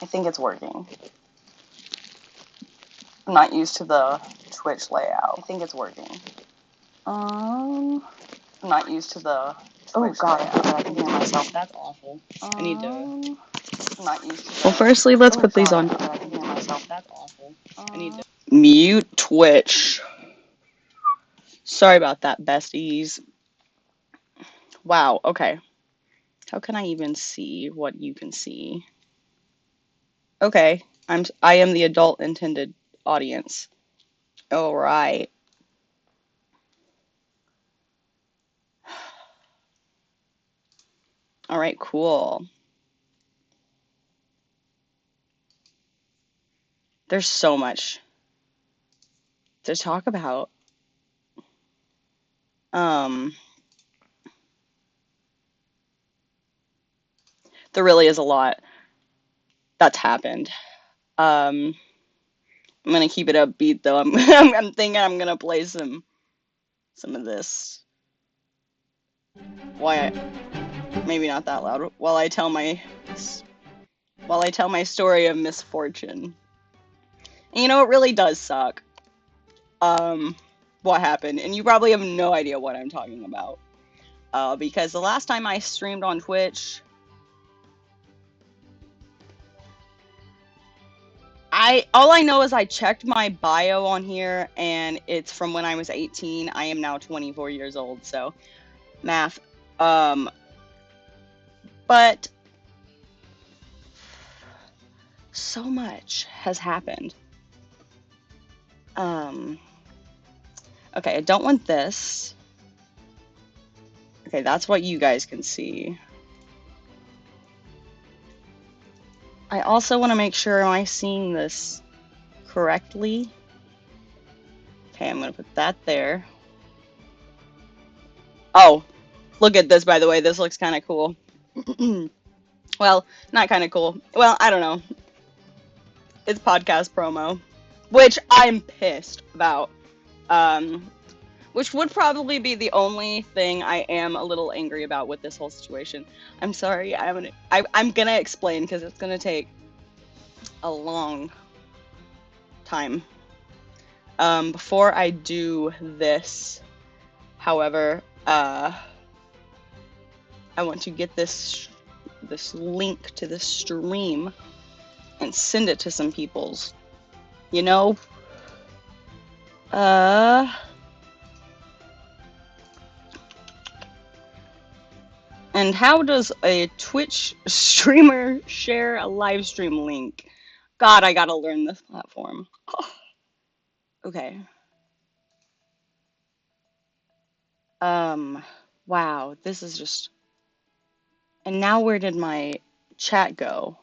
I think it's working. I'm not used to the Twitch layout. I think it's working. I'm not used to the Twitch layout. I can hear myself. That's awful. I need to. I'm not used to the. Well, firstly, let's put these on. I can hear myself. That's awful. I need to mute Twitch. Sorry about that, besties. Wow, okay. How can I even see what you can see? Okay, I am the adult intended audience. All right. All right, cool. There's so much to talk about. There really is a lot that's happened. I'm gonna keep it upbeat though. I'm thinking I'm gonna play some of this. Maybe not that loud. While I tell my story of misfortune. And you know, it really does suck. What happened, and you probably have no idea what I'm talking about. Because the last time I streamed on Twitch, all I know is I checked my bio on here, and it's from when I was 18. I am now 24 years old, so math. But so much has happened. Okay, I don't want this. Okay, that's what you guys can see. I also want to make sure, am I seeing this correctly? Okay, I'm going to put that there. Oh, look at this, by the way. This looks kind of cool. Well, not kind of cool. Well, I don't know. It's podcast promo, which I'm pissed about. Which would probably be the only thing I am a little angry about with this whole situation. I'm sorry. I'm gonna explain because it's gonna take a long time. Before I do this, however, I want to get this link to this stream and send it to some peoples. You know? And how does a Twitch streamer share a live stream link? God, I gotta learn this platform. Okay. Wow, this is just... And now where did my chat go?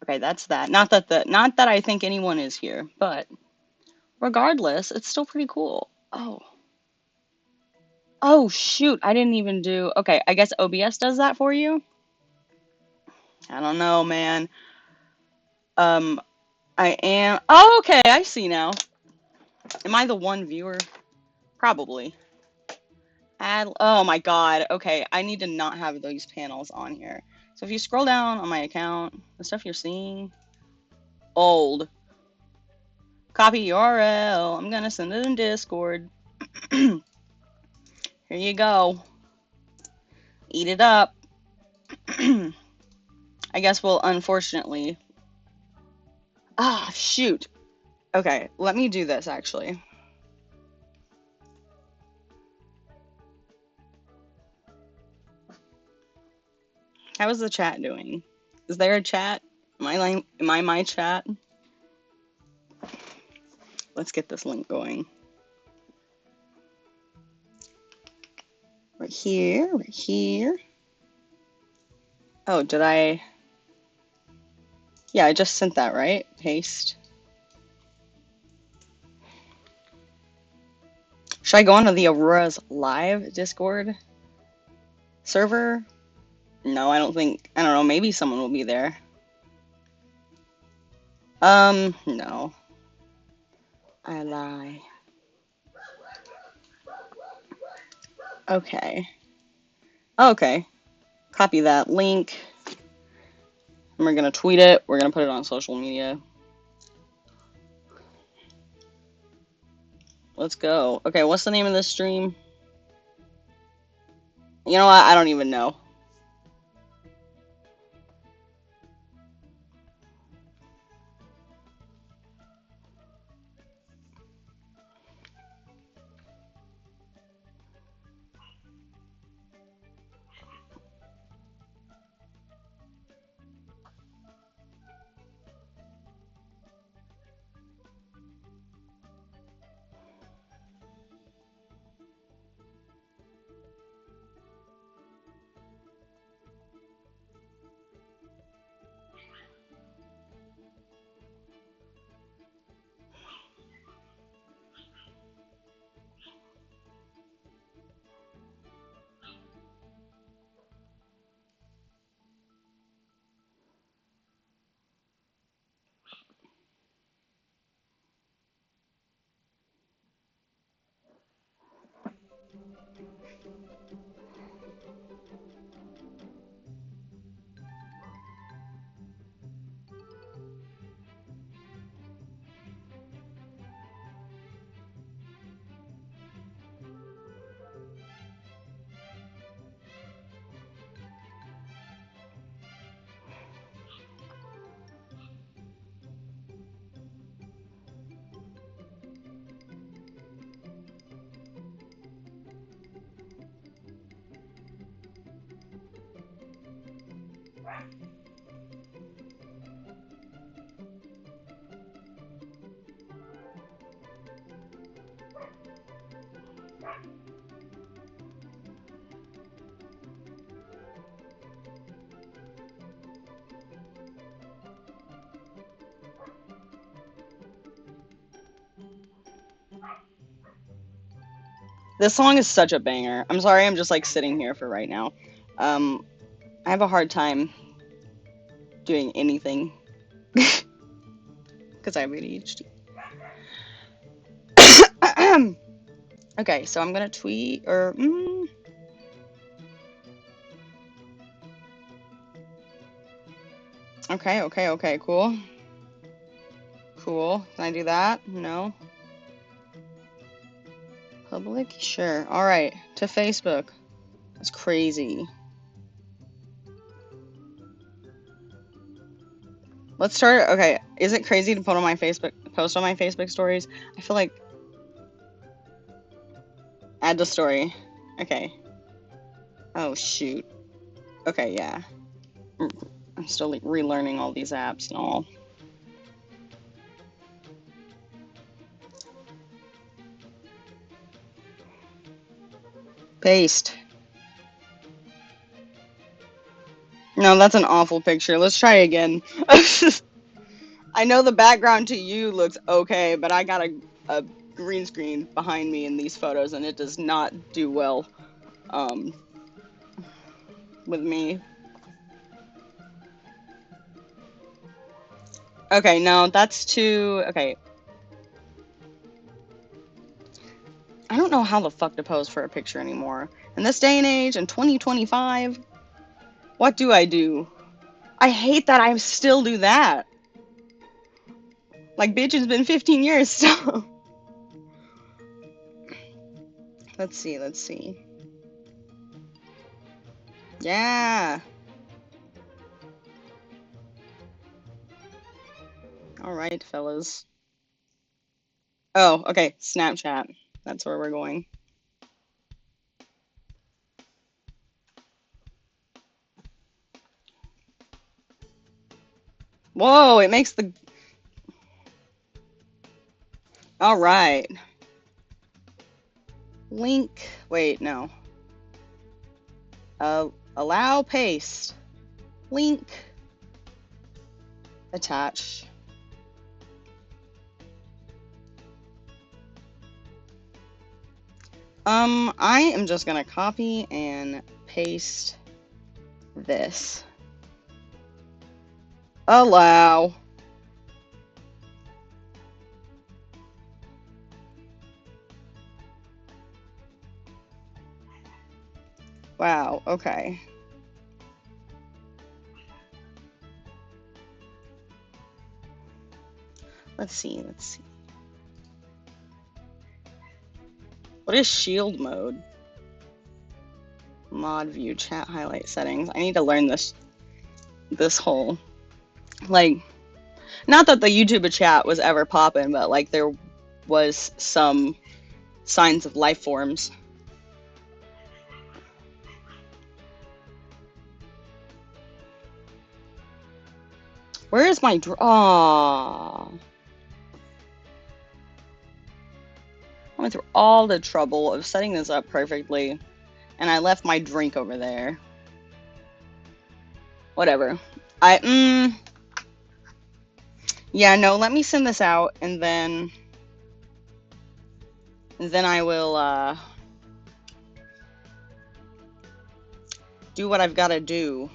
Okay, that's that. Not that I think anyone is here, but regardless, it's still pretty cool. Oh shoot, I didn't even do... Okay, I guess OBS does that for you? I don't know, man. I am... Oh, okay, I see now. Am I the one viewer? Probably. Oh my god, okay, I need to not have those panels on here. So if you scroll down on my account, the stuff you're seeing, old. Copy URL, I'm gonna send it in Discord. Here you go. Eat it up. I guess we'll unfortunately... Ah, shoot. Okay, let me do this actually. How is the chat doing? Is there a chat? Am I my chat? Let's get this link going. Right here, right here. Oh, did I? Yeah, I just sent that, right? Paste. Should I go onto the Aurora's live Discord server? No, I don't know, maybe someone will be there. No. I lie. Okay. Okay. Copy that link. And we're gonna tweet it. We're gonna put it on social media. Let's go. Okay, what's the name of this stream? You know what? I don't even know. This song is such a banger. I'm sorry, I'm just like sitting here for right now. I have a hard time doing anything because I have ADHD. Okay, so I'm gonna tweet or. Okay, cool. Cool. Can I do that? No. Public? Sure. Alright, to Facebook. That's crazy. Let's start. Okay, is it crazy to post on my Facebook stories? I feel like. Add the story. Okay. Oh, shoot. Okay, yeah. I'm still relearning all these apps and all. Paste. No, that's an awful picture. Let's try again. I know the background to you looks okay, but I got a green screen behind me in these photos, and it does not do well with me. Okay, no, that's too... Okay. I don't know how the fuck to pose for a picture anymore. In this day and age, in 2025, what do? I hate that I still do that. Like, bitch, it's been 15 years, so... Let's see. Yeah! Alright, fellas. Oh, okay, Snapchat. That's where we're going. Whoa, it makes the... Alright. Link. Wait, no. Allow paste. Link. Attach. I am just gonna copy and paste this. Allow. Wow, okay. Let's see. What is shield mode? Mod view chat highlight settings. I need to learn this whole, like, not that the YouTube chat was ever popping, but like there was some signs of life forms. Where is my I went through all the trouble of setting this up perfectly, and I left my drink over there. Whatever. Yeah, no, let me send this out, and then I will, do what I've got to do.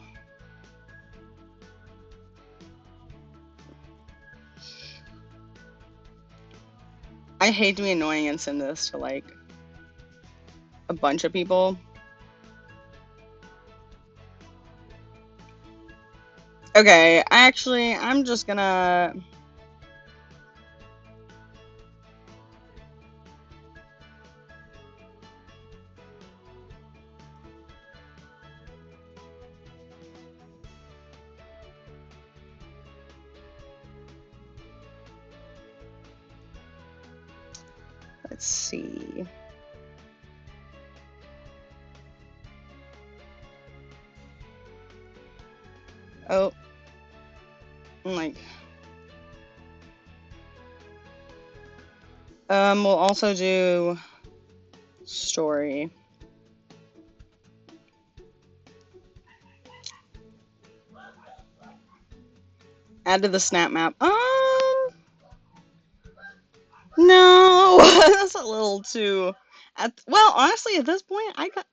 I hate to be annoying and send this to, like, a bunch of people. Okay, I'm just gonna... Let's see. Oh. Like... we'll also do... story. Add to the snap map. No! That's a little too... Well, honestly, at this point, I got...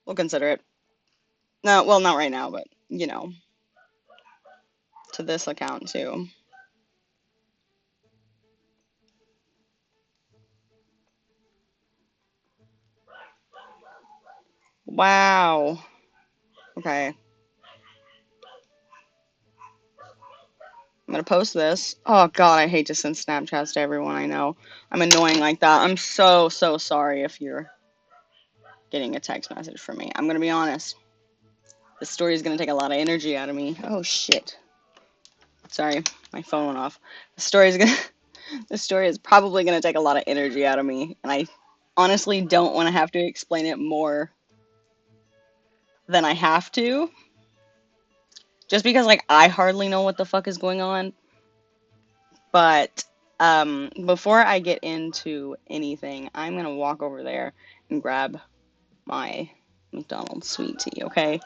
We'll consider it. No, well, not right now, but, you know. To this account, too. Wow. Okay. I'm gonna post this. Oh god, I hate to send Snapchats to everyone I know. I'm annoying like that. I'm so sorry if you're getting a text message from me. I'm gonna be honest. This story is gonna take a lot of energy out of me. Oh shit. Sorry, my phone went off. This story is probably gonna take a lot of energy out of me, and I honestly don't want to have to explain it more than I have to. Just because, like, I hardly know what the fuck is going on. But before I get into anything, I'm gonna walk over there and grab my McDonald's sweet tea, okay?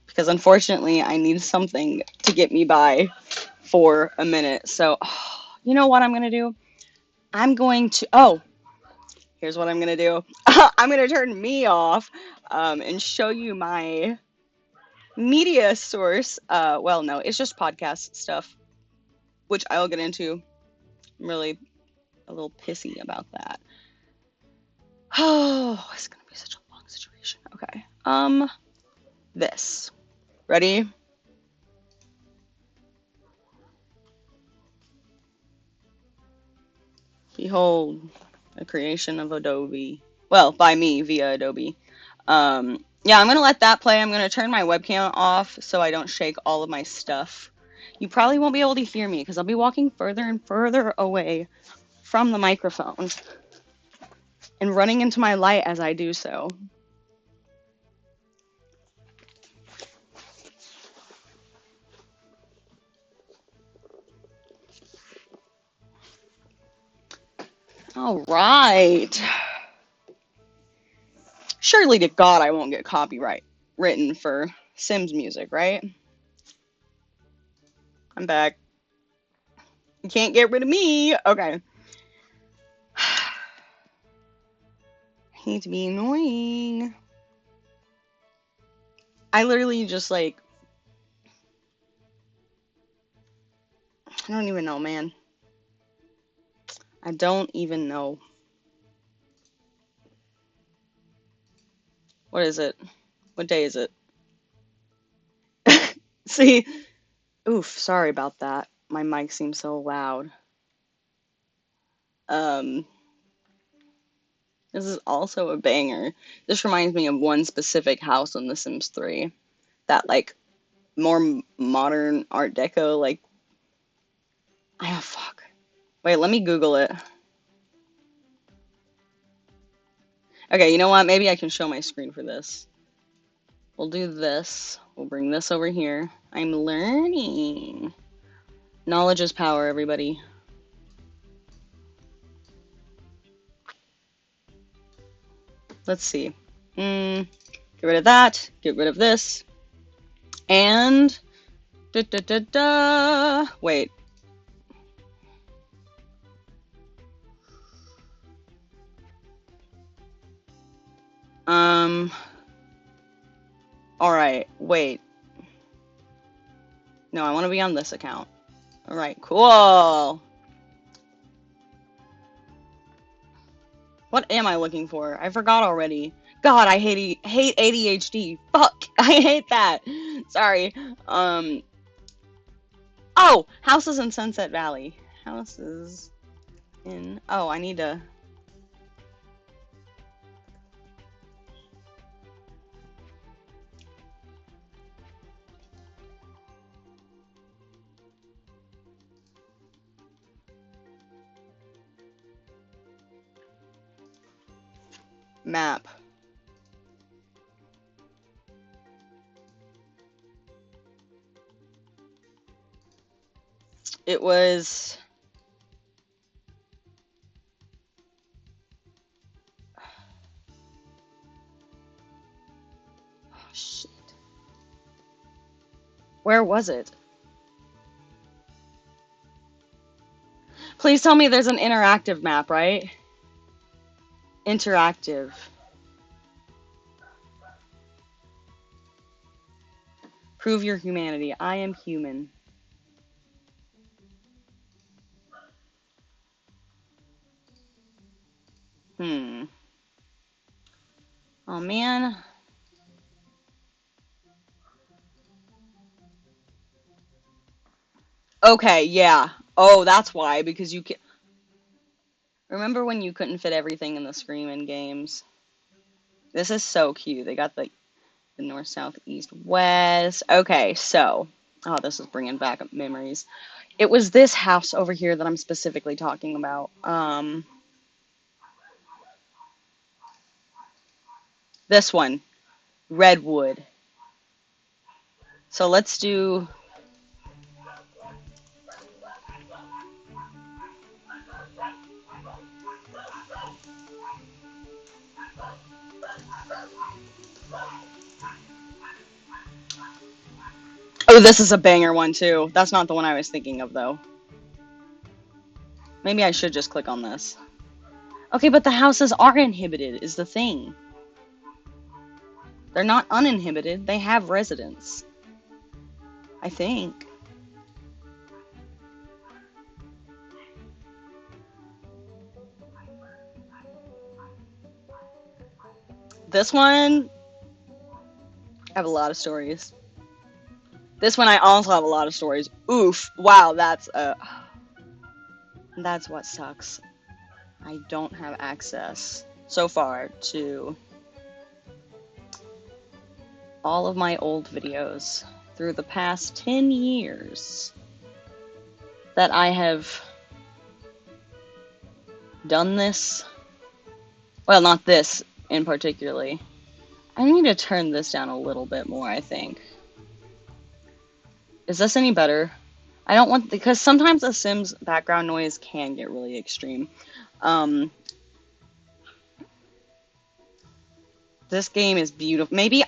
Because unfortunately, I need something to get me by for a minute. So, you know what I'm gonna do? Here's what I'm gonna do. I'm gonna turn me off and show you my media source. Well, no, it's just podcast stuff, which I'll get into. I'm really a little pissy about that. Oh, it's gonna be such a long situation. Okay. This. Ready? Behold, a creation of Adobe. Well, by me via Adobe. Yeah, I'm gonna let that play. I'm gonna turn my webcam off so I don't shake all of my stuff. You probably won't be able to hear me because I'll be walking further and further away from the microphone and running into my light as I do so. All right. Surely to God I won't get copyright written for Sims music, right? I'm back. You can't get rid of me. Okay. Hate to be annoying. I literally just like... I don't even know, man. I don't even know. What is it? What day is it? See, Oof, sorry about that. My mic seems so loud. Um, this is also a banger. This reminds me of one specific house on The Sims 3. That, like, more modern Art Deco, like, oh, fuck. Wait, let me Google it. Okay, you know what? Maybe I can show my screen for this. We'll do this. We'll bring this over here. I'm learning. Knowledge is power, everybody. Let's see. Get rid of that. Get rid of this. And... Wait. Alright, wait. No, I want to be on this account. Alright, cool. What am I looking for? I forgot already. God, I hate ADHD. Fuck, I hate that. Sorry. Oh, houses in Sunset Valley. Houses in... Oh, I need to... Map. It was... Oh, shit. Where was it? Please tell me there's an interactive map, right? Interactive. Prove your humanity. I am human. Oh, man. Okay, yeah. Oh, that's why, because you can... Remember when you couldn't fit everything in the screen in games? This is so cute. They got the north, south, east, west. Okay, so... Oh, this is bringing back memories. It was this house over here that I'm specifically talking about. This one. Redwood. So let's do... Oh, this is a banger one, too. That's not the one I was thinking of, though. Maybe I should just click on this. Okay, but the houses are inhibited, is the thing. They're not uninhibited. They have residents. I think. This one... I have a lot of stories. This one I also have a lot of stories. Oof. Wow, that's what sucks. I don't have access so far to all of my old videos through the past 10 years that I have done this. Well, not this in particularly. I need to turn this down a little bit more, I think. Is this any better? I don't want... Because sometimes the Sims background noise can get really extreme. This game is beautiful. Maybe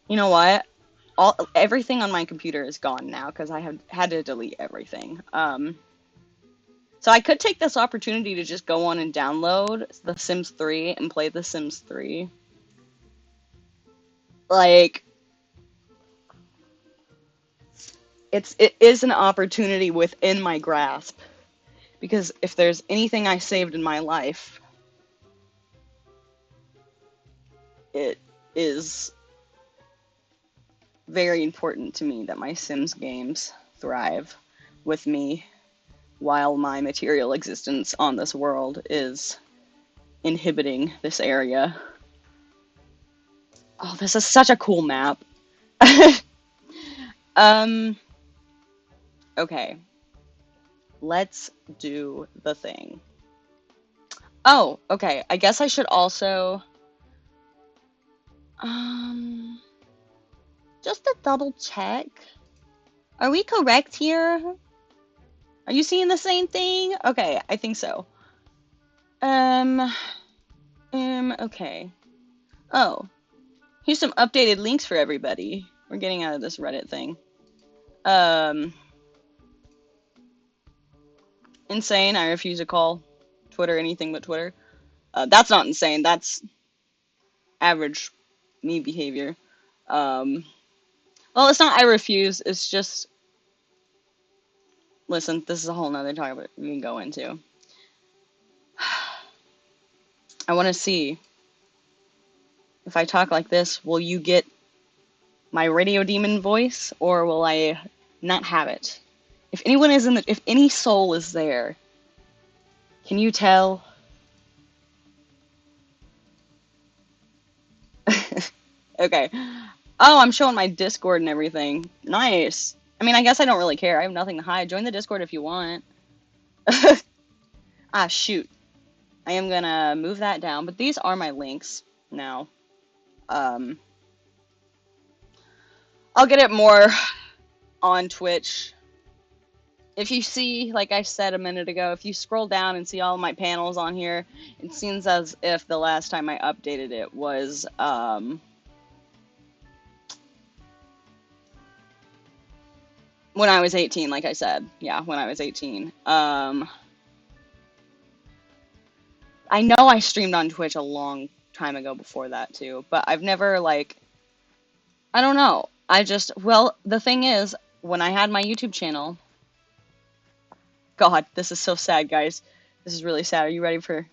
you know what? Everything on my computer is gone now because I have had to delete everything. So I could take this opportunity to just go on and download The Sims 3 and play The Sims 3. Like, it is an opportunity within my grasp. Because if there's anything I saved in my life, it is very important to me that my Sims games thrive with me while my material existence on this world is inhibiting this area. Oh, this is such a cool map. um, okay. Let's do the thing. Oh, okay. I guess I should also, um, just to double check. Are we correct here? Are you seeing the same thing? Okay, I think so. Okay. Oh, here's some updated links for everybody. We're getting out of this Reddit thing. Insane. I refuse to call Twitter anything but Twitter. That's not insane. That's average me behavior. Well, it's not I refuse. It's just, listen, this is a whole nother topic we can go into. I want to see if I talk like this, will you get my radio demon voice or will I not have it? If anyone is if any soul is there, can you tell? Okay. Oh, I'm showing my Discord and everything. Nice. I mean, I guess I don't really care. I have nothing to hide. Join the Discord if you want. Ah, shoot. I am gonna move that down, but these are my links now. Um, I'll get it more on Twitch. If you see, like I said a minute ago, if you scroll down and see all my panels on here, it seems as if the last time I updated it was, when I was 18, like I said. Yeah, when I was 18. I know I streamed on Twitch a long time ago before that too, but I've never, like, I don't know. Well, the thing is, when I had my YouTube channel, God, this is so sad, guys. This is really sad. Are you ready for...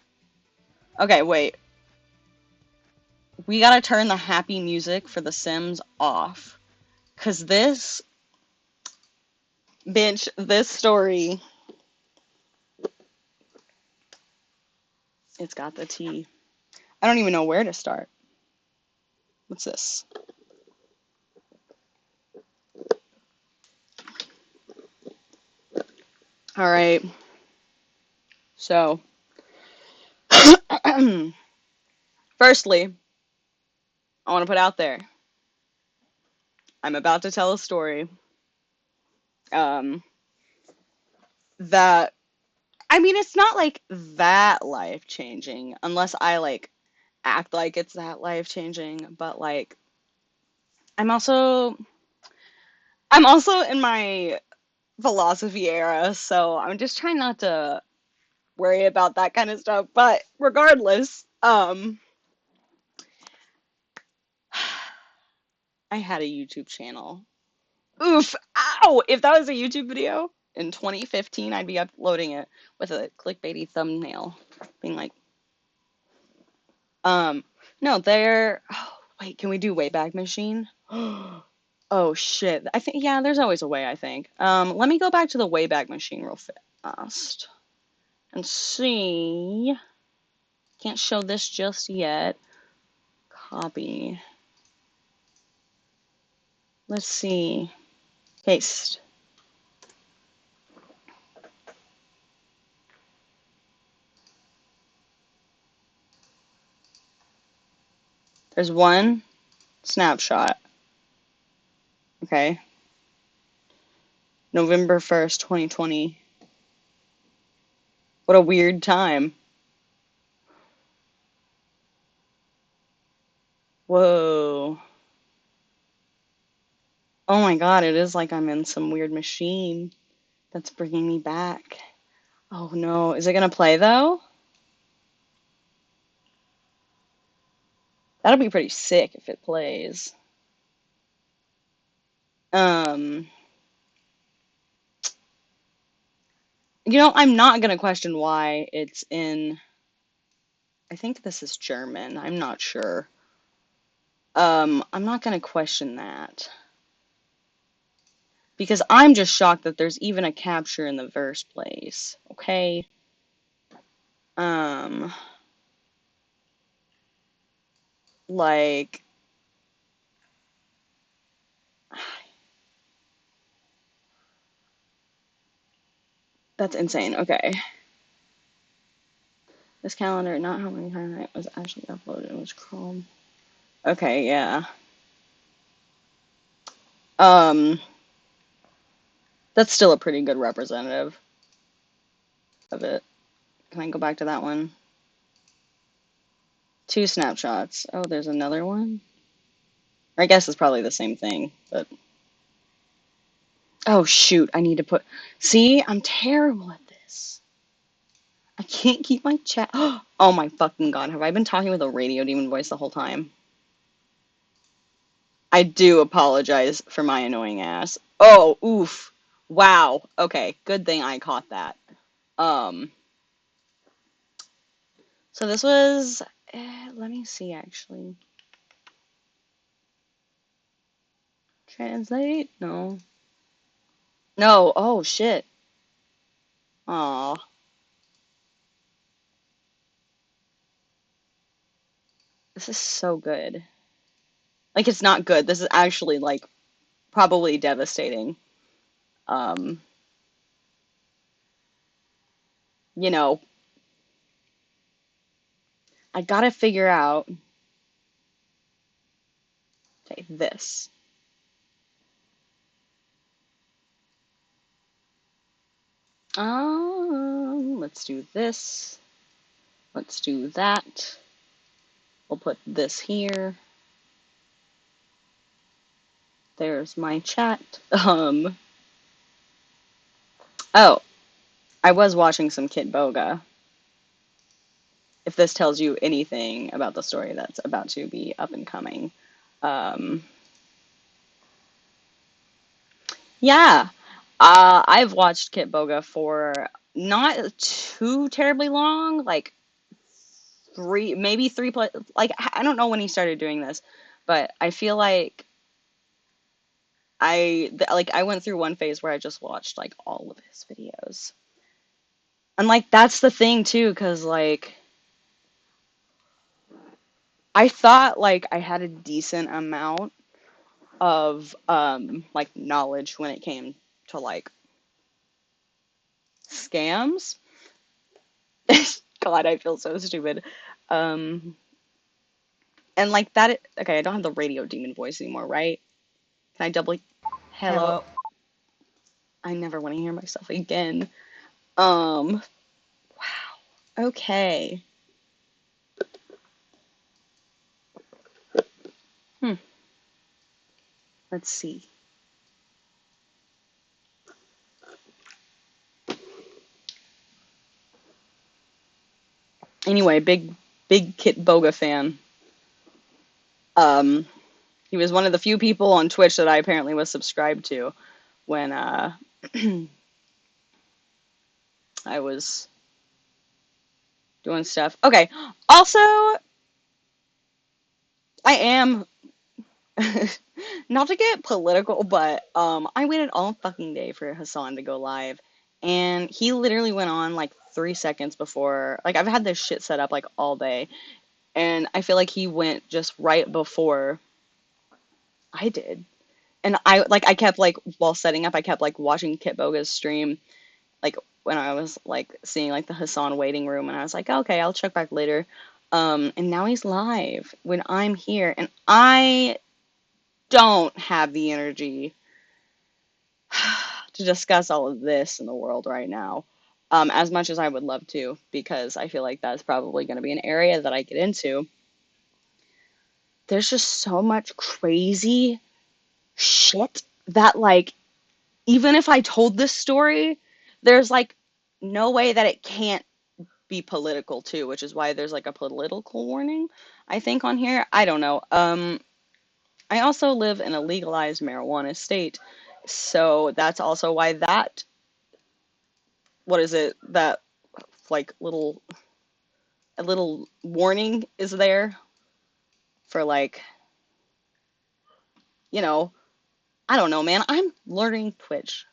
Okay, wait. We gotta turn the happy music for The Sims off. 'Cause this... Bitch, this story... It's got the tea. I don't even know where to start. What's this? Alright. So... Firstly, I want to put out there, I'm about to tell a story that, I mean, it's not like that life-changing, unless I like act like it's that life-changing, but like I'm also in my philosophy era, so I'm just trying not to worry about that kind of stuff. But regardless, I had a YouTube channel. Oof, ow! If that was a YouTube video in 2015, I'd be uploading it with a clickbaity thumbnail, being like, no, they're. Oh, wait, can we do Wayback Machine? Oh shit! I think yeah, there's always a way. I think. Let me go back to the Wayback Machine real fast and see. Can't show this just yet. Copy. Let's see. Paste. There's one snapshot. Okay. November 1st, 2020. What a weird time. Whoa. Oh my god, it is like I'm in some weird machine that's bringing me back. Oh no, is it gonna play though? That'll be pretty sick if it plays. Um, I'm not gonna question why it's in, I think this is German. I'm not sure. I'm not gonna question that. Because I'm just shocked that there's even a capture in the first place. Okay. Um, like, that's insane. Okay. This calendar, not how many times it was actually uploaded. It was Chrome. Okay, yeah. Um, that's still a pretty good representative of it. Can I go back to that one? 2 snapshots. Oh, there's another one? I guess it's probably the same thing, but... Oh, shoot. I need to put... See? I'm terrible at this. I can't keep my chat... Oh my fucking god. Have I been talking with a radio demon voice the whole time? I do apologize for my annoying ass. Oh, oof. Wow. Okay, good thing I caught that. Um... So this was... let me see, actually. Translate? No. No. Oh, shit. Aw. This is so good. Like, it's not good. This is actually, like, probably devastating. Um, you know, I gotta figure out... Okay, this. Let's do this. Let's do that. We'll put this here. There's my chat. Oh, I was watching some Kit Boga. If this tells you anything about the story that's about to be up and coming. Um, yeah. I've watched Kit Boga for not too terribly long, like maybe 3 plus, like, I don't know when he started doing this, but I feel like I went through one phase where I just watched like all of his videos. And like that's the thing too, because like I thought like I had a decent amount of like knowledge when it came to like scams. God, I feel so stupid. Um and like that okay, I don't have the radio demon voice anymore, right? Can I double hello? Hello. I never want to hear myself again. Wow. Okay. Hmm. Let's see. Anyway, big Kit Boga fan. Um, he was one of the few people on Twitch that I apparently was subscribed to when I was doing stuff. Okay. Also, I am not to get political, but I waited all fucking day for Hassan to go live, and he literally went on like 3 seconds before. Like I've had this shit set up like all day, and I feel like he went just right before I did. And I kept like while setting up, I kept like watching Kit Boga's stream, like when I was like seeing like the Hassan waiting room, and I was like, okay, I'll check back later. And now he's live when I'm here, and I don't have the energy to discuss all of this in the world right now, as much as I would love to, because I feel like that's probably going to be an area that I get into. There's just so much crazy shit that like even if I told this story, there's like no way that it can't be political too, which is why there's like a political warning, I think, on here. I don't know. I also live in a legalized marijuana state, so that's also why that, what is it, that like a little warning is there for like, you know, I don't know, man. I'm learning Twitch.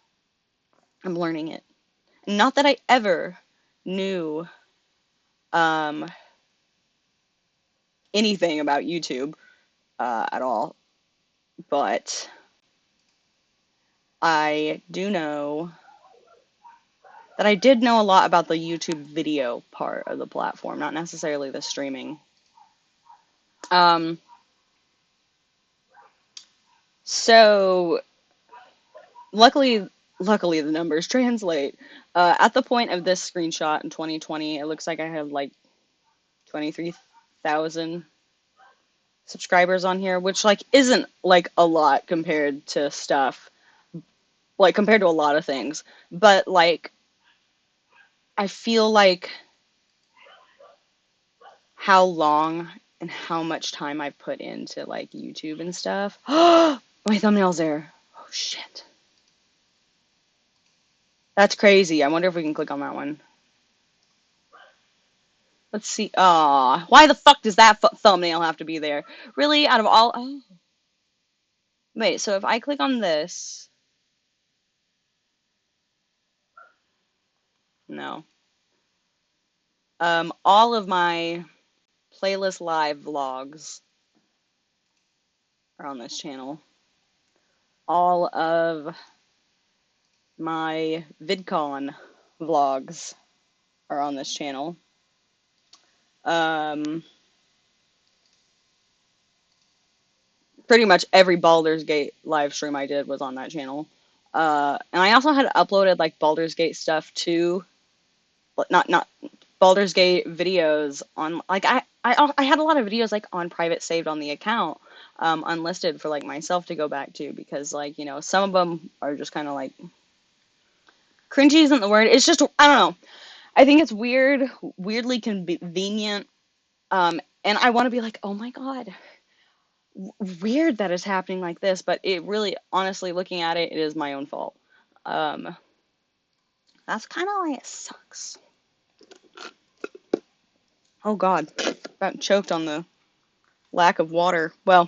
I'm learning it. Not that I ever knew um, anything about YouTube at all, but I do know that I did know a lot about the YouTube video part of the platform, not necessarily the streaming. Um, so luckily the numbers translate. At the point of this screenshot in 2020, it looks like I have like 23,000 subscribers on here, which like isn't like a lot compared to stuff, like compared to a lot of things. But like I feel like how long and how much time I've put into like YouTube and stuff. My thumbnail's there. Oh shit. That's crazy. I wonder if we can click on that one. Let's see. Aw, why the fuck does that thumbnail have to be there? Really? Out of all... Oh. Wait, so if I click on this... No. All of my playlist live vlogs are on this channel. All of my VidCon vlogs are on this channel. Pretty much every Baldur's Gate live stream I did was on that channel. And I also had uploaded like Baldur's Gate stuff too. Not Baldur's Gate videos on like I had a lot of videos like on private saved on the account, unlisted for like myself to go back to because like, you know, some of them are just kind of like cringy isn't the word. It's just I don't know. I think it's weirdly convenient. And I want to be like, oh my God, weird that it's happening like this, but it really, honestly, looking at it, it is my own fault. That's kind of why it sucks. Oh God, about choked on the lack of water. Well,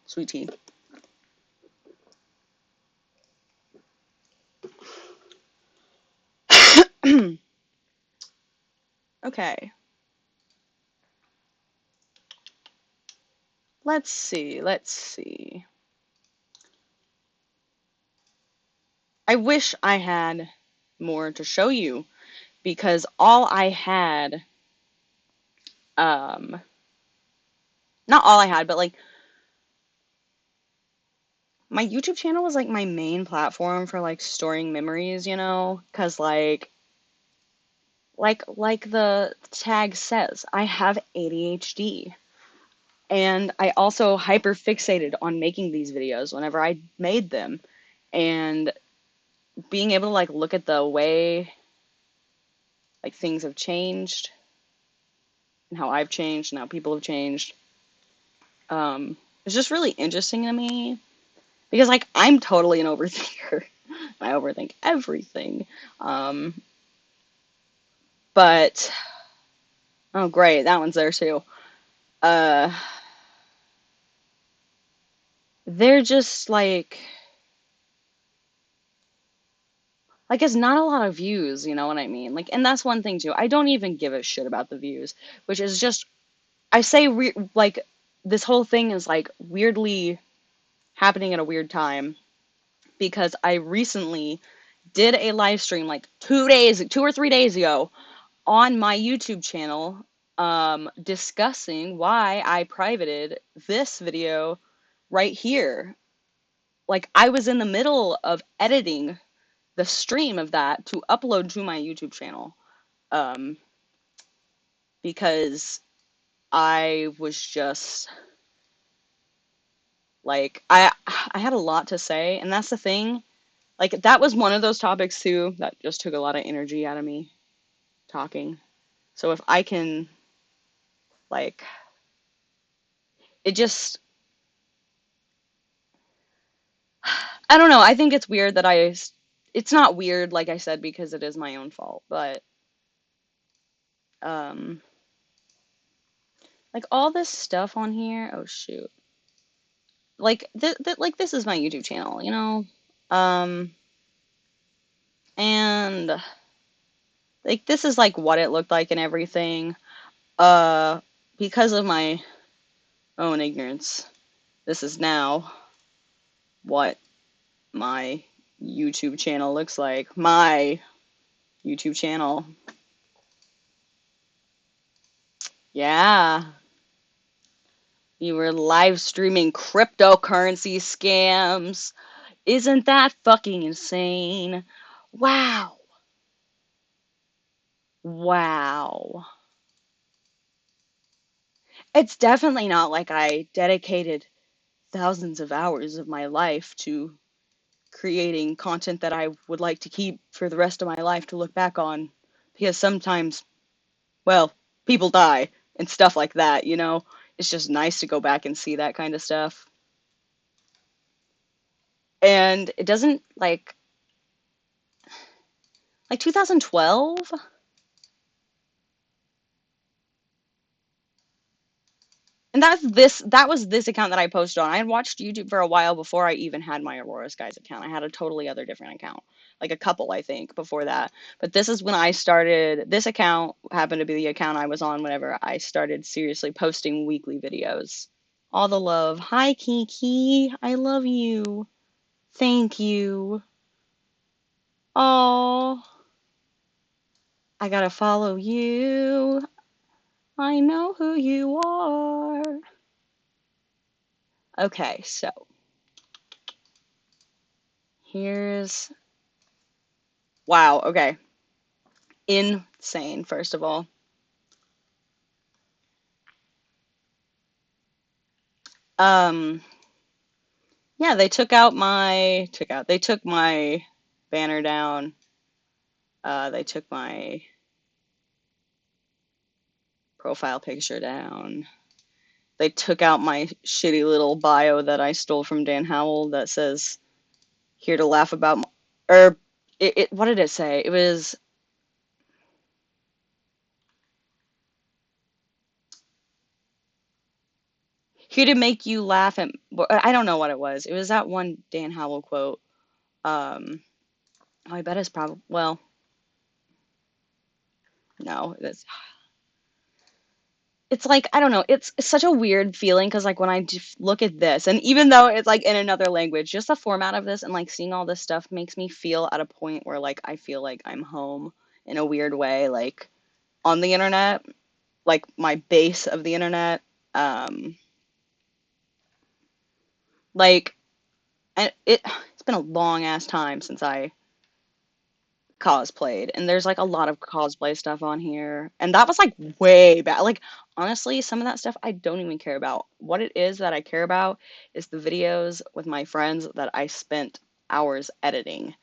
sweet tea. Okay. Let's see. I wish I had more to show you because all I had, not all I had, but like my YouTube channel was like my main platform for like storing memories, you know, because like the tag says, I have ADHD. And I also hyperfixated on making these videos whenever I made them. And being able to like look at the way like things have changed and how I've changed and how people have changed, it's just really interesting to me. Because like I'm totally an overthinker. I overthink everything. But oh great, that one's there too. Uh they're just like it's not a lot of views, you know what I mean? Like, and that's one thing too. I don't even give a shit about the views, which is just I say like this whole thing is like weirdly happening at a weird time because I recently did a live stream like 2 or 3 days ago on my YouTube channel discussing why I privated this video right here. Like I was in the middle of editing the stream of that to upload to my YouTube channel because I was just like I had a lot to say, and that's the thing. Like that was one of those topics too that just took a lot of energy out of me talking. So if I can like it just I don't know, I think it's weird that it's not weird like I said because it is my own fault, but um like all this stuff on here, oh shoot. like like this is my YouTube channel, you know? Um, and like this is like what it looked like and everything. Uh, because of my own ignorance, this is now what my YouTube channel looks like. My YouTube channel. Yeah. You were live streaming cryptocurrency scams. Isn't that fucking insane? Wow. Wow. It's definitely not like I dedicated thousands of hours of my life to creating content that I would like to keep for the rest of my life to look back on. Because sometimes, well, people die and stuff like that, you know? It's just nice to go back and see that kind of stuff. And it doesn't like 2012. And that was this account that I posted on. I had watched YouTube for a while before I even had my Aurora Skies account. I had a totally other different account. Like a couple, I think, before that. But this is when I started. This account happened to be the account I was on whenever I started seriously posting weekly videos. All the love. Hi, Kiki. I love you. Thank you. Oh, I gotta follow you. I know who you are. Okay, so here's. Wow, okay. Insane, first of all. Um, yeah, they took my banner down. They took my profile picture down. They took out my shitty little bio that I stole from Dan Howell that says here to laugh about or what did it say? It was here to make you laugh and I don't know what it was. It was that one Dan Howell quote. Um, oh, I bet it's probably well, no, it's like I don't know. It's such a weird feeling because like when I just look at this, and even though it's like in another language, just the format of this and like seeing all this stuff makes me feel at a point where like I feel like I'm home in a weird way, like on the internet, like my base of the internet. Um, like and it's been a long ass time since I cosplayed, and there's like a lot of cosplay stuff on here, and that was like way back. Like honestly, some of that stuff I don't even care about. What it is that I care about is the videos with my friends that I spent hours editing,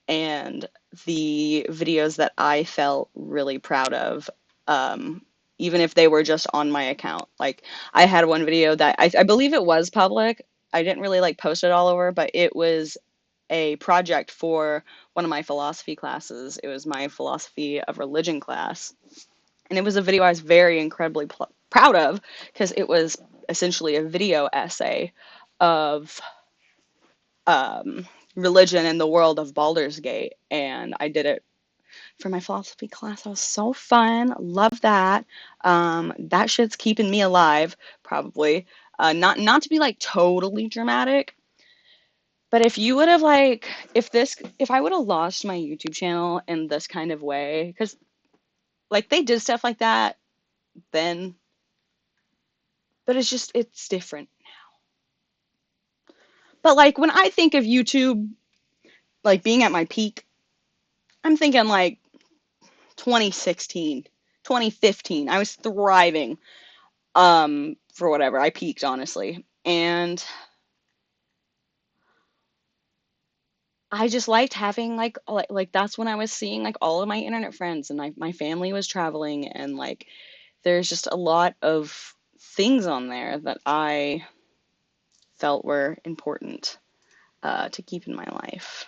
and the videos that I felt really proud of, um, even if they were just on my account. Like I had one video that I believe it was public. I didn't really like post it all over, but it was a project for one of my philosophy classes. It was my philosophy of religion class. And it was a video I was very incredibly proud of because it was essentially a video essay of religion in the world of Baldur's Gate. And I did it for my philosophy class. It was so fun. Love that. That shit's keeping me alive, probably. Not to be like totally dramatic, but if you would have like if I would have lost my YouTube channel in this kind of way, because like they did stuff like that then, but it's different. But like when I think of YouTube like being at my peak, I'm thinking like 2016, 2015. I was thriving. For whatever. I peaked honestly. And I just liked having like that's when I was seeing like all of my internet friends and my family was traveling and like there's just a lot of things on there that I felt were important to keep in my life.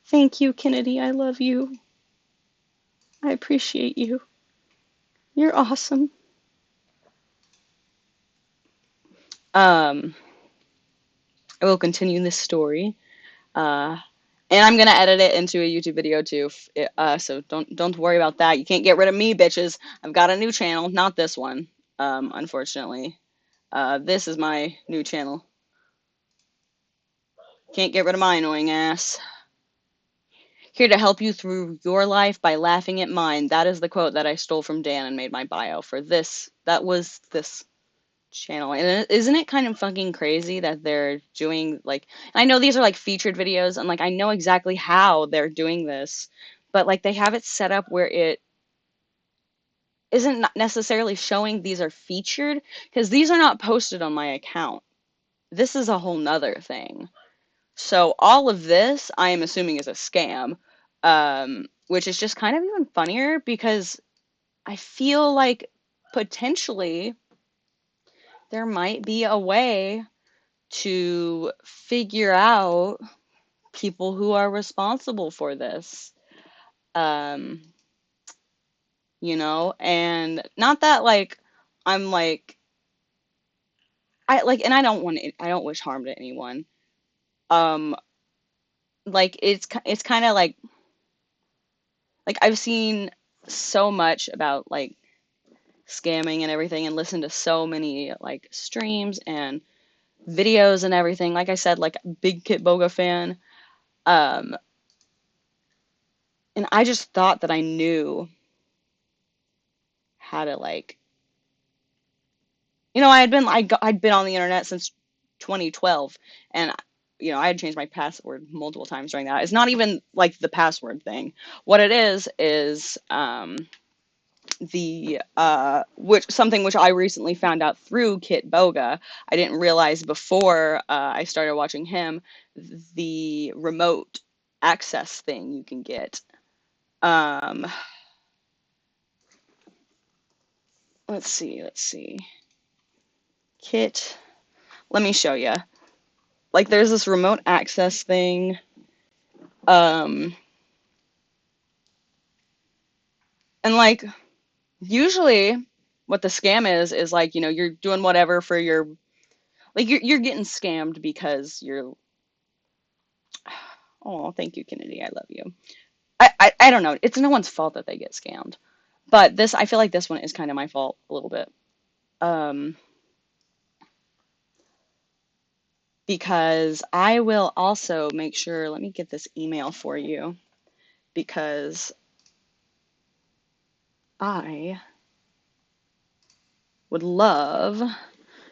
Thank you, Kennedy. I love you. I appreciate you. You're awesome. Um, I will continue this story. And I'm gonna edit it into a YouTube video too. So don't worry about that. You can't get rid of me, bitches. I've got a new channel, not this one, unfortunately. This is my new channel. Can't get rid of my annoying ass. Here to help you through your life by laughing at mine. That is the quote that I stole from Dan and made my bio for this. That was this channel. And isn't it kind of fucking crazy that they're doing like, and I know these are like featured videos and like I know exactly how they're doing this, but like they have it set up where it isn't necessarily showing these are featured because these are not posted on my account. This is a whole nother thing. So all of this I am assuming is a scam, which is just kind of even funnier because I feel like potentially there might be a way to figure out people who are responsible for this. Um, and not that like I'm like I like and I don't wish harm to anyone. Um, like it's kind of like I've seen so much about like scamming and everything and listened to so many like streams and videos and everything. Like I said, like big Kit Boga fan. Um, and I just thought that I knew how to like, I'd been on the internet since 2012, and I had changed my password multiple times during that. It's not even like the password thing. What it is the which I recently found out through Kit Boga. I didn't realize before I started watching him the remote access thing you can get. Um, let's see. Kit, let me show you. Like there's this remote access thing. Um, and like usually what the scam is like, you're doing whatever for your like you're getting scammed because you're oh, thank you, Kennedy. I love you. I don't know. It's no one's fault that they get scammed. But I feel like this one is kind of my fault a little bit. Um, because I will also make sure, let me get this email for you because I would love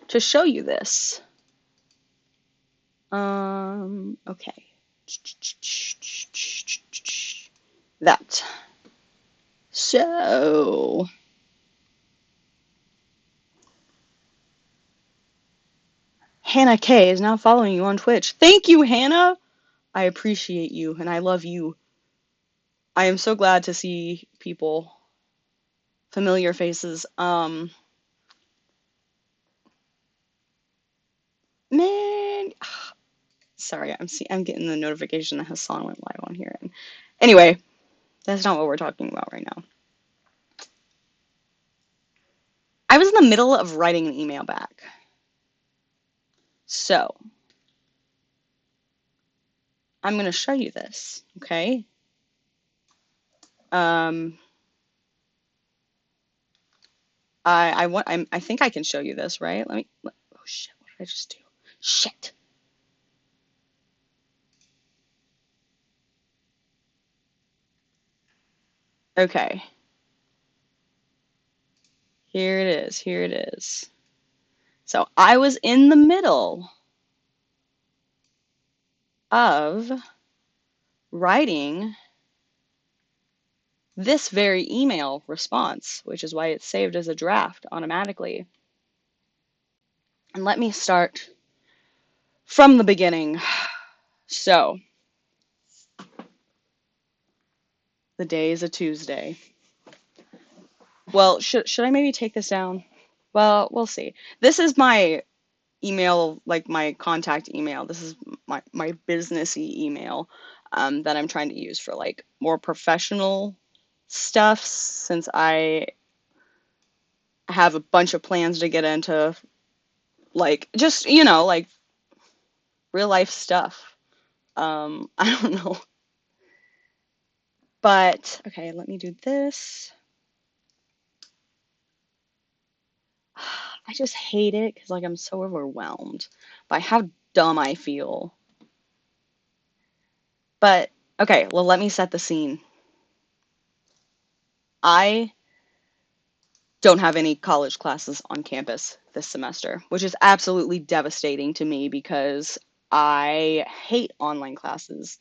to show you this. Okay. That. So, Hannah K is now following you on Twitch. Thank you, Hannah. I appreciate you and I love you. I am so glad to see people, familiar faces. Man, sorry, I'm getting the notification that Hassan went live on here. And anyway, that's not what we're talking about right now. I was in the middle of writing an email back. So, I'm going to show you this, okay? I think I can show you this, right? Oh shit, what did I just do? Shit. Okay. Here it is. So I was in the middle of writing this very email response, which is why it's saved as a draft automatically. And let me start from the beginning. So, the day is a Tuesday. Well, should I maybe take this down? Well, we'll see. This is my email, like my contact email. This is my businessy email that I'm trying to use for like more professional stuff since I have a bunch of plans to get into like just, like real life stuff. I don't know. But okay, let me do this. I just hate it because like I'm so overwhelmed by how dumb I feel. But okay, well let me set the scene. I don't have any college classes on campus this semester, which is absolutely devastating to me because I hate online classes.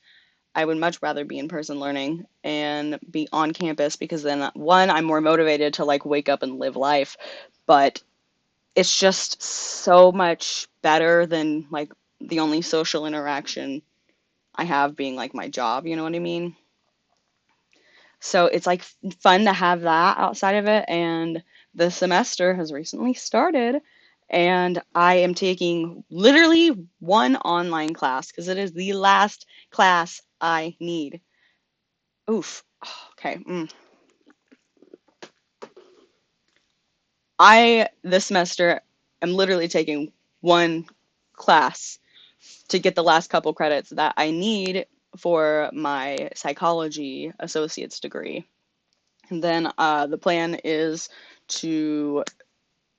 I would much rather be in person learning and be on campus because then one, I'm more motivated to like wake up and live life, but it's just so much better than like the only social interaction I have being like my job, you know what I mean? So it's like fun to have that outside of it. And the semester has recently started, and I am taking literally one online class because it is the last class I need. Oof. Okay. I, this semester, am literally taking one class to get the last couple credits that I need for my psychology associate's degree. And then the plan is to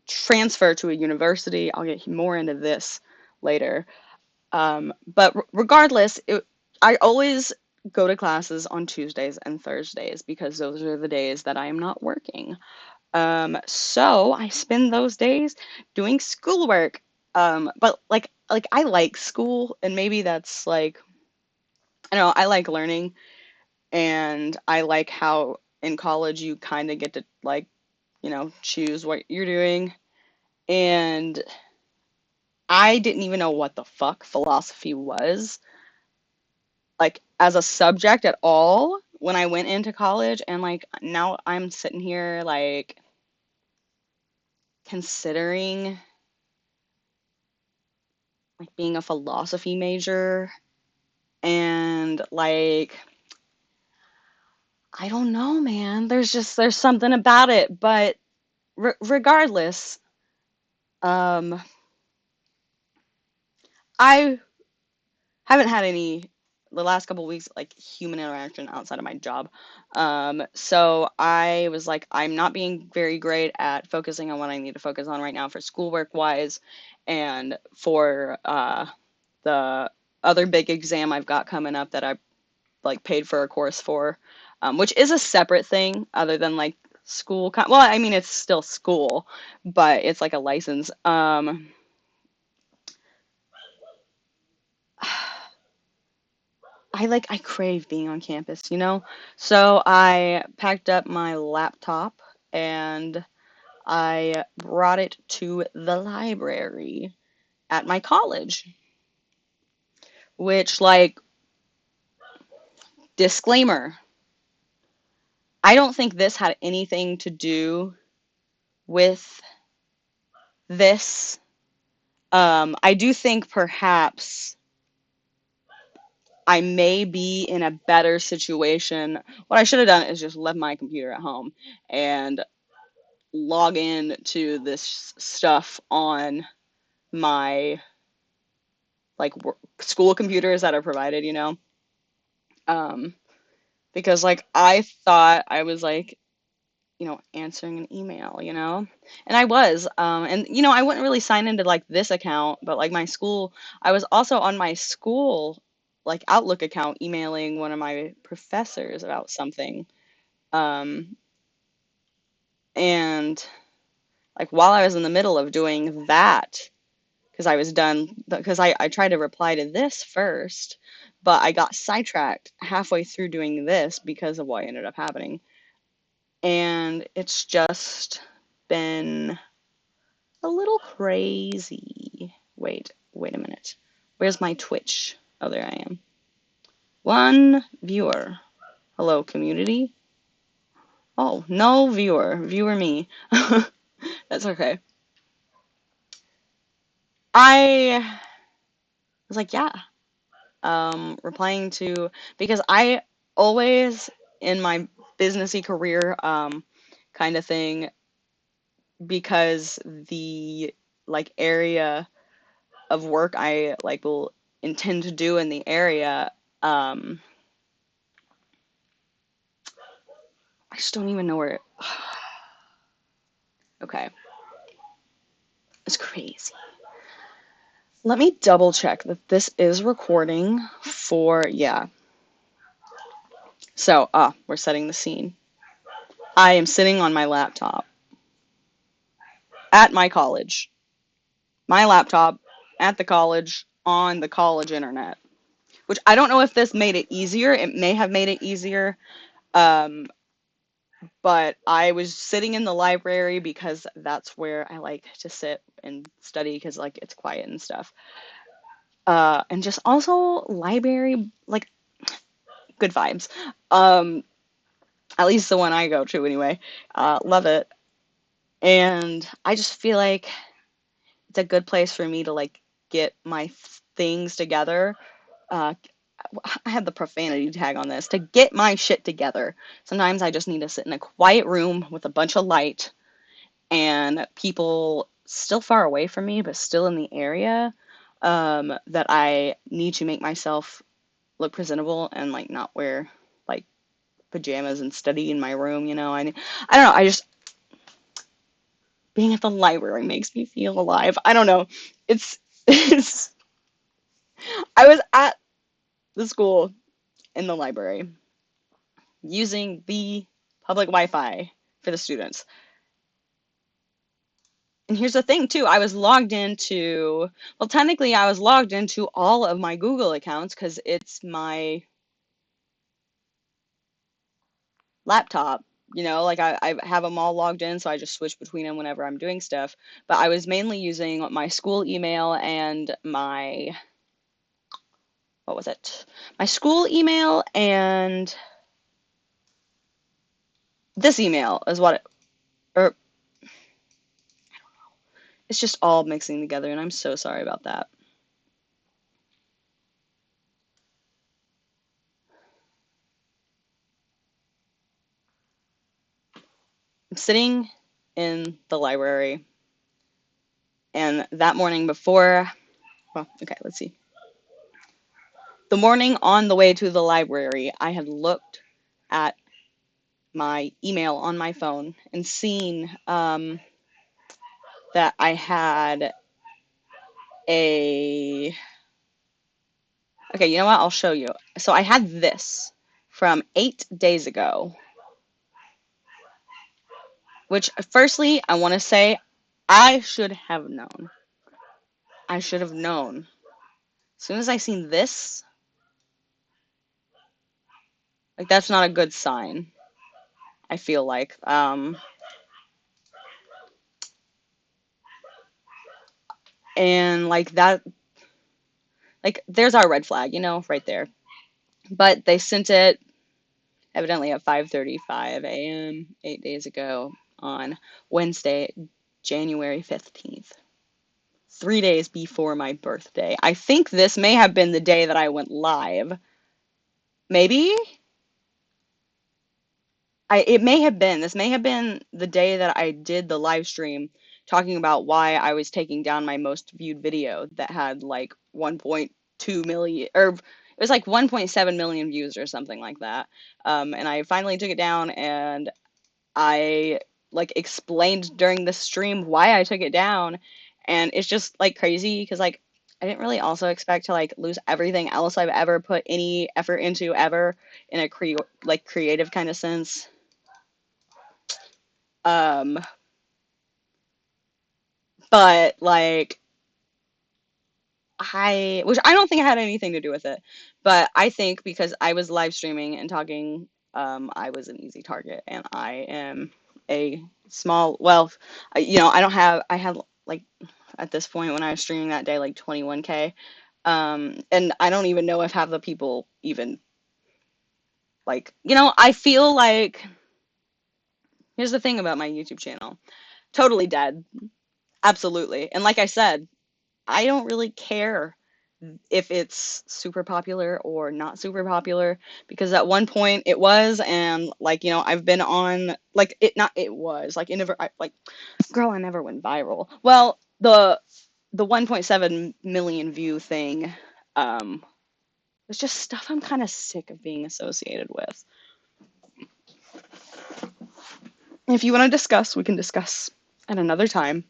transfer to a university. I'll get more into this later. But regardless, I always go to classes on Tuesdays and Thursdays because those are the days that I am not working. So I spend those days doing schoolwork. But like I like school, and maybe that's like I don't know, I like learning, and I like how in college you kind of get to like, choose what you're doing. And I didn't even know what the fuck philosophy was, like as a subject at all when I went into college, and like now I'm sitting here like considering like being a philosophy major, and like I don't know, man. There's something about it, but regardless, um I haven't had any the last couple of weeks like human interaction outside of my job. So I was like, I'm not being very great at focusing on what I need to focus on right now for schoolwork wise, and for the other big exam I've got coming up that I like paid for a course for, which is a separate thing other than like school. Well, I mean it's still school, but it's like a license. I crave being on campus, you know? So I packed up my laptop and I brought it to the library at my college, which like disclaimer, I don't think this had anything to do with this. I do think perhaps I may be in a better situation. What I should have done is just left my computer at home and log in to this stuff on my like school computers that are provided, um, because like I thought I was like, answering an email, and I was, and I wouldn't really sign into like this account, but like my school, I was also on my school like Outlook account emailing one of my professors about something, um, and like while I was in the middle of doing that, because I was done, because I tried to reply to this first, but I got sidetracked halfway through doing this because of what ended up happening. And it's just been a little crazy. Wait a minute. Where's my Twitch? Oh, there I am. One viewer. Hello, community. Oh, no viewer. Viewer me. That's okay. I was like, yeah, replying to because I always in my businessy career kind of thing, because the like area of work I like will intend to do in the area. I just don't even know where. Okay, it's crazy. Let me double check that this is recording for, yeah. So, we're setting the scene. I am sitting on my laptop at my college. My laptop at the college on the college internet. Which I don't know if this made it easier. It may have made it easier. Um, but I was sitting in the library because that's where I like to sit and study because like it's quiet and stuff. And just also library, like good vibes. Um, at least the one I go to anyway. Love it. And I just feel like it's a good place for me to like get my things together. Uh, I have the profanity tag on this to get my shit together. Sometimes I just need to sit in a quiet room with a bunch of light and people still far away from me, but still in the area, that I need to make myself look presentable and like not wear like pajamas and study in my room, you know. I don't know, I just being at the library makes me feel alive. I don't know. It's it's I was at the school in the library using the public Wi-Fi for the students. And here's the thing too, I was logged into, well, technically I was logged into all of my Google accounts because it's my laptop. You know, like I have them all logged in, so I just switch between them whenever I'm doing stuff. But I was mainly using my school email and my, what was it? My school email and this email is what it, or it's just all mixing together, and I'm so sorry about that. I'm sitting in the library, and that morning before, well, okay, let's see. The morning on the way to the library, I had looked at my email on my phone and seen that I had a. Okay, you know what? I'll show you. So I had this from 8 days ago, which firstly, I want to say I should have known. I should have known. As soon as I seen this, like that's not a good sign. I feel like. And like that, like there's our red flag, you know, right there. But they sent it evidently at 5:35 a.m. 8 days ago on Wednesday, January 15th. 3 days before my birthday. I think this may have been the day that I went live. Maybe? It may have been. This may have been the day that I did the live stream talking about why I was taking down my most viewed video that had like 1.2 million, or it was like 1.7 million views or something like that. And I finally took it down, and I like explained during the stream why I took it down, and it's just like crazy because like I didn't really also expect to like lose everything else I've ever put any effort into ever in a creative kind of sense. Um, but like which I don't think had anything to do with it, but I think because I was live streaming and talking, I was an easy target, and I am a small, well, you know, I had like at this point when I was streaming that day like 21K, and I don't even know if half the people even like, you know, I feel like here's the thing about my YouTube channel, totally dead, absolutely, and like I said, I don't really care if it's super popular or not super popular because at one point it was, and like, you know, I've been on like it was like it never like girl, I never went viral. Well, the 1.7 million view thing, It's just stuff I'm kind of sick of being associated with. If you want to discuss, we can discuss at another time.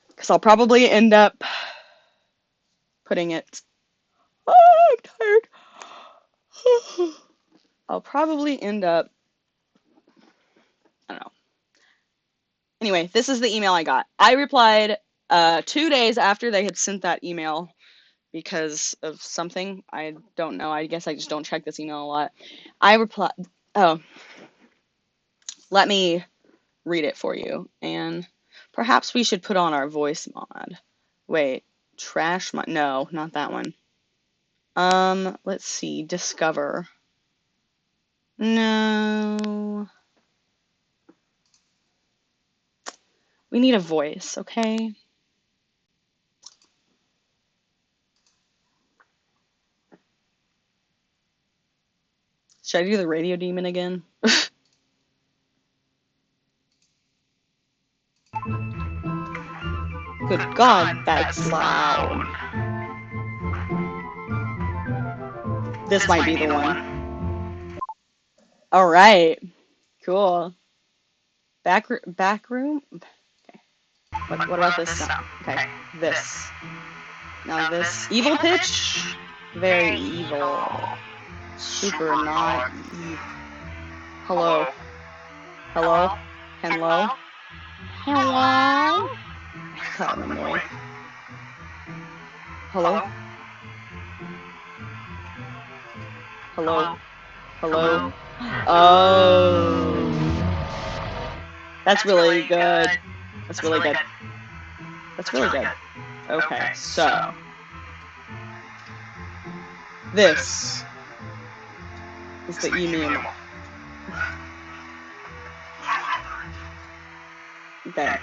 Because I'll probably end up putting it. Oh, I'm tired. I'll probably end up. I don't know. Anyway, this is the email I got. I replied 2 days after they had sent that email because of something. I don't know. I guess I just don't check this email a lot. I replied. Oh, let me read it for you. And perhaps we should put on our voice mod. Wait, trash mod? No, not that one. Let's see. Discover. No. We need a voice, okay? Should I do the radio demon again? Good God, that's loud. This might be the one. All right. Cool. Back room? Okay. What about this sound? Okay. This. Now this. Evil pitch? Very evil. Super not evil. Hello. Hello? Hello? Hello? God, I'm annoyed. Hello? Hello? Hello? Oh. That's really good. That's really good. That's really good. Okay, so. This is the email. Okay.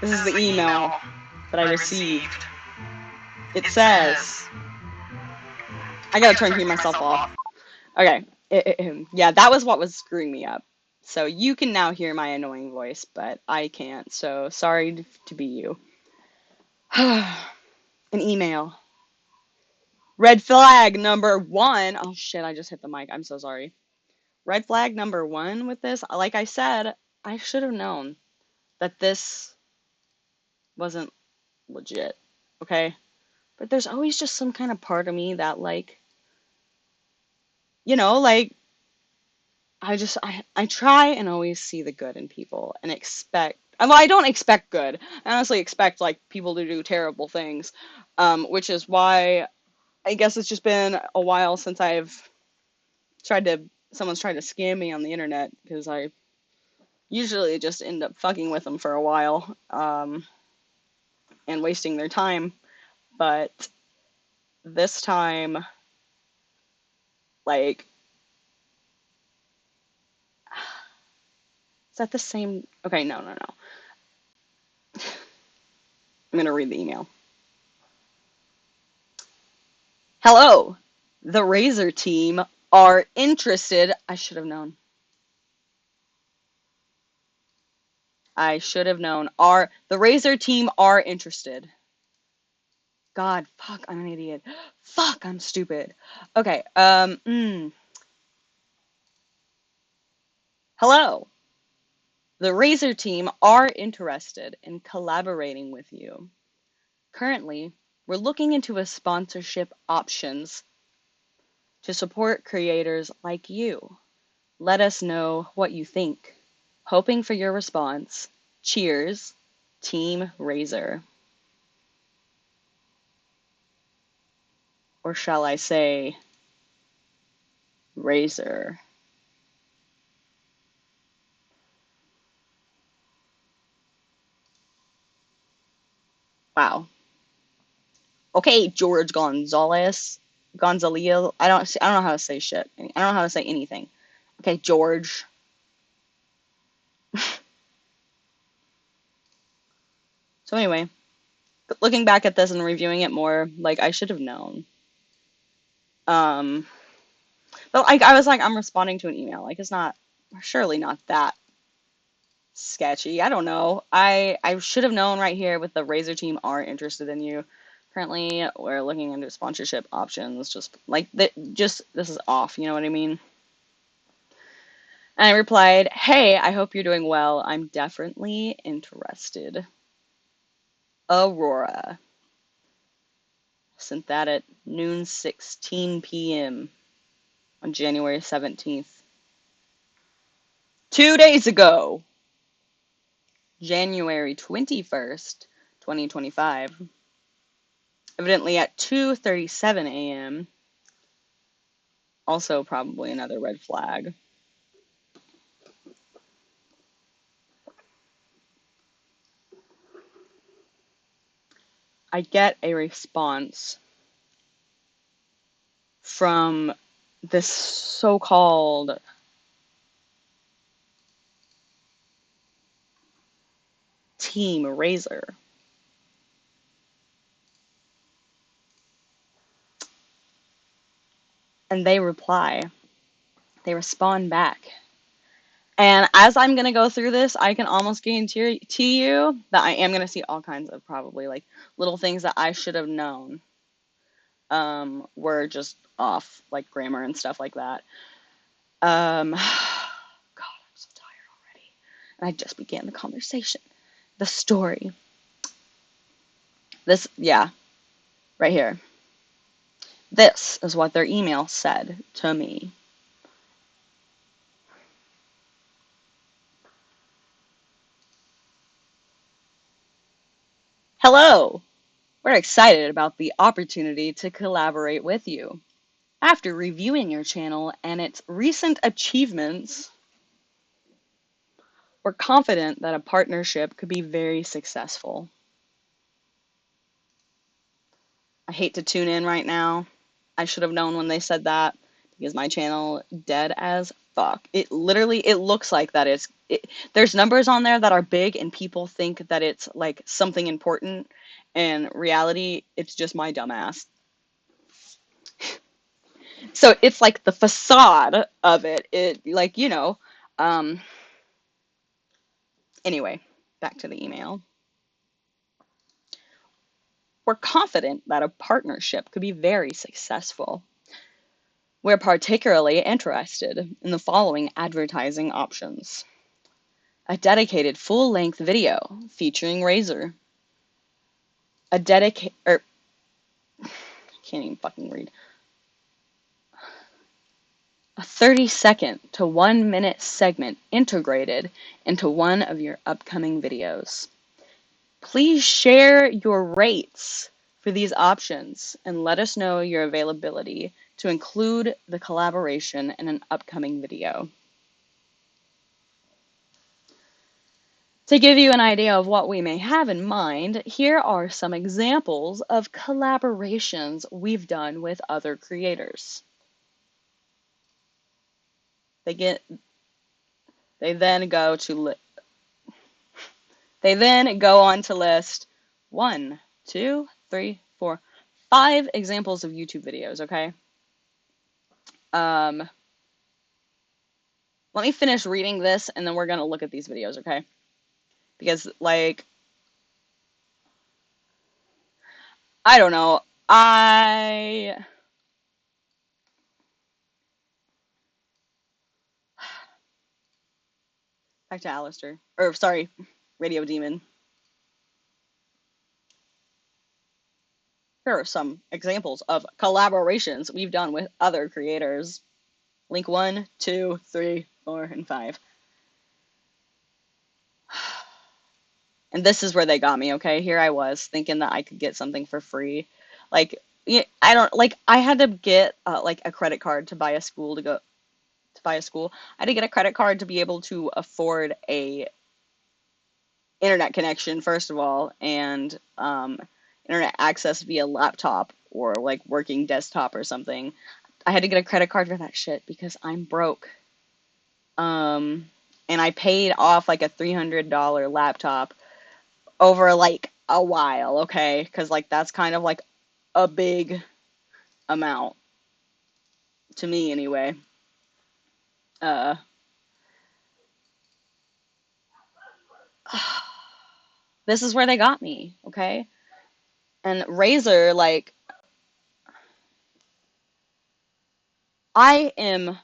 This is the email that I received. It says, I gotta turn myself off. Okay. Yeah, that was what was screwing me up. So you can now hear my annoying voice, but I can't. So sorry to be you. An email. Red flag number 1. Oh shit, I just hit the mic. I'm so sorry. Red flag number 1 with this. Like I said, I should have known that this wasn't legit. Okay? But there's always just some kind of part of me that like, like I try and always see the good in people and expect, well, I don't expect good. I honestly expect like people to do terrible things, which is why I guess it's just been a while since someone's tried to scam me on the internet, because I usually just end up fucking with them for a while, and wasting their time. But this time, like, is that the same? Okay, no. I'm going to read the email. Hello, the Razor team are interested. I should have known. The Razor team are interested. God, fuck, I'm an idiot. Fuck, I'm stupid. Okay, Hello. The Razor team are interested in collaborating with you. Currently, we're looking into a sponsorship options to support creators like you. Let us know what you think. Hoping for your response. Cheers, Team Razor. Or shall I say, Razor. Wow. Okay, George Gonzalez. I don't know how to say shit. I don't know how to say anything. Okay, George. So anyway, looking back at this and reviewing it more, like, I should have known. But like, I was like, I'm responding to an email. Like, it's not, surely not that sketchy. I don't know. I should have known right here with the Razer team are interested in you. Currently, we're looking into sponsorship options. Just like that, just this is off. You know what I mean? And I replied, "Hey, I hope you're doing well. I'm definitely interested." Aurora. Sent that at noon 16 p.m. on January 17th. 2 days ago, January 21st, 2025. Evidently at 2:37 a.m. Also probably another red flag. I get a response from this so-called team Razer. And they respond back. And as I'm going to go through this, I can almost guarantee to you that I am going to see all kinds of probably like little things that I should have known were just off, like grammar and stuff like that. God, I'm so tired already. And I just began the conversation. The story. This, yeah, right here. This is what their email said to me. Hello! We're excited about the opportunity to collaborate with you. After reviewing your channel and its recent achievements, we're confident that a partnership could be very successful. I hate to tune in right now. I should have known when they said that because my channel dead as fuck. It looks like that there's numbers on there that are big and people think that it's like something important, and reality it's just my dumbass. So it's like the facade of it. Anyway, back to the email. We're confident that a partnership could be very successful. We're particularly interested in the following advertising options. A dedicated full-length video featuring Razer. A dedicated, I can't even fucking read. A 30-second to 1-minute segment integrated into one of your upcoming videos. Please share your rates for these options and let us know your availability to include the collaboration in an upcoming video. To give you an idea of what we may have in mind, here are some examples of collaborations we've done with other creators. They then go on to list 1, 2, 3, 4, 5 examples of YouTube videos, okay? Let me finish reading this and then we're going to look at these videos, okay? Because, like, I don't know. Back to Alistair. Or, sorry, Radio Demon. Here are some examples of collaborations we've done with other creators. Link 1, 2, 3, 4, and 5. And this is where they got me, okay? Here I was thinking that I could get something for free. Like, I had to get like a credit card to buy a school I had to get a credit card to be able to afford a internet connection, first of all, and internet access via laptop or like working desktop or something. I had to get a credit card for that shit because I'm broke. And I paid off like a $300 laptop over like a while, okay? Because like that's kind of like a big amount to me anyway. Uh, This is where they got me, okay? And Razer, like, I am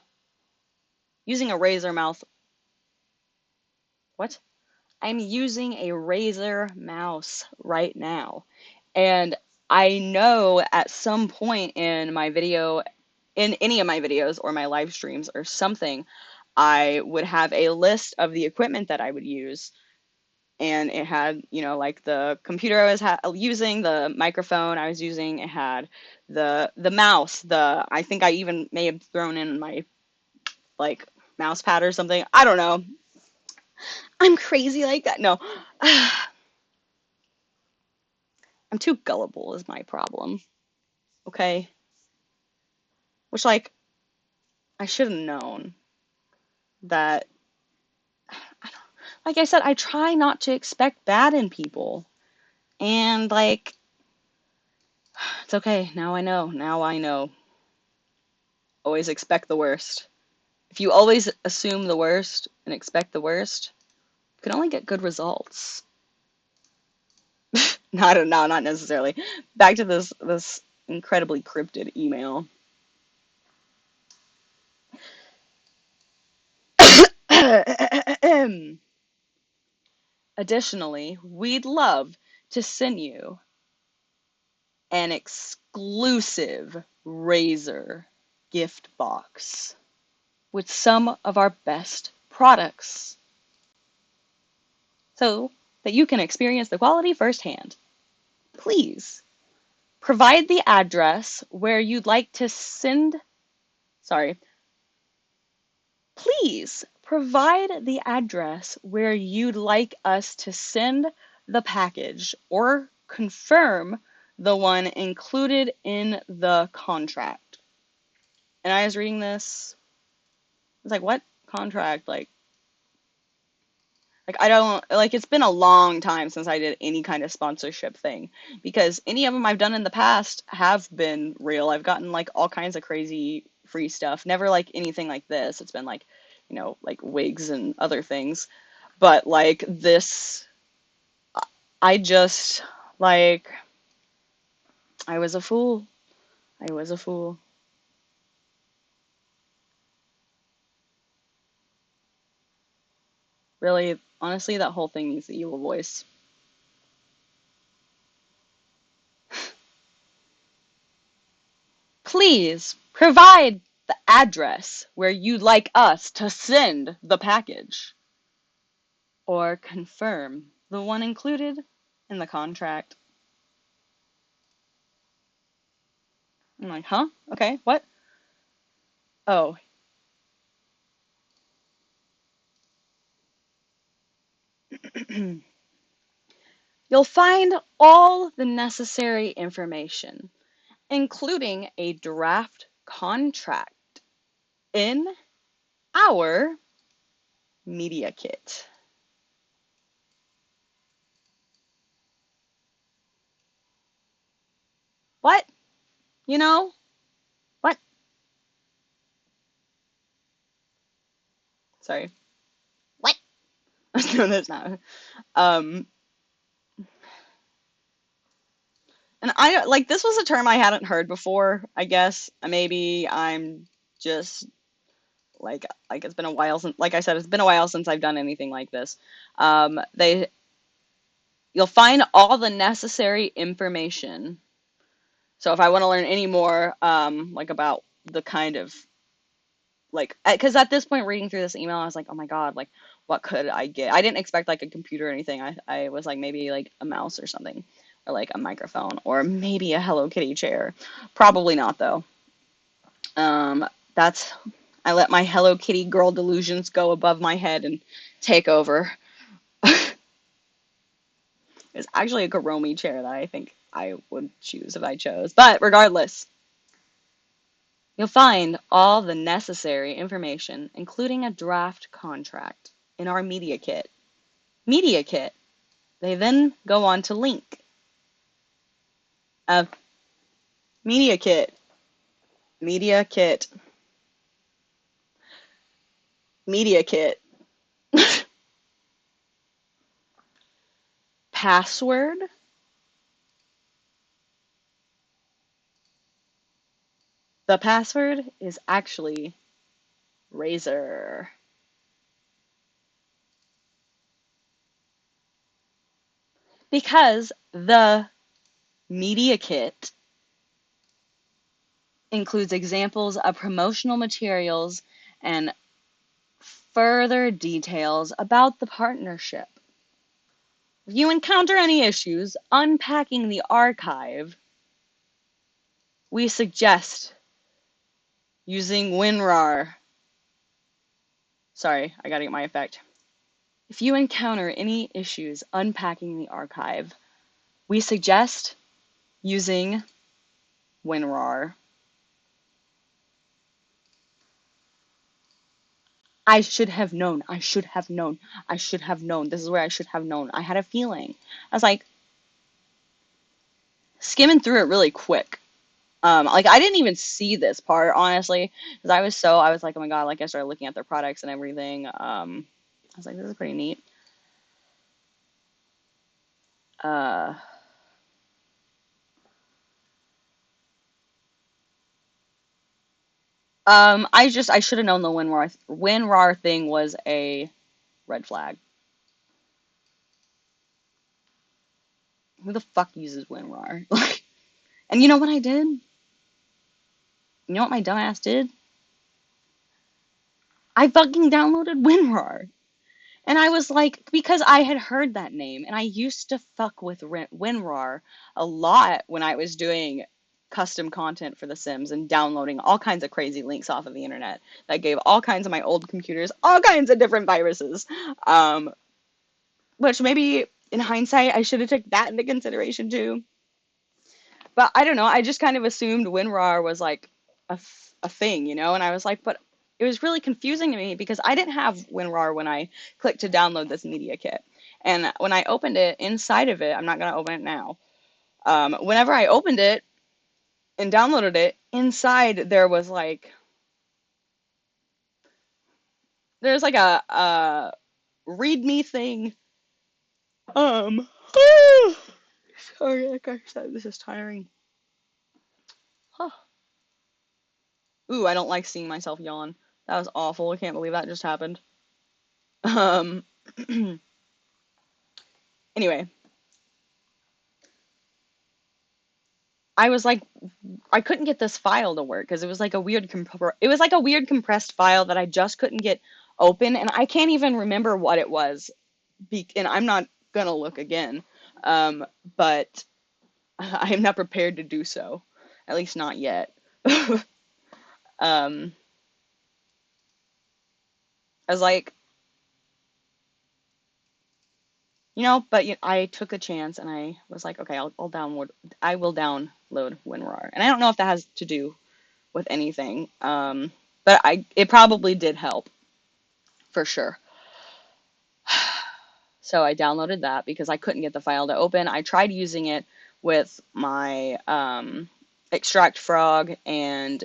using a Razer mouse. What? I'm using a Razer mouse right now. And I know at some point in my video, in any of my videos or my live streams or something, I would have a list of the equipment that I would use. And it had, you know, like the computer I was using, the microphone I was using, it had the mouse, I think I even may have thrown in my like mouse pad or something. I don't know. I'm crazy like that. No. I'm too gullible is my problem. Okay? Which like I should have known that like I said, I try not to expect bad in people. And like it's okay. Now I know. Now I know. Always expect the worst. If you always assume the worst and expect the worst, you can only get good results. No, not necessarily. Back to this incredibly cryptid email. Additionally, we'd love to send you an exclusive Razer gift box with some of our best products so that you can experience the quality firsthand. Please provide the address where you'd like to send, sorry, please provide the address where you'd like us to send the package or confirm the one included in the contract. And I was reading this, I was like, what contract? Like I don't like it's been a long time since I did any kind of sponsorship thing because any of them I've done in the past have been real. I've gotten like all kinds of crazy free stuff. Never like anything like this. It's been like, you know, like wigs and other things. But like this I just like I was a fool. I was a fool. Really, honestly, that whole thing needs the evil voice. Please provide the address where you'd like us to send the package or confirm the one included in the contract. I'm like, huh? Okay, what? Oh. You'll find all the necessary information, including a draft contract, in our media kit. What? You know? What? Sorry. What? No, that's not. Um, and I like this was a term I hadn't heard before, I guess. Maybe I'm just like it's been a while since like I said, it's been a while since I've done anything like this. You'll find all the necessary information. So if I want to learn any more like about the kind of like because at this point reading through this email I was like, oh my god, like what could I get? I didn't expect like a computer or anything. I was like maybe like a mouse or something or like a microphone or maybe a Hello Kitty chair. Probably not though. That's I let my Hello Kitty girl delusions go above my head and take over. It's actually a Karomi chair that I think I would choose if I chose. But regardless, you'll find all the necessary information, including a draft contract, in our media kit. Media kit. They then go on to link a media kit. Media kit. Media kit. password is actually Razor. Because the media kit includes examples of promotional materials and further details about the partnership. If you encounter any issues unpacking the archive, we suggest using WinRAR. Sorry, I gotta get my effect. If you encounter any issues unpacking the archive, we suggest using WinRAR. I should have known. I should have known. I should have known. This is where I should have known. I had a feeling. I was like skimming through it really quick. Like I didn't even see this part honestly, because I was like, oh my god, like I started looking at their products and everything. I was like, this is pretty neat. Uh, I should have known the WinRAR thing was a red flag. Who the fuck uses WinRAR? And you know what I did? You know what my dumbass did? I fucking downloaded WinRAR. And I was like, because I had heard that name, and I used to fuck with WinRAR a lot when I was doing custom content for The Sims and downloading all kinds of crazy links off of the internet that gave all kinds of my old computers all kinds of different viruses. Which maybe in hindsight I should have taken that into consideration too. But I don't know. I just kind of assumed WinRAR was like a thing, you know? And I was like, but it was really confusing to me because I didn't have WinRAR when I clicked to download this media kit. And when I opened it, inside of it, I'm not going to open it now. Whenever I opened it and downloaded it, inside there was like, there's like a readme thing. Um, sorry, gosh, this is tiring. Huh. Ooh, I don't like seeing myself yawn. That was awful. I can't believe that just happened. Um, anyway, I was like, I couldn't get this file to work because it was like a weird compressed file that I just couldn't get open, and I can't even remember what it was. And I'm not gonna look again, but I am not prepared to do so, at least not yet. um, I was like, but I took a chance and I was like, okay, I will download WinRAR, and I don't know if that has to do with anything, but it probably did help for sure. So I downloaded that because I couldn't get the file to open. I tried using it with my extract frog, and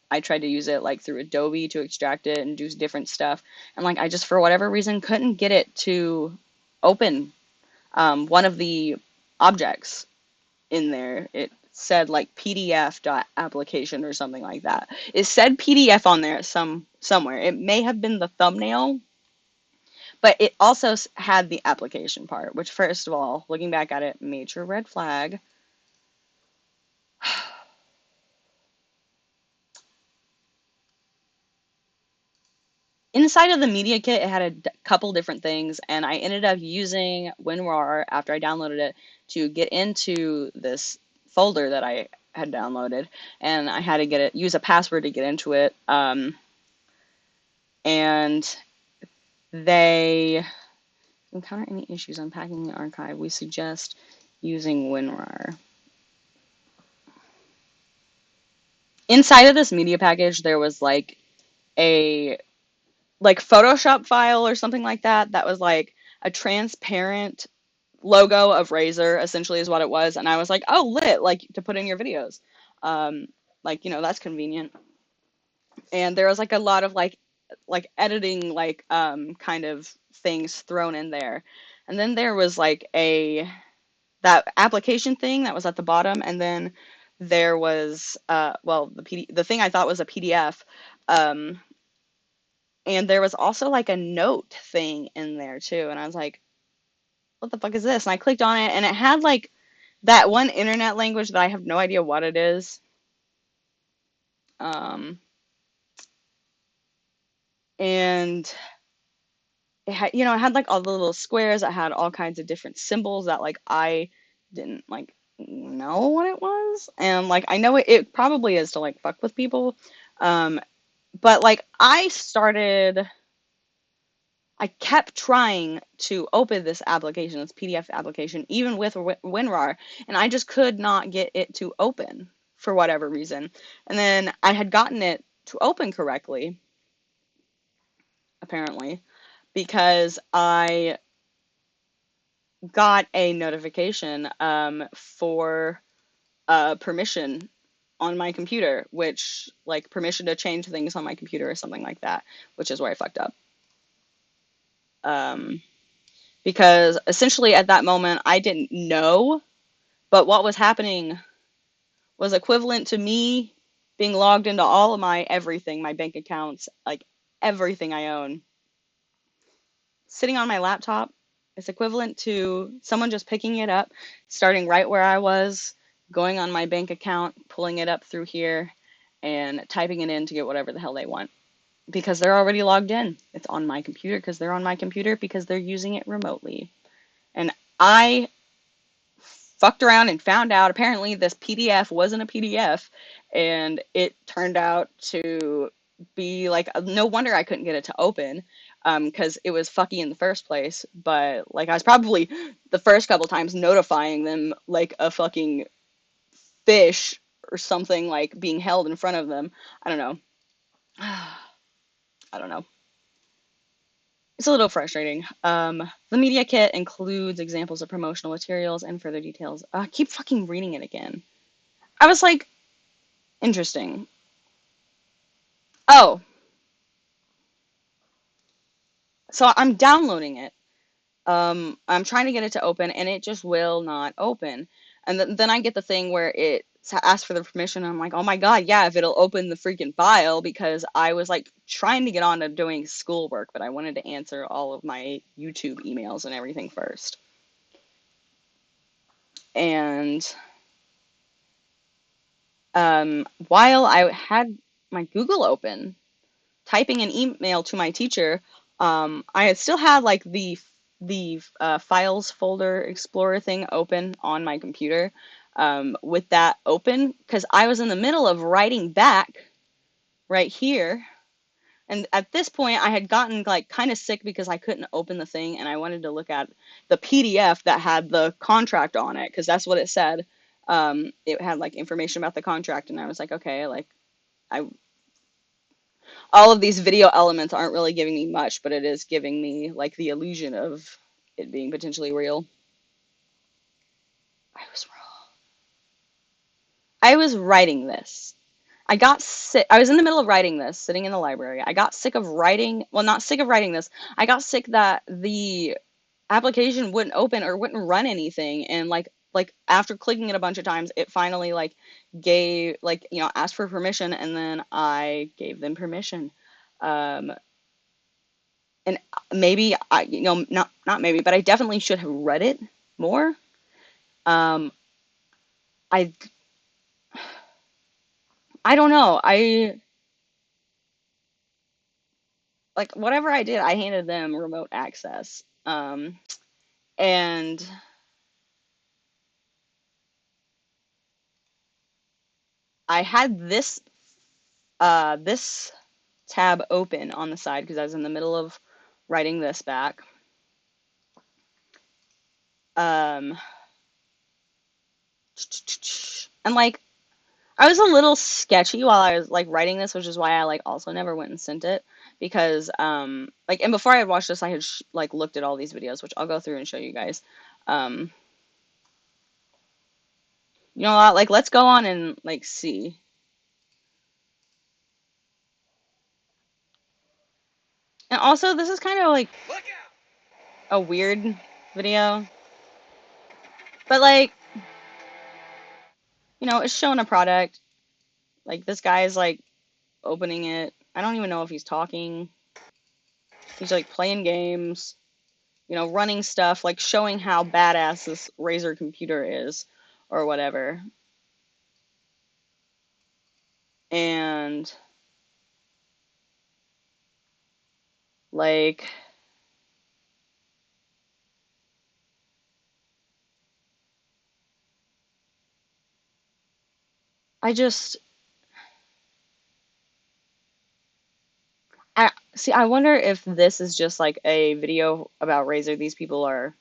I tried to use it like through Adobe to extract it and do different stuff, and like I just for whatever reason couldn't get it to open one of the objects in there. It said like PDF.application or something like that. It said PDF on there somewhere. It may have been the thumbnail, but it also had the application part, which first of all, looking back at it, major red flag. Inside of the media kit, it had a couple different things, and I ended up using WinRAR after I downloaded it to get into this folder that I had downloaded, and I had to use a password to get into it. And they encounter any issues unpacking the archive, we suggest using WinRAR. Inside of this media package, there was like a Photoshop file or something like that was like a transparent logo of Razer, essentially is what it was. And I was like, oh, lit, like to put in your videos. That's convenient. And there was like a lot of like editing kind of things thrown in there. And then there was like that application thing that was at the bottom, and then there was well, the thing I thought was a PDF, um, and there was also like a note thing in there too, and I was like, what the fuck is this? And I clicked on it, and it had like that one internet language that I have no idea what it is. Um, and it had, it had like all the little squares that had all kinds of different symbols that like I didn't like know what it was. And like I know it probably is to like fuck with people. Um, but like I kept trying to open this application, this PDF application, even with WinRAR, and I just could not get it to open for whatever reason. And then I had gotten it to open correctly, apparently, because I got a notification for permission on my computer, which like permission to change things on my computer or something like that, which is where I fucked up. Um, because essentially at that moment I didn't know, but what was happening was equivalent to me being logged into all of my everything, my bank accounts, like everything I own, sitting on my laptop. It's equivalent to someone just picking it up, starting right where I was, going on my bank account, pulling it up through here, and typing it in to get whatever the hell they want. Because they're already logged in. It's on my computer because they're on my computer because they're using it remotely. And I fucked around and found out apparently this PDF wasn't a PDF, and it turned out to be like no wonder I couldn't get it to open, because it was fucky in the first place. But like I was probably the first couple times notifying them like a fucking fish or something like being held in front of them. I don't know. I don't know. It's a little frustrating. The media kit includes examples of promotional materials and further details. Keep fucking reading it again. I was like, interesting. Oh, so I'm downloading it. I'm trying to get it to open, and it just will not open. And then I get the thing where it asks for the permission. And I'm like, oh my God, yeah, if it'll open the freaking file, because I was like trying to get on to doing schoolwork, but I wanted to answer all of my YouTube emails and everything first. And while I had my Google open, typing an email to my teacher, I had still had like the files folder explorer thing open on my computer, with that open because I was in the middle of writing back right here. And at this point, I had gotten like kind of sick because I couldn't open the thing, and I wanted to look at the PDF that had the contract on it because that's what it said. It had like information about the contract, and I was like, okay, like I all of these video elements aren't really giving me much, but it is giving me like the illusion of it being potentially real. I was wrong. I was writing this. I got sick. I was in the middle of writing this, sitting in the library. I got sick of writing. Well, not sick of writing this. I got sick that the application wouldn't open or wouldn't run anything. And like after clicking it a bunch of times, it finally like gave like asked for permission, and then I gave them permission. Um, and maybe I, not maybe, but I definitely should have read it more. Um, I I don't know. I like whatever I did, I handed them remote access. And I had this tab open on the side because I was in the middle of writing this back. Um, and like I was a little sketchy while I was like writing this, which is why I like also never went and sent it because like and before I had watched this, I had like looked at all these videos, which I'll go through and show you guys. Um, you know what? Like let's go on and like see. And also, this is kind of like a weird video. But like, you know, it's showing a product. Like this guy's like opening it. I don't even know if he's talking. He's like playing games, you know, running stuff, like showing how badass this Razer computer is or whatever. And like I just I see I wonder if this is just like a video about Razer these people are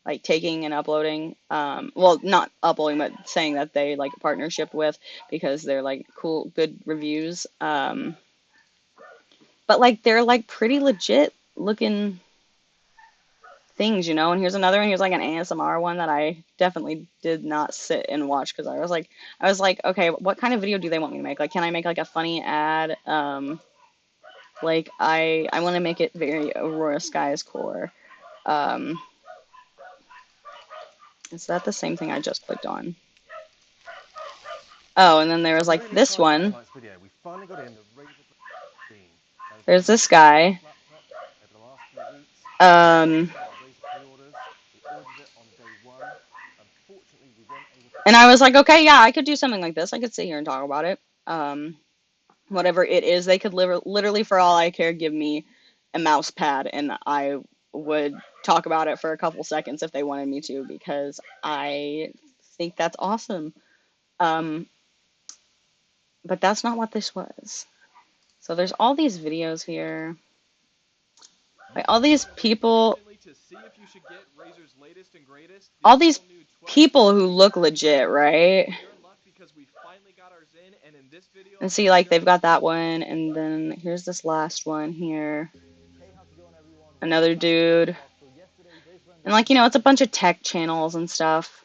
like taking and uploading well not uploading but saying that they like a partnership with because they're like cool good reviews but like they're like pretty legit looking things, you know. And here's another one. Here's like an ASMR one that I definitely did not sit and watch because I was like, okay, what kind of video do they want me to make? Like, can I make like a funny ad? Like I want to make it very Aurora Skies core. Um, is that the same thing I just clicked on? Oh, and then there was like this one. There's this guy. Um, and I was like, okay, yeah, I could do something like this. I could sit here and talk about it. Whatever it is, they could literally, for all I care, give me a mouse pad, and I would talk about it for a couple seconds if they wanted me to, because I think that's awesome. Um, but that's not what this was. So there's all these videos here. Like all these people, all these people who look legit, right? And see, like they've got that one, and then here's this last one here. Another dude. And like, you know, it's a bunch of tech channels and stuff.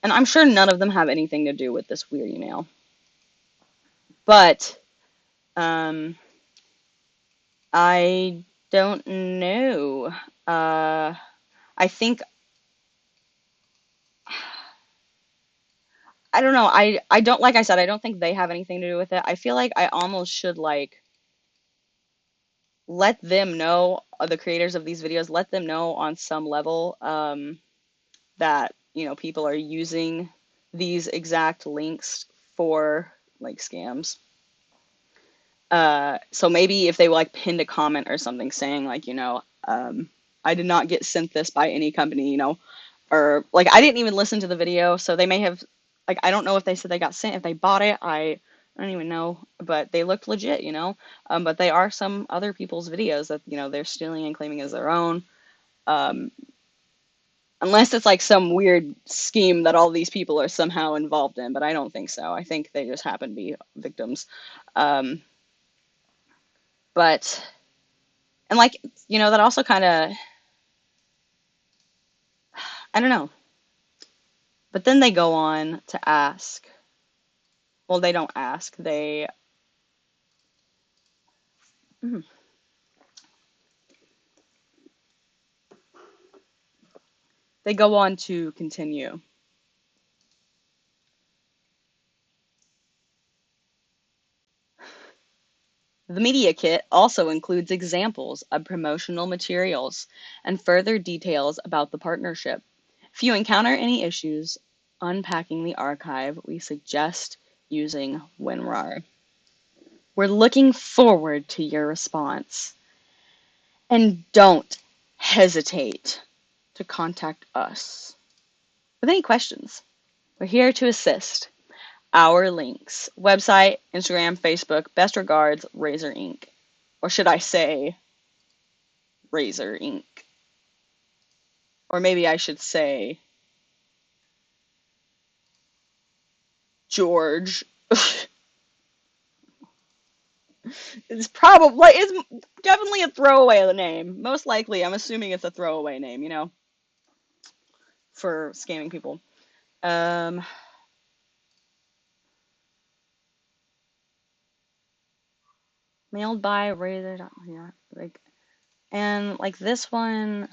And I'm sure none of them have anything to do with this weird email. But um I don't know. I think I don't know. I don't like I said I don't think they have anything to do with it. I feel like I almost should like let them know the creators of these videos let them know on some level that, you know, people are using these exact links for like scams. So maybe if they like pinned a comment or something saying like, you know, I did not get sent this by any company, you know, or like I didn't even listen to the video, so they may have like I don't know if they said they got sent, if they bought it, I don't even know, but they looked legit, you know. But they are some other people's videos that, you know, they're stealing and claiming as their own. Um, Unless it's like some weird scheme that all these people are somehow involved in, but I don't think so. I think they just happen to be victims. Um, but and like, you know, that also kind of I don't know. But then they go on to ask. Well, they don't ask. Mm, they go on to continue. The media kit also includes examples of promotional materials and further details about the partnership. If you encounter any issues unpacking the archive, we suggest using WinRAR. We're looking forward to your response. And don't hesitate to contact us with any questions. We're here to assist. Our links: website, Instagram, Facebook. Best regards, Razer Inc. Or should I say Razer Inc.? Or maybe I should say George. It's definitely a throwaway name. Most likely, I'm assuming it's a throwaway name, you know, for scamming people. Um, Mailed by Razer. Yeah, like, and like this one.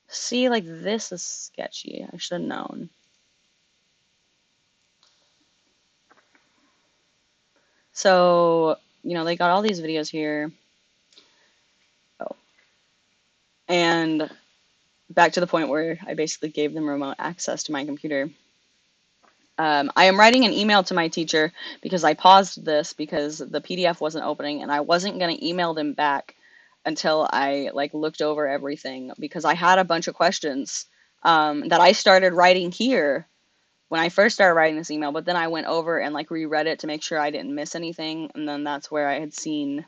See, like, this is sketchy. I should have known. So, they got all these videos here. Oh. And back to the point where I basically gave them remote access to my computer. I am writing an email to my teacher because I paused this because the PDF wasn't opening, and I wasn't going to email them back until I looked over everything, because I had a bunch of questions that I started writing here when I first started writing this email, but then I went over and reread it to make sure I didn't miss anything, and then that's where I had seen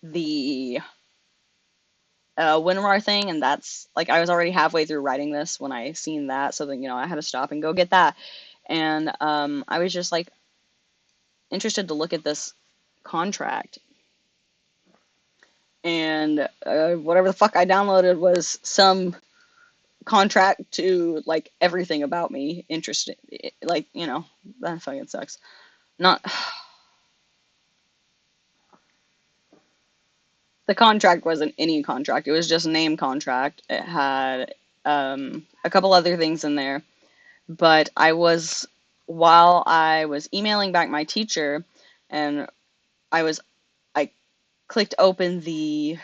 the WinRAR thing, and that's I was already halfway through writing this when I seen that, so then I had to stop and go get that, and I was just interested to look at this contract, and whatever the fuck I downloaded was some contract to everything about me. Interesting, that fucking sucks. Not the contract wasn't any contract. It was just name contract. It had a couple other things in there, but while I was emailing back my teacher, and I clicked open the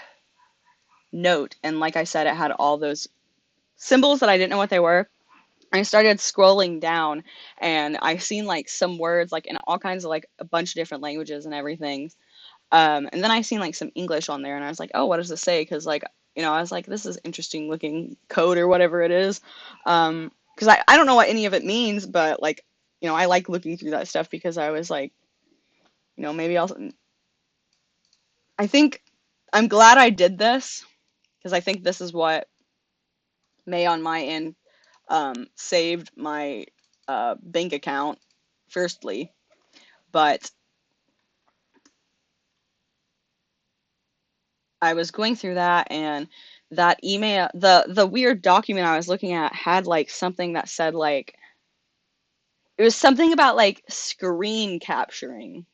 note, and like I said, it had all those symbols that I didn't know what they were. I started scrolling down, and I seen some words in all kinds of a bunch of different languages and everything. And then I seen some English on there, and I was like, oh, what does it say? Because I was like, this is interesting looking code or whatever it is. Because I don't know what any of it means, but I like looking through that stuff because I was like, maybe I think I'm glad I did this, because I think this is what may on my end saved my bank account firstly, but I was going through that, and that email, the weird document I was looking at had something that said it was something about screen capturing,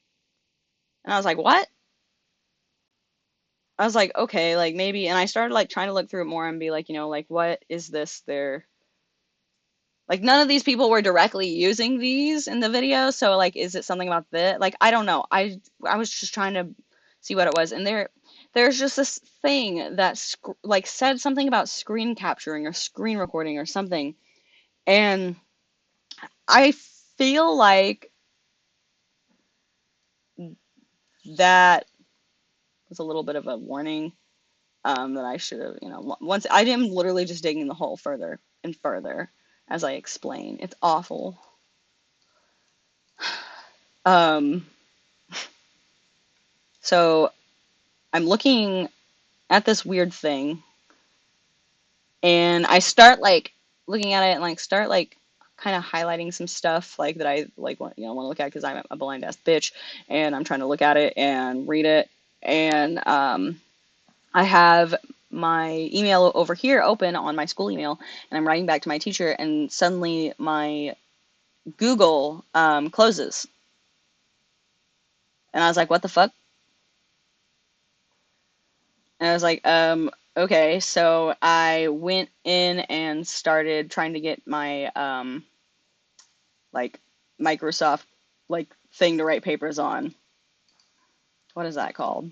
and I was like, what? I was like, okay, maybe, and I started trying to look through it more and be what is this there? None of these people were directly using these in the video, so is it something about this? I don't know. I was just trying to see what it was, and there's just this thing that said something about screen capturing or screen recording or something, and I feel like that was a little bit of a warning, that I should have, once I am literally just digging the hole further and further as I explain. It's awful. Um, so I'm looking at this weird thing, and I start looking at it and start kind of highlighting some stuff that I want to look at, because I'm a blind ass bitch, and I'm trying to look at it and read it, and I have my email over here open on my school email, and I'm writing back to my teacher, and suddenly my Google closes, and I was like, what the fuck? And I was like, okay. So I went in and started trying to get my like Microsoft thing to write papers on. What is that called?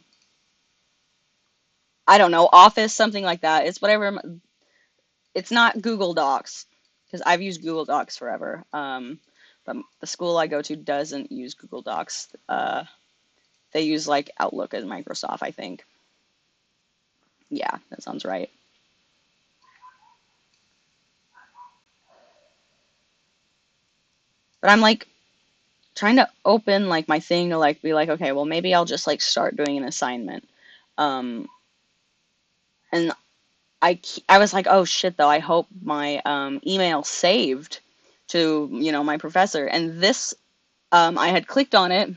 I don't know, Office, something like that. It's whatever. It's not Google Docs, because I've used Google Docs forever. But the school I go to doesn't use Google Docs. They use Outlook as Microsoft, I think. Yeah, that sounds right. But I'm trying to open my thing to be okay, well, maybe I'll just start doing an assignment. And I was like, oh shit, though, I hope my email saved to my professor. And this I had clicked on it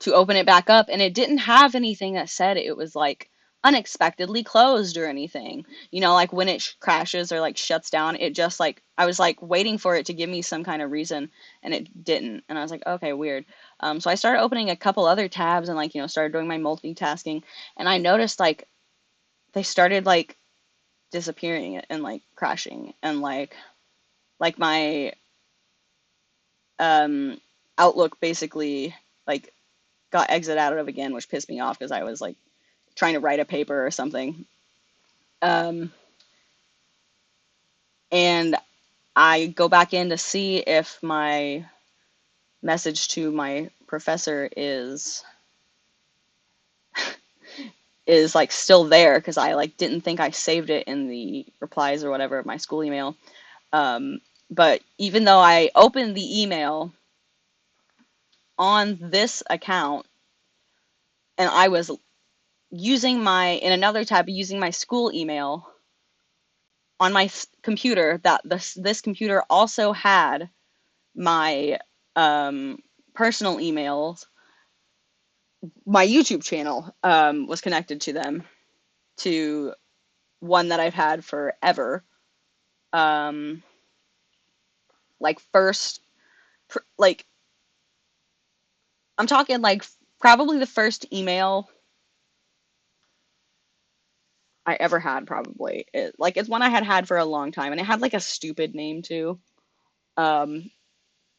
to open it back up, and it didn't have anything that said it was unexpectedly closed or anything. When it crashes or shuts down, it just I was waiting for it to give me some kind of reason, and it didn't. And I was like, okay, weird. So I started opening a couple other tabs and started doing my multitasking, and I noticed they started like disappearing and like crashing, and like my um Outlook basically like got exit out of again, which pissed me off because I was like trying to write a paper or something. Um, and I go back in to see if my message to my professor is like still there, because I like didn't think I saved it in the replies or whatever of my school email. Um, but even though I opened the email on this account, and I was using in another tab, using my school email on my computer, that this computer also had my personal emails. My YouTube channel was connected to them, to one that I've had forever. Um, like first, like I'm talking like probably the first email I ever had. Probably it's one I had for a long time, and it had like a stupid name too. Um,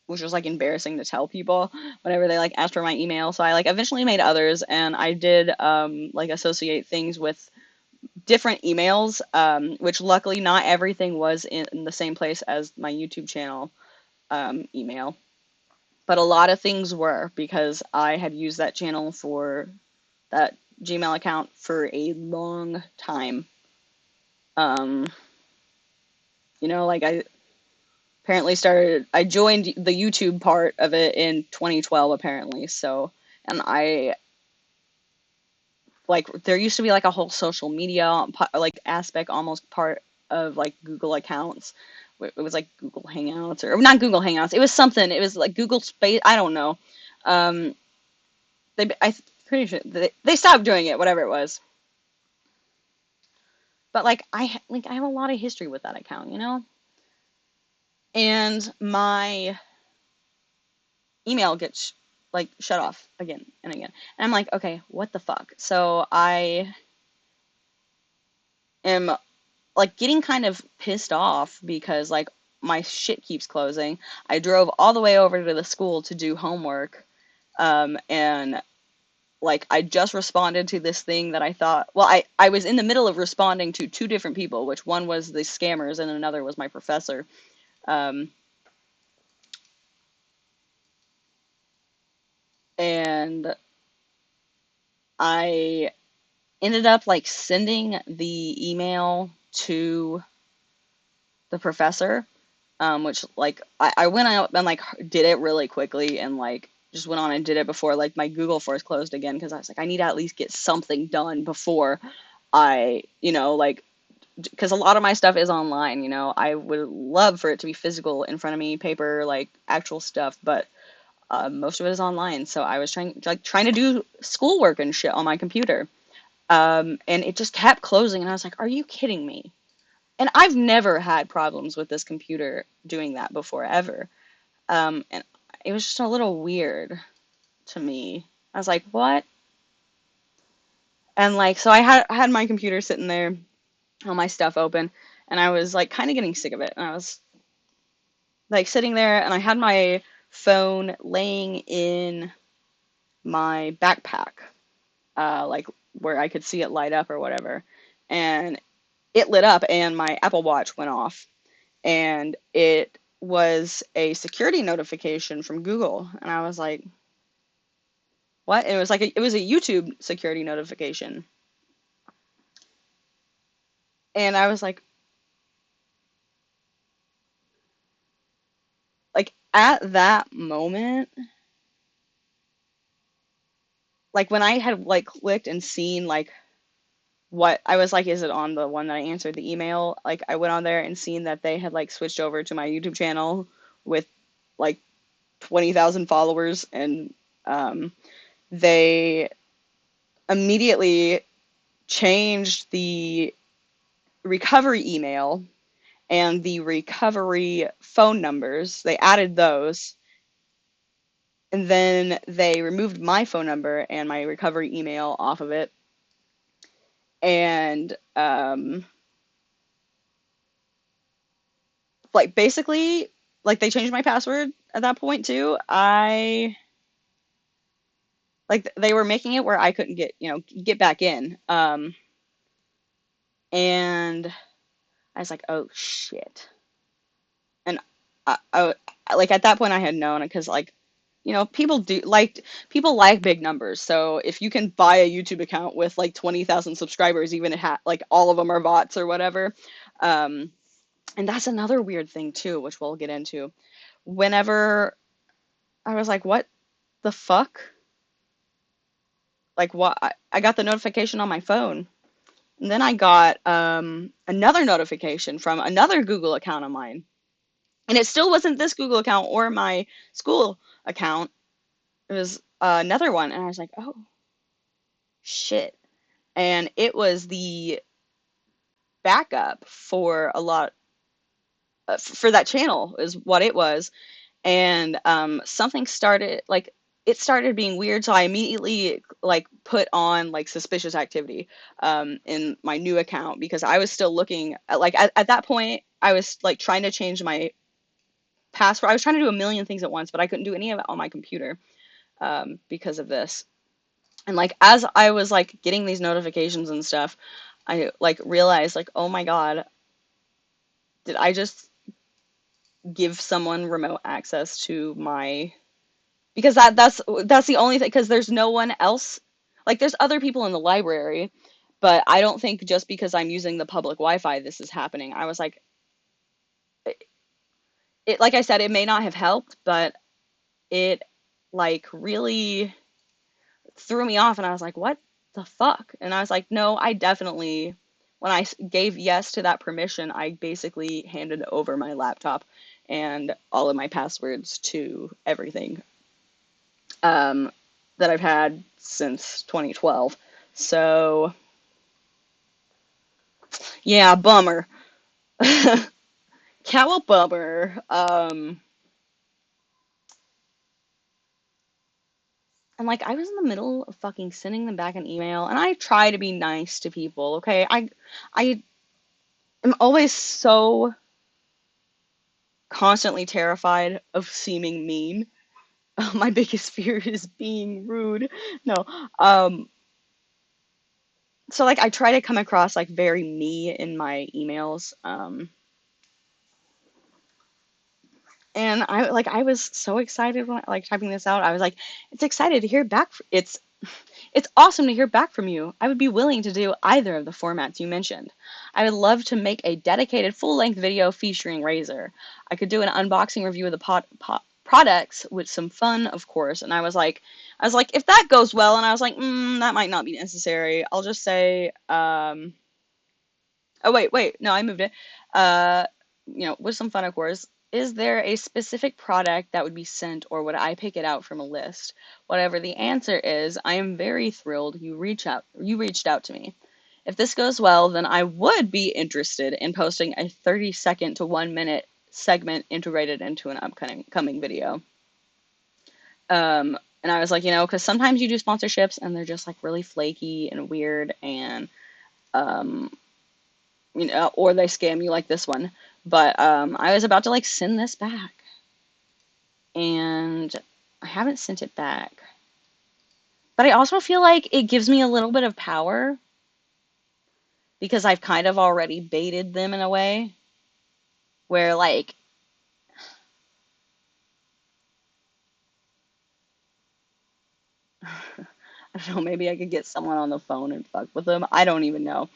which was like embarrassing to tell people whenever they like asked for my email. So I like eventually made others, and I did like associate things with different emails, which luckily not everything was in the same place as my YouTube channel email, but a lot of things were, because I had used that channel for that Gmail account for a long time. Um, like I joined the YouTube part of it in 2012 apparently. So, and I like there used to be like a whole social media like aspect, almost part of like Google accounts. It was like Google Hangouts, or not Google Hangouts. It was something. It was like Google Space. I don't know. Um, I'm pretty sure they stopped doing it, whatever it was. But like I have a lot of history with that account. And my email gets like shut off again and again. And I'm like, okay, what the fuck? So I am like getting kind of pissed off because like my shit keeps closing. I drove all the way over to the school to do homework. And like I just responded to this thing that I thought, well, I was in the middle of responding to two different people, which one was the scammers and another was my professor. Um, and I ended up like sending the email to the professor, which like I went out and like did it really quickly, and like just went on and did it before like my Google first closed again, because I was like, I need to at least get something done before I, like, because a lot of my stuff is online. I would love for it to be physical in front of me, paper, like actual stuff, but most of it is online. So I was trying to do schoolwork and shit on my computer. And it just kept closing, and I was like, are you kidding me? And I've never had problems with this computer doing that before, ever. And it was just a little weird to me. I was like, what? And like, so I had my computer sitting there, all my stuff open, and I was like kind of getting sick of it. And I was like sitting there, and I had my phone laying in my backpack, like where I could see it light up or whatever. And it lit up, and my Apple Watch went off, and it was a security notification from Google. And I was like, what? And it was like it was a YouTube security notification. And I was like at that moment, like when I had like clicked and seen like what I was like, is it on the one that I answered the email? Like I went on there and seen that they had like switched over to my YouTube channel with like 20,000 followers, and they immediately changed the recovery email and the recovery phone numbers. They added those, and then they removed my phone number and my recovery email off of it. And like basically like they changed my password at that point too. I like they were making it where I couldn't get back in. And I was like, oh shit. And like at that point I had known because like people like big numbers. So if you can buy a YouTube account with like 20,000 subscribers, even like all of them are bots or whatever. Um, and that's another weird thing too, which we'll get into. Whenever I was like, what the fuck? Like what? I got the notification on my phone. And then I got another notification from another Google account of mine. And it still wasn't this Google account or my school account. It was another one. And I was like, oh, shit. And it was the backup for a lot for that channel is what it was. And something started like it started being weird, so I immediately like put on like suspicious activity in my new account because I was still looking at like at that point I was like trying to change my password. I was trying to do a million things at once, but I couldn't do any of it on my computer because of this. And like as I was like getting these notifications and stuff, I like realized like, oh my God, did I just give someone remote access to my because that's the only thing because there's no one else like there's other people in the library, but I don't think just because I'm using the public Wi-Fi this is happening. I was like it like I said it may not have helped, but it like really threw me off and I was like, what the fuck? And I was like, no, I definitely when I gave yes to that permission, I basically handed over my laptop and all of my passwords to everything um, that I've had since 2012. So, yeah, bummer. Cow bummer. And like I was in the middle of fucking sending them back an email, and I try to be nice to people. Okay, I am always so constantly terrified of seeming mean. My biggest fear is being rude. No, um, so like I try to come across like very me in my emails. And I was so excited when like typing this out. I was like, it's excited to hear back. It's awesome to hear back from you. I would be willing to do either of the formats you mentioned. I would love to make a dedicated full-length video featuring Razer. I could do an unboxing review of the products with some fun, of course. And I was like, if that goes well, and I was like, that might not be necessary. I'll just say, oh wait, no, I moved it. Uh, with some fun, of course. Is there a specific product that would be sent, or would I pick it out from a list? Whatever the answer is, I am very thrilled you reached out to me. If this goes well, then I would be interested in posting a 30-second to 1 minute segment integrated into an upcoming video. And I was like, because sometimes you do sponsorships and they're just like really flaky and weird and um, or they scam you like this one. But I was about to like send this back, and I haven't sent it back. But I also feel like it gives me a little bit of power because I've kind of already baited them in a way where like I don't know, maybe I could get someone on the phone and fuck with them. I don't even know.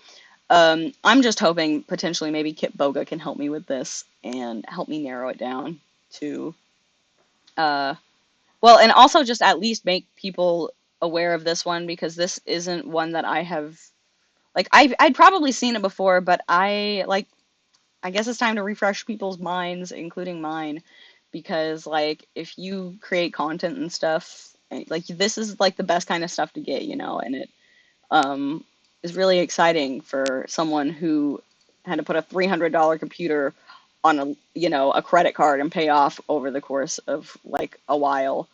I'm just hoping potentially maybe Kip Boga can help me with this and help me narrow it down to uh well, and also just at least make people aware of this one because this isn't one that I have like I'd probably seen it before, but I guess it's time to refresh people's minds, including mine, because like if you create content and stuff, like this is like the best kind of stuff to get, and it um is really exciting for someone who had to put a $300 computer on a credit card and pay off over the course of like a while.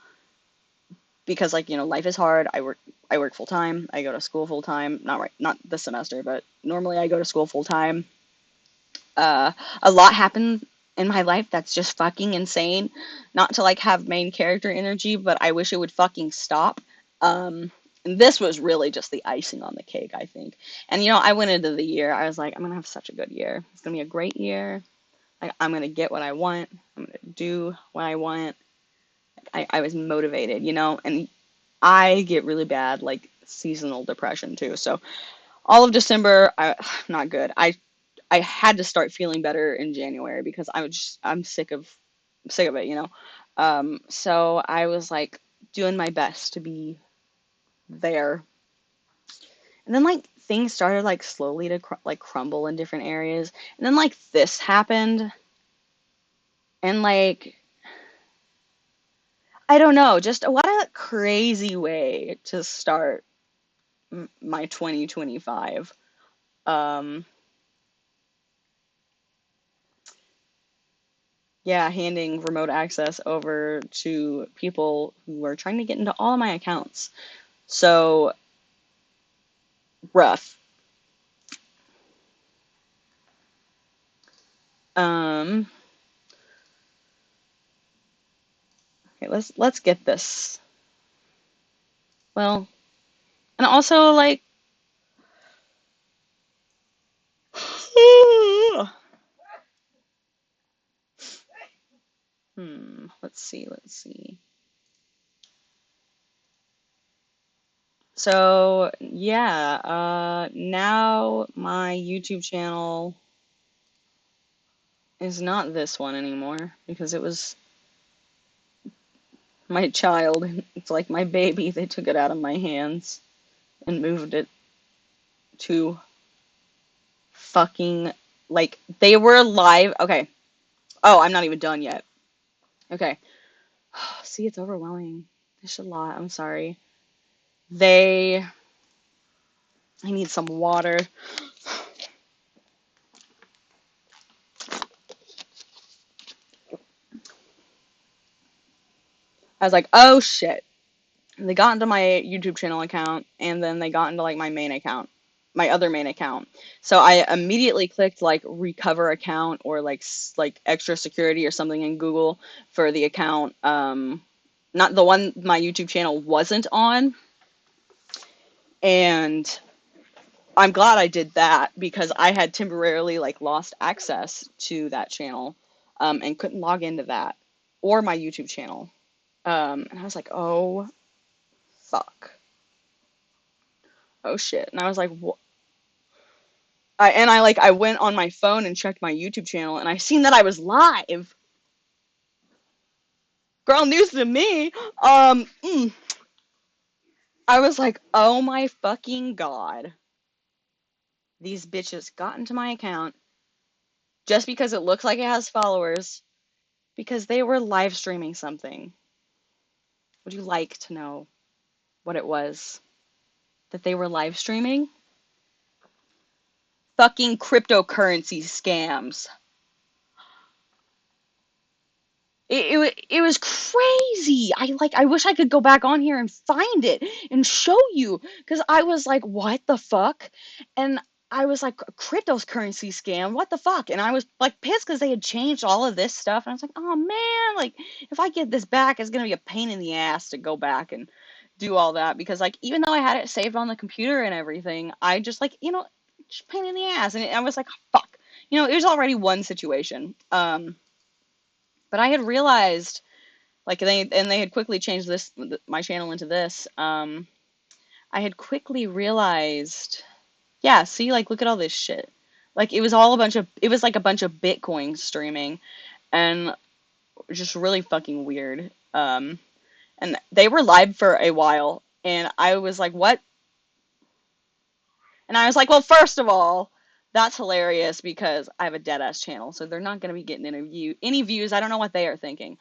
because like, life is hard. I work full time. I go to school full time. Not this semester, but normally I go to school full time. Uh, a lot happened in my life that's just fucking insane. Not to like have main character energy, but I wish it would fucking stop. And this was really just the icing on the cake, I think. And I went into the year, I was like, I'm gonna have such a good year. It's gonna be a great year. Like I'm gonna get what I want. I'm gonna do what I want. I was motivated, and I get really bad like seasonal depression too. So all of December, not good. I had to start feeling better in January because I'm sick of it, So I was like doing my best to be there. And then like things started like slowly to like crumble in different areas. And then like this happened and like I don't know, just what a crazy way to start my 2025. Um yeah, handing remote access over to people who are trying to get into all of my accounts. So rough. Um, okay, let's get this. Well, and also like, let's see. So yeah, now my YouTube channel is not this one anymore because it was my child. It's like my baby. They took it out of my hands and moved it to fucking like they were live. Okay. Oh, I'm not even done yet. Okay. See, it's overwhelming. There's a lot. I'm sorry. They. I need some water. I was like, oh shit. They got into my YouTube channel account and then they got into like my main account, my other main account. So I immediately clicked like recover account or like extra security or something in Google for the account. Not the one my YouTube channel wasn't on. And I'm glad I did that because I had temporarily like lost access to that channel, and couldn't log into that or my YouTube channel. And I was like, oh fuck, oh shit. And I was like, what? I went on my phone and checked my YouTube channel and I seen that I was live. Girl, news to me. I was like, oh my fucking god, these bitches got into my account just because it looks like it has followers because they were live streaming something. Would you like to know what it was that they were live streaming? Fucking cryptocurrency scams. It was crazy. I wish I could go back on here and find it and show you because I was like, what the fuck? And I was like, cryptocurrency scam, what the fuck? And I was like pissed because they had changed all of this stuff. And I was like, oh man, like if I get this back, it's gonna be a pain in the ass to go back and do all that because like even though I had it saved on the computer and everything, I just like just pain in the ass. And I was like, fuck, it was already one situation. But I had realized like they had quickly changed my channel into this. I had quickly realized, yeah, see, like look at all this shit. Like it was like a bunch of Bitcoin streaming and just really fucking weird. And they were live for a while and I was like, what? And I was like, well, first of all, that's hilarious because I have a dead ass channel, so they're not gonna be getting any views. I don't know what they are thinking.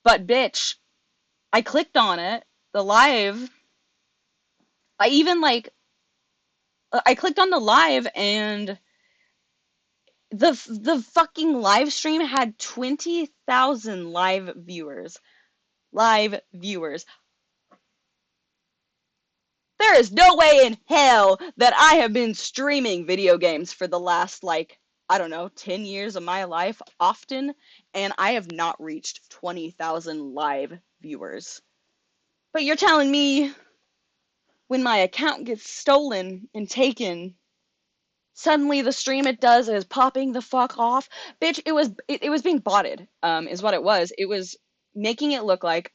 But bitch, I clicked on it, the live. I even like I clicked on the live and the fucking live stream had 20,000 live viewers. Live viewers. There is no way in hell that I have been streaming video games for the last, like, I don't know, 10 years of my life often, and I have not reached 20,000 live viewers. But you're telling me when my account gets stolen and taken, suddenly the stream it does is popping the fuck off? Bitch, it was being botted, is what it was. It was making it look like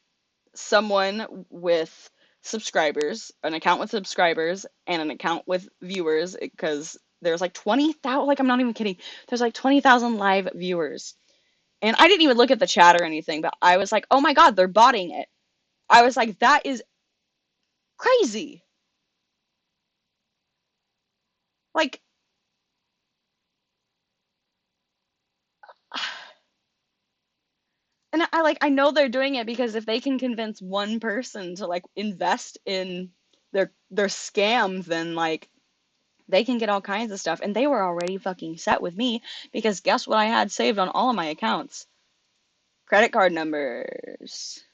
someone with subscribers, an account with subscribers, and an account with viewers, because there's like 20,000, like, I'm not even kidding. There's like 20,000 live viewers. And I didn't even look at the chat or anything, but I was like, oh my God, they're botting it. I was like, that is crazy. Like, and I know they're doing it because if they can convince one person to like invest in their scam, then like they can get all kinds of stuff. And they were already fucking set with me because guess what I had saved on all of my accounts? Credit card numbers,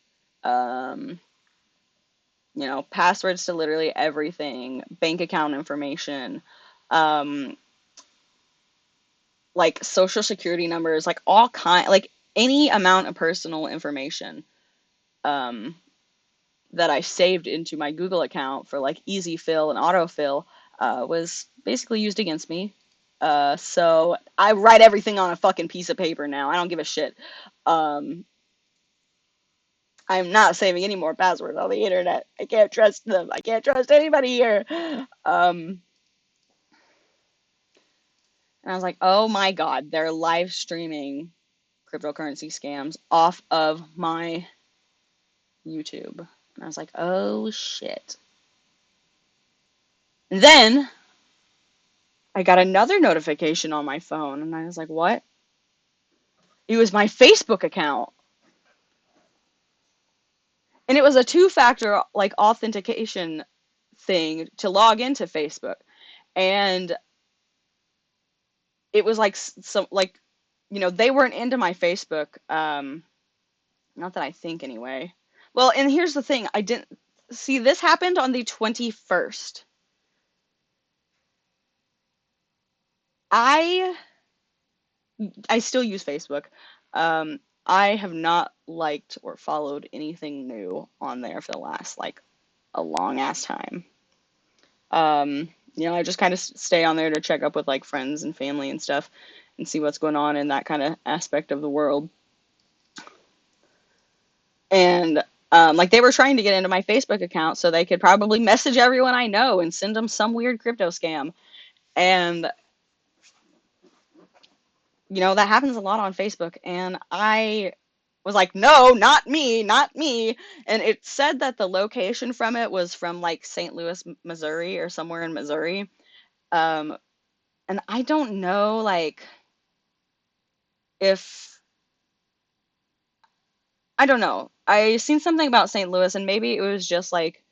um, passwords to literally everything, bank account information, um, like social security numbers, like like any amount of personal information, um, that I saved into my Google account for like easy fill and autofill, was basically used against me. So I write everything on a fucking piece of paper now. I don't give a shit. Um, I'm not saving any more passwords on the internet. I can't trust them. I can't trust anybody here. And I was like, oh my God, they're live streaming cryptocurrency scams off of my YouTube. And I was like, oh shit. And then I got another notification on my phone, and I was like, what? It was my Facebook account. And it was a two-factor like authentication thing to log into Facebook. And it was like some like they weren't into my Facebook, not that I think anyway. Well, and here's the thing, I didn't see this happened on the 21st. I I still use Facebook. I have not liked or followed anything new on there for the last like a long ass time. I just kind of stay on there to check up with like friends and family and stuff and see what's going on in that kind of aspect of the world. And like they were trying to get into my Facebook account so they could probably message everyone I know and send them some weird crypto scam. And that happens a lot on Facebook. And I was like, no, not me, not me. And it said that the location from it was from like St. Louis, Missouri, or somewhere in Missouri. Um, and I don't know, like, if I don't know. I seen something about St. Louis, and maybe it was just like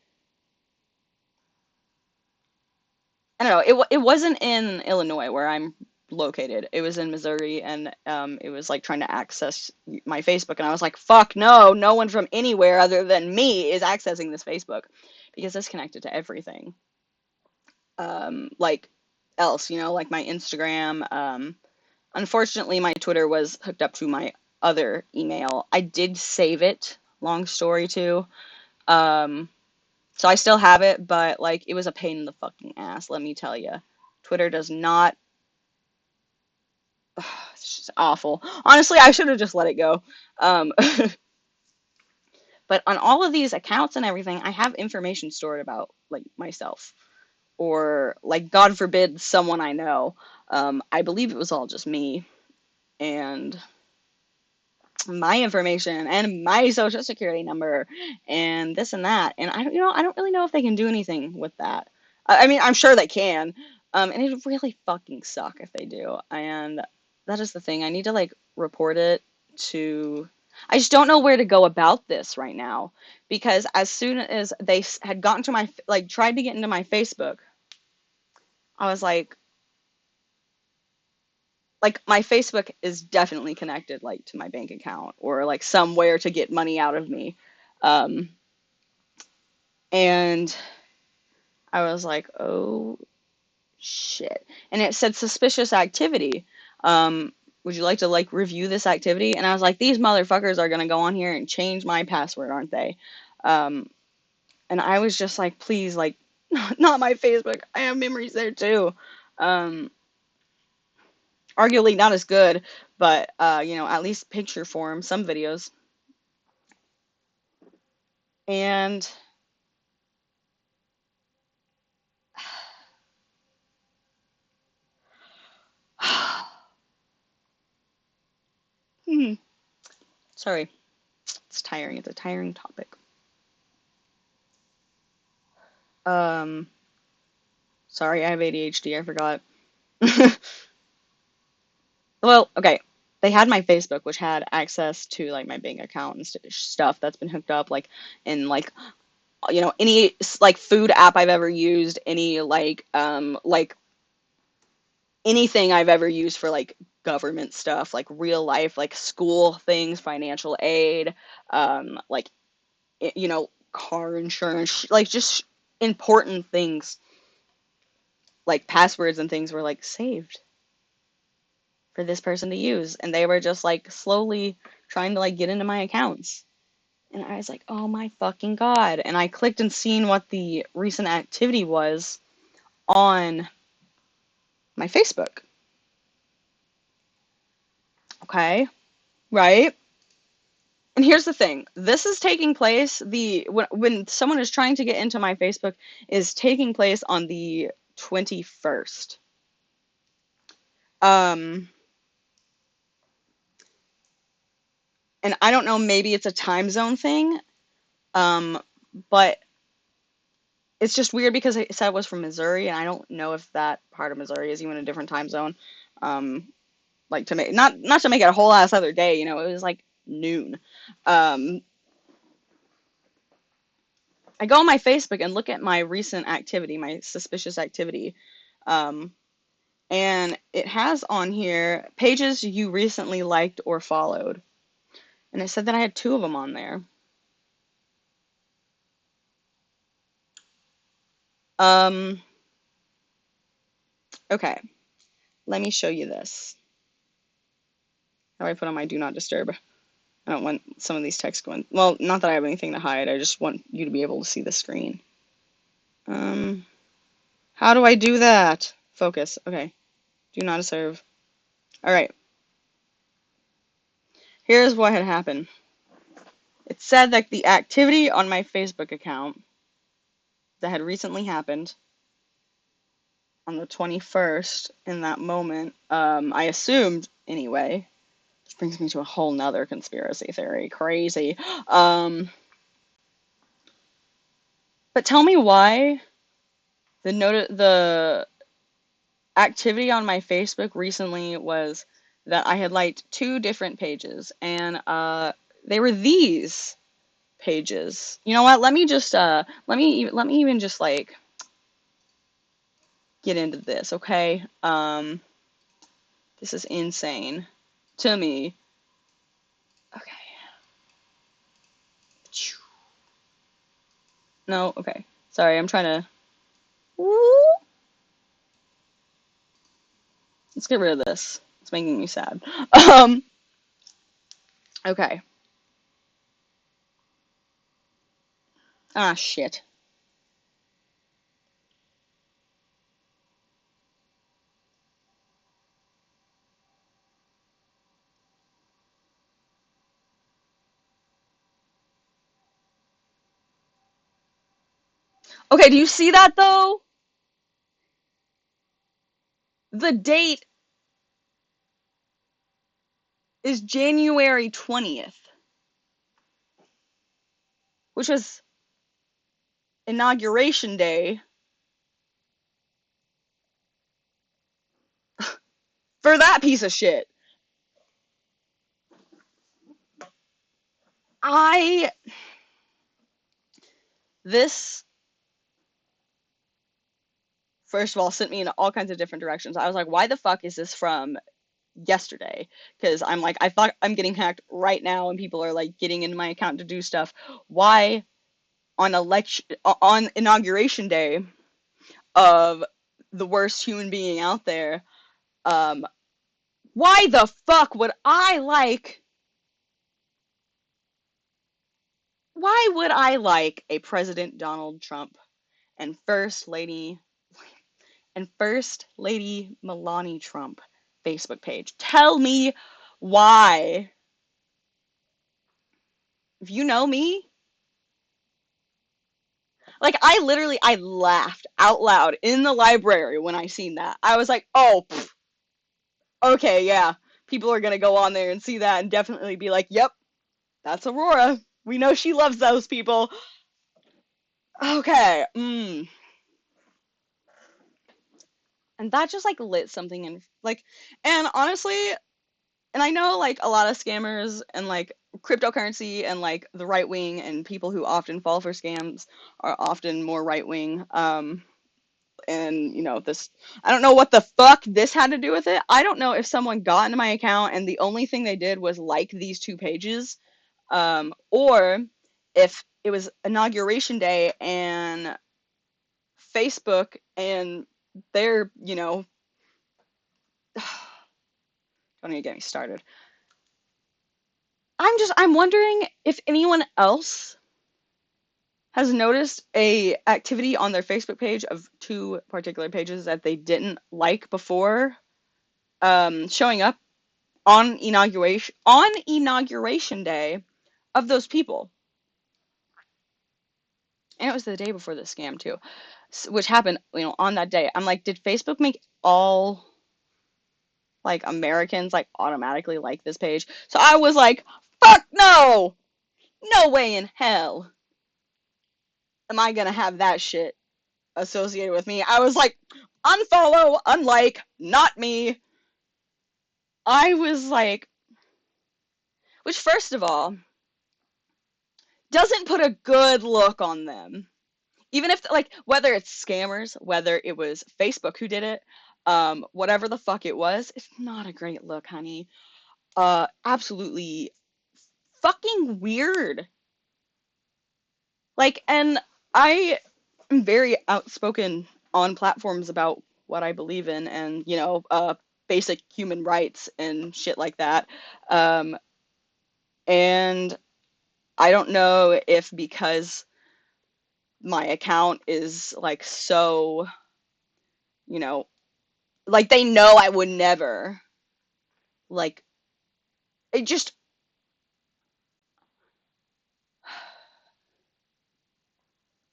I don't know. It wasn't in Illinois where I'm located. It was in Missouri, and it was like trying to access my Facebook, and I was like, "Fuck no! No one from anywhere other than me is accessing this Facebook because it's connected to everything." Like else, like my Instagram. Unfortunately, my Twitter was hooked up to my other email. I did save it. Long story too. Um, So I still have it, but like it was a pain in the fucking ass, let me tell you. Twitter does not. It's just awful. Honestly, I should have just let it go. Um, but on all of these accounts and everything, I have information stored about like myself or like God forbid someone I know. I believe it was all just me and my information and my social security number and this and that. And I don't really know if they can do anything with that. I mean, I'm sure they can. And it'd really fucking suck if they do. And that is the thing. I need to like report it to. I just don't know where to go about this right now because as soon as they had gotten to like tried to get into my Facebook, I was like my Facebook is definitely connected like to my bank account or like somewhere to get money out of me. Um, and I was like, oh shit. And it said suspicious activity. Would you like to like review this activity? And I was like, these motherfuckers are gonna go on here and change my password, aren't they? Um, and I was just like, please, like, not my Facebook. I have memories there too. Um, arguably not as good, but at least picture form, some videos. And hmm, sorry, it's tiring. It's a tiring topic. Um, sorry, I have ADHD. I forgot. Well, okay. They had my Facebook, which had access to like my bank account and stuff that's been hooked up, like in like any like food app I've ever used, any like anything I've ever used for like government stuff, like real life, like school things, financial aid, like car insurance, like just important things, like passwords and things were like saved for this person to use, and they were just like slowly trying to like get into my accounts. And I was like, oh my fucking God. And I clicked and seen what the recent activity was on my Facebook. Okay, right? And here's the thing. This is taking place when someone is trying to get into my Facebook is taking place on the 21st. Um and I don't know, maybe it's a time zone thing. But it's just weird because it said it was from Missouri, and I don't know if that part of Missouri is even a different time zone. Um, like to make not to make it a whole ass other day, it was like noon. Um, I go on my Facebook and look at my recent activity, my suspicious activity, um, and it has on here pages you recently liked or followed, and it said that I had two of them on there. Um, okay, let me show you this. How do I put on my do not disturb? I don't want some of these texts going. Well, not that I have anything to hide. I just want you to be able to see the screen. Um, how do I do that? Focus. Okay. Do not disturb. All right. Here's what had happened. It said that the activity on my Facebook account that had recently happened on the 21st in that moment, I assumed anyway, which brings me to a whole nother conspiracy theory. Crazy. But tell me why the activity on my Facebook recently was that I had liked two different pages, and they were these pages. You know what? Let me just let me even just like get into this, okay? This is insane to me. Okay. No, okay. Sorry, I'm trying to. Let's get rid of this. It's making me sad. Um. Okay. Ah, shit. Okay, do you see that though? The date is January 20th, which was inauguration day for that piece of shit. I this first of all sent me in all kinds of different directions. I was like, why the fuck is this from yesterday? Because I'm like, I thought I'm getting hacked right now and people are like getting into my account to do stuff. Why on inauguration day of the worst human being out there. Um, why the fuck would I like? Why would I like a President Donald Trump and First Lady Melania Trump Facebook page? Tell me why. If you know me, like I laughed out loud in the library when I seen that. I was like, "Oh, pff, okay, yeah. People are going to go on there and see that and definitely be like, "Yep, that's Aurora. We know she loves those people." Okay. And that just like lit something in like, and honestly, and I know like a lot of scammers and like cryptocurrency and like the right wing and people who often fall for scams are often more right wing. And this, I don't know what the fuck this had to do with it. I don't know if someone got into my account and the only thing they did was like these two pages, or if it was inauguration day and Facebook and their, don't even get me started. I'm wondering if anyone else has noticed a activity on their Facebook page of two particular pages that they didn't like before, showing up on inauguration day of those people. And it was the day before the scam too, which happened, on that day. I'm like, did Facebook make all like Americans like automatically like this page? So I was like, fuck no! No way in hell am I gonna have that shit associated with me. I was like, unfollow, unlike, not me. I was like, which first of all, doesn't put a good look on them. Even if like whether it's scammers, whether it was Facebook who did it, whatever the fuck it was, it's not a great look, honey. Absolutely fucking weird. Like, and I am very outspoken on platforms about what I believe in and, basic human rights and shit like that. Um, and I don't know if because my account is like so, you know, like they know I would never, like, it just,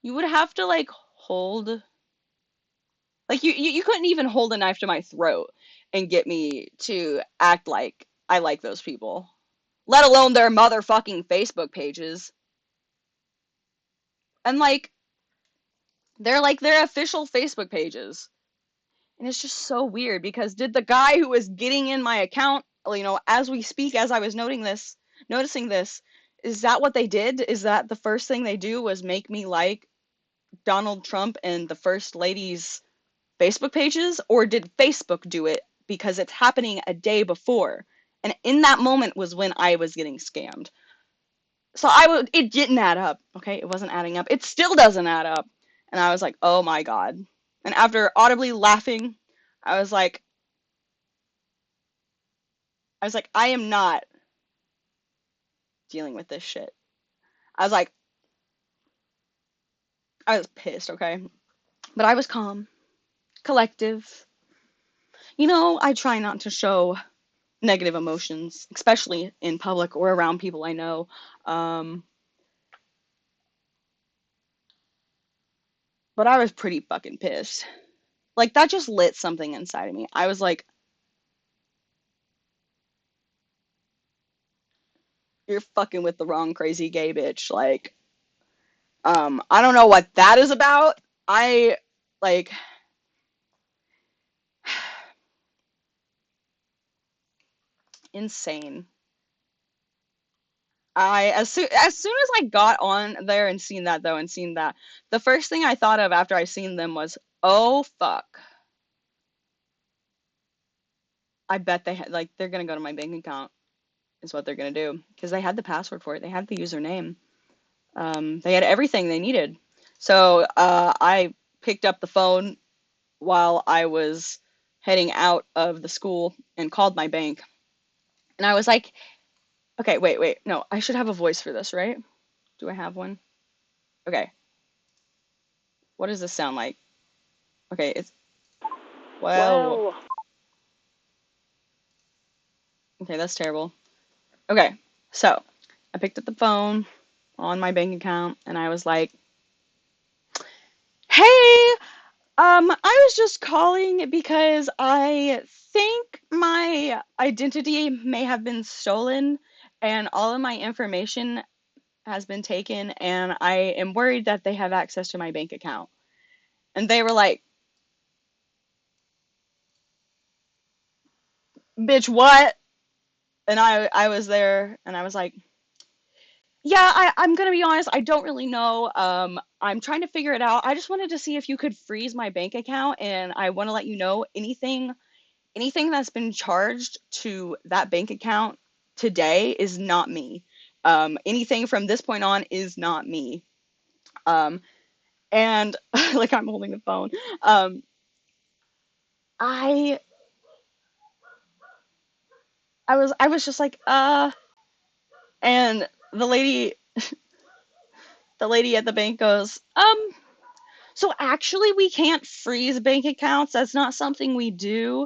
you would have to like hold, like you couldn't even hold a knife to my throat and get me to act like I like those people, let alone their motherfucking Facebook pages. And they're like their official Facebook pages. And it's just so weird because did the guy who was getting in my account, as we speak, as I was noticing this, is that what they did? Is that the first thing they do was make me like Donald Trump and the First Lady's Facebook pages? Or did Facebook do it because it's happening a day before? And in that moment was when I was getting scammed. So it didn't add up, okay? It wasn't adding up. It still doesn't add up. And I was like, oh my God. And after audibly laughing, I was like, I am not dealing with this shit. I was like, I was pissed, okay? But I was calm, collective. I try not to show negative emotions, especially in public or around people I know. Um, but I was pretty fucking pissed. Like, that just lit something inside of me. I was like, you're fucking with the wrong crazy gay bitch. Like, I don't know what that is about. I, like, insane. As soon as I got on there and seen that though and seen that, the first thing I thought of after I seen them was, oh fuck. I bet they had like they're gonna go to my bank account is what they're gonna do because they had the password for it, they had the username, they had everything they needed. So I picked up the phone while I was heading out of the school and called my bank. And I was like, okay, wait. No, I should have a voice for this, right? Do I have one? Okay. What does this sound like? Okay, it's well, Well, okay, that's terrible. Okay. So, I picked up the phone on my bank account and I was like, "Hey, I was just calling because I think my identity may have been stolen and all of my information has been taken, and I am worried that they have access to my bank account." And they were like, "Bitch, what?" And I was there and I was like, "Yeah, I'm gonna be honest, I don't really know. I'm trying to figure it out. I just wanted to see if you could freeze my bank account, and I want to let you know anything that's been charged to that bank account today is not me. Anything from this point on is not me." Um, and like I'm holding the phone. Um, I I was just like, and the lady at the bank goes, so actually we can't freeze bank accounts. That's not something we do.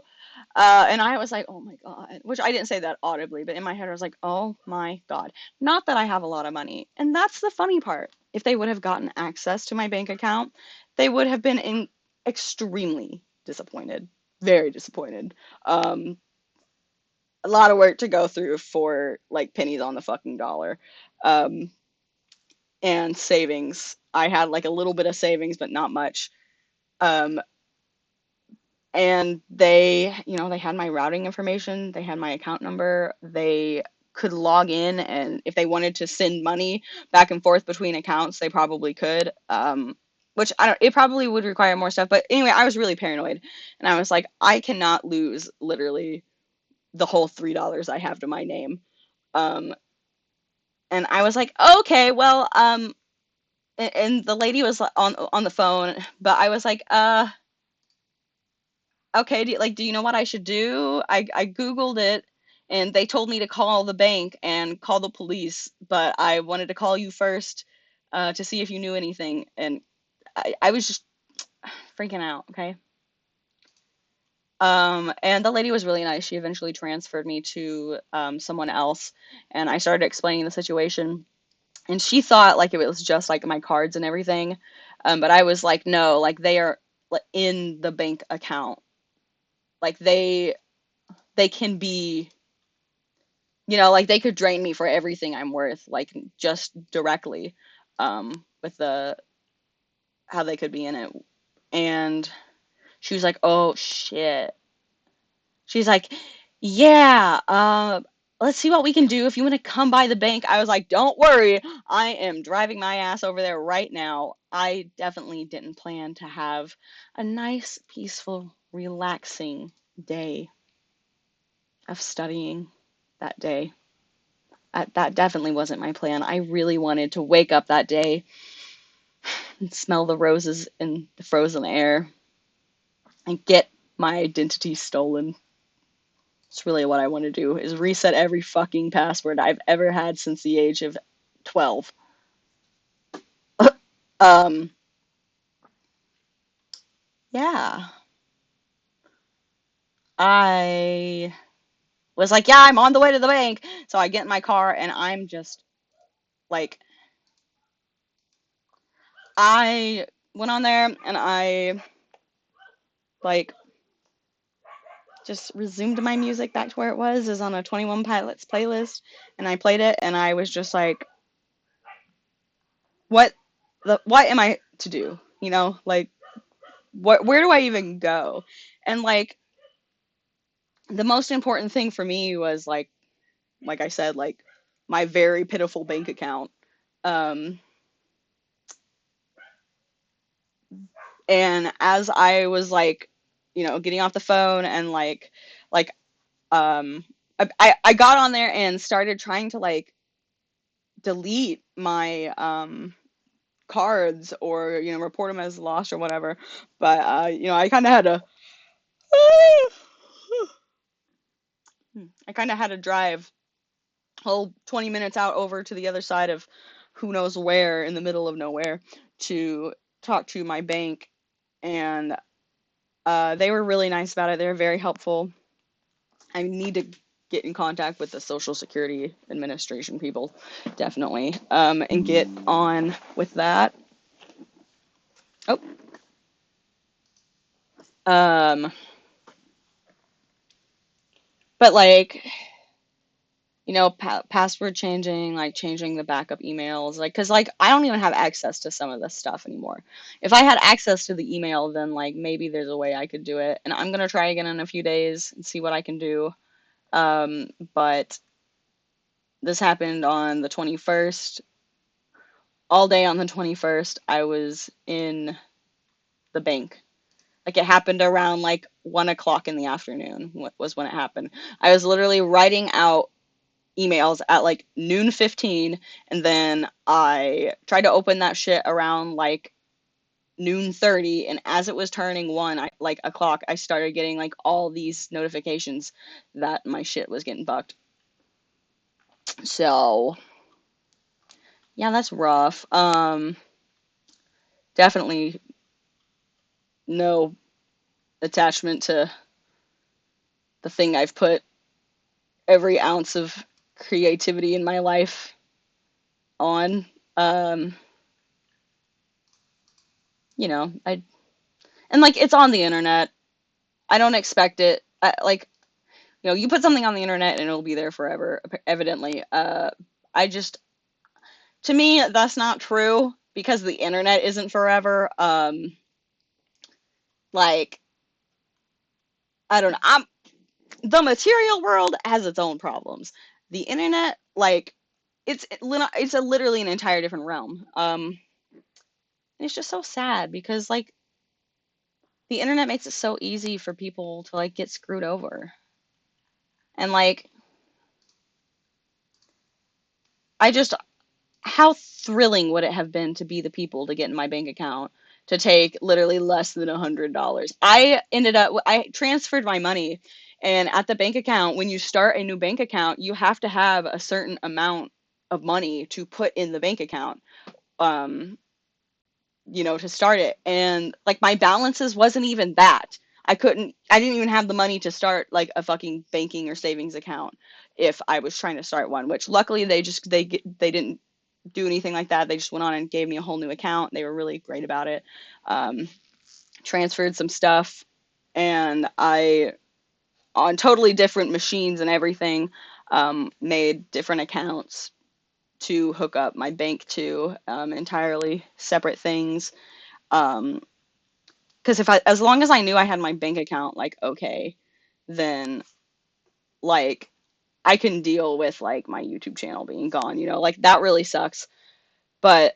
And I was like, oh my God, which I didn't say that audibly, but in my head I was like, oh my God. Not that I have a lot of money. And that's the funny part. If they would have gotten access to my bank account, they would have been extremely disappointed. Very disappointed. Um, a lot of work to go through for like pennies on the fucking dollar. Um, and savings. I had like a little bit of savings, but not much. Um, and they had my routing information, they had my account number, they could log in, and if they wanted to send money back and forth between accounts, they probably could. Which I don't, it probably would require more stuff, but anyway, I was really paranoid, and I was like, I cannot lose literally the whole $3 I have to my name. Um, and I was like, okay, well, and the lady was on the phone, but I was like, okay, do you know what I should do? I Googled it and they told me to call the bank and call the police, but I wanted to call you first to see if you knew anything. And I was just freaking out, okay? And the lady was really nice. She eventually transferred me to someone else, and I started explaining the situation. And she thought like it was just like my cards and everything, but I was like, no, like they are in the bank account. Like they can be, like they could drain me for everything I'm worth, like just directly, with the how they could be in it. And she was like, "Oh shit." She's like, "Yeah, let's see what we can do if you want to come by the bank." I was like, "Don't worry, I am driving my ass over there right now." I definitely didn't plan to have a nice, peaceful, relaxing day of studying that day. That definitely wasn't my plan. I really wanted to wake up that day and smell the roses in the frozen air and get my identity stolen. It's really what I want to do, is reset every fucking password I've ever had since the age of 12. um yeah. I was like, "Yeah, I'm on the way to the bank." So I get in my car and I'm just like, I went on there and I like just resumed my music back to where it was, is on a 21 Pilots playlist, and I played it, and I was just like, what am I to do? Like, where do I even go? And like the most important thing for me was like I said, like my very pitiful bank account. Um, and as I was like, getting off the phone and like um I got on there and started trying to like delete my cards or, report them as lost or whatever. But, I kind of had to, I kind of had to drive whole 20 minutes out over to the other side of who knows where in the middle of nowhere to talk to my bank. And they were really nice about it. They were very helpful. I need to get in contact with the Social Security Administration people, definitely, and get on with that. Oh, um, but like, password changing, like changing the backup emails, like, cause like I don't even have access to some of this stuff anymore. If I had access to the email, then like maybe there's a way I could do it, and I'm gonna try again in a few days and see what I can do. But this happened on the 21st. All day on the 21st, I was in the bank. Like it happened around like 1 o'clock in the afternoon was when it happened. I was literally writing out emails at like noon 15, and then I tried to open that shit around like noon 30, and as it was turning like o'clock, I started getting like all these notifications that my shit was getting bucked. So yeah, that's rough. Definitely no attachment to the thing I've put every ounce of creativity in my life on. Um, I and like it's on the internet. I don't expect it. Like, you put something on the internet and it'll be there forever, evidently. I just, to me, that's not true because the internet isn't forever. Like, I don't know. The material world has its own problems. The internet, like, it's literally an entire different realm. It's just so sad because like the internet makes it so easy for people to like get screwed over. And like I just how thrilling would it have been to be the people to get in my bank account to take literally less than $100? I transferred my money, and at the bank account, when you start a new bank account, you have to have a certain amount of money to put in the bank account. Um, to start it. And like my balances wasn't even that. I didn't even have the money to start like a fucking banking or savings account if I was trying to start one, which luckily they didn't do anything like that. They just went on and gave me a whole new account. They were really great about it. Um, Transferred some stuff, and I, on totally different machines and everything, made different accounts to hook up my bank to, entirely separate things. Um, because as long as I knew I had my bank account, like, okay, then like I can deal with like my YouTube channel being gone, like that really sucks. But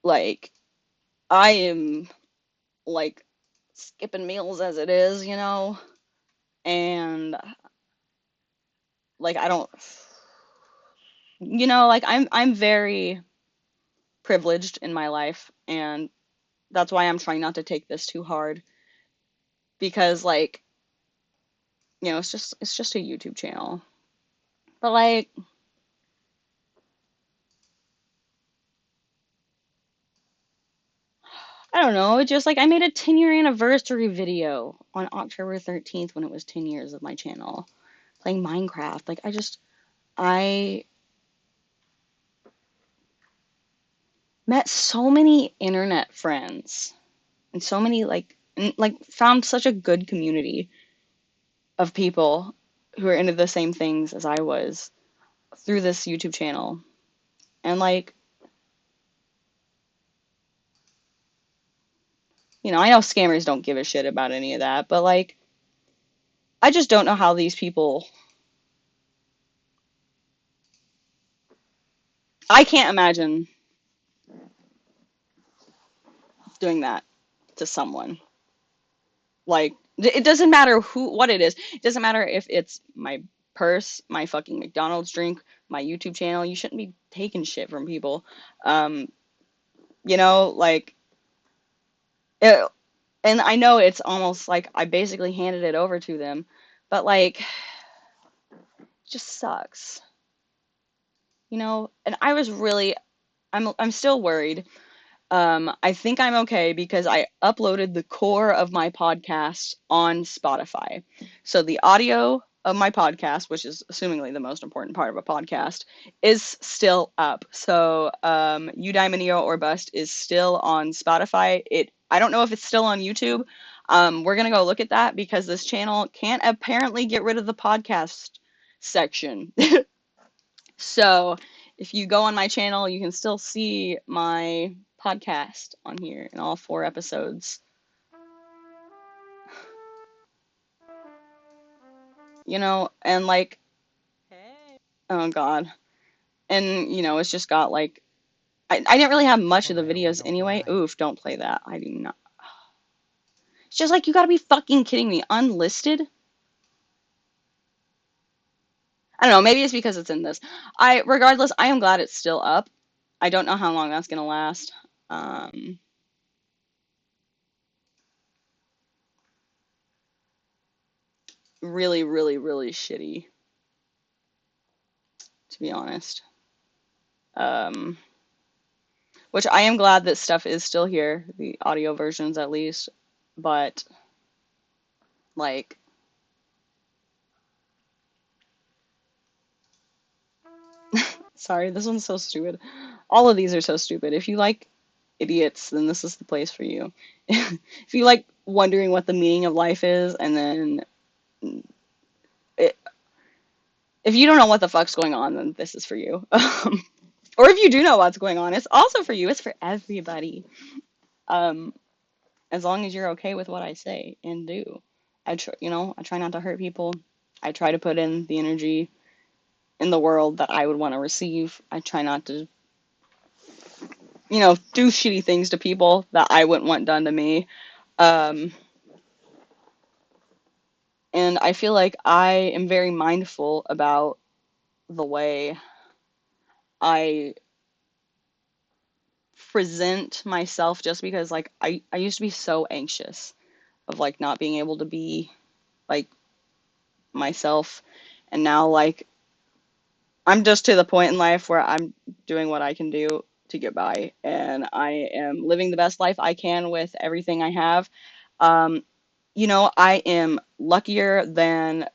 like I am like skipping meals as it is, and like I don't, like I'm very privileged in my life, and that's why I'm trying not to take this too hard because like, it's just a YouTube channel. But like I don't know, it just like I made a 10-year anniversary video on October 13th when it was 10 years of my channel playing Minecraft. Like I met so many internet friends and so many like found such a good community of people who are into the same things as I was through this YouTube channel. And like, I know scammers don't give a shit about any of that, but like I just don't know how these people I can't imagine doing that to someone. Like it doesn't matter what it is. It doesn't matter if it's my purse, my fucking McDonald's drink, my YouTube channel. You shouldn't be taking shit from people. Um, you know, like it, and I know it's almost like I basically handed it over to them, but like it just sucks, you know? And I was really I'm still worried. I think I'm okay because I uploaded the core of my podcast on Spotify. So the audio of my podcast, which is assumingly the most important part of a podcast, is still up. So You Diamond Neo or Bust is still on Spotify. I don't know if it's still on YouTube. We're gonna go look at that because this channel can't apparently get rid of the podcast section. So if you go on my channel, you can still see my podcast on here in all 4 episodes. You know, and like, oh God. And, you know, it's just got like, I didn't really have much of the videos anyway. Oof, don't play that. I do not. It's just like, you gotta be fucking kidding me. Unlisted? I don't know, maybe it's because it's in this. Regardless, I am glad it's still up. I don't know how long that's gonna last. Um, Really, really, really shitty, to be honest. Um, which I am glad that stuff is still here, the audio versions at least, but like, sorry, this one's so stupid. All of these are so stupid. If you like idiots, then this is the place for you. If you like wondering what the meaning of life is, and then it, if you don't know what the fuck's going on, then this is for you. Or if you do know what's going on, it's also for you. It's for everybody. Um, as long as you're okay with what I say and do. I try not to hurt people. I try to put in the energy in the world that I would want to receive. I try not to, do shitty things to people that I wouldn't want done to me. Um, and I feel like I am very mindful about the way I present myself just because like I used to be so anxious of like not being able to be like myself, and now like I'm just to the point in life where I'm doing what I can do to get by, and I am living the best life I can with everything I have. Um, I am luckier than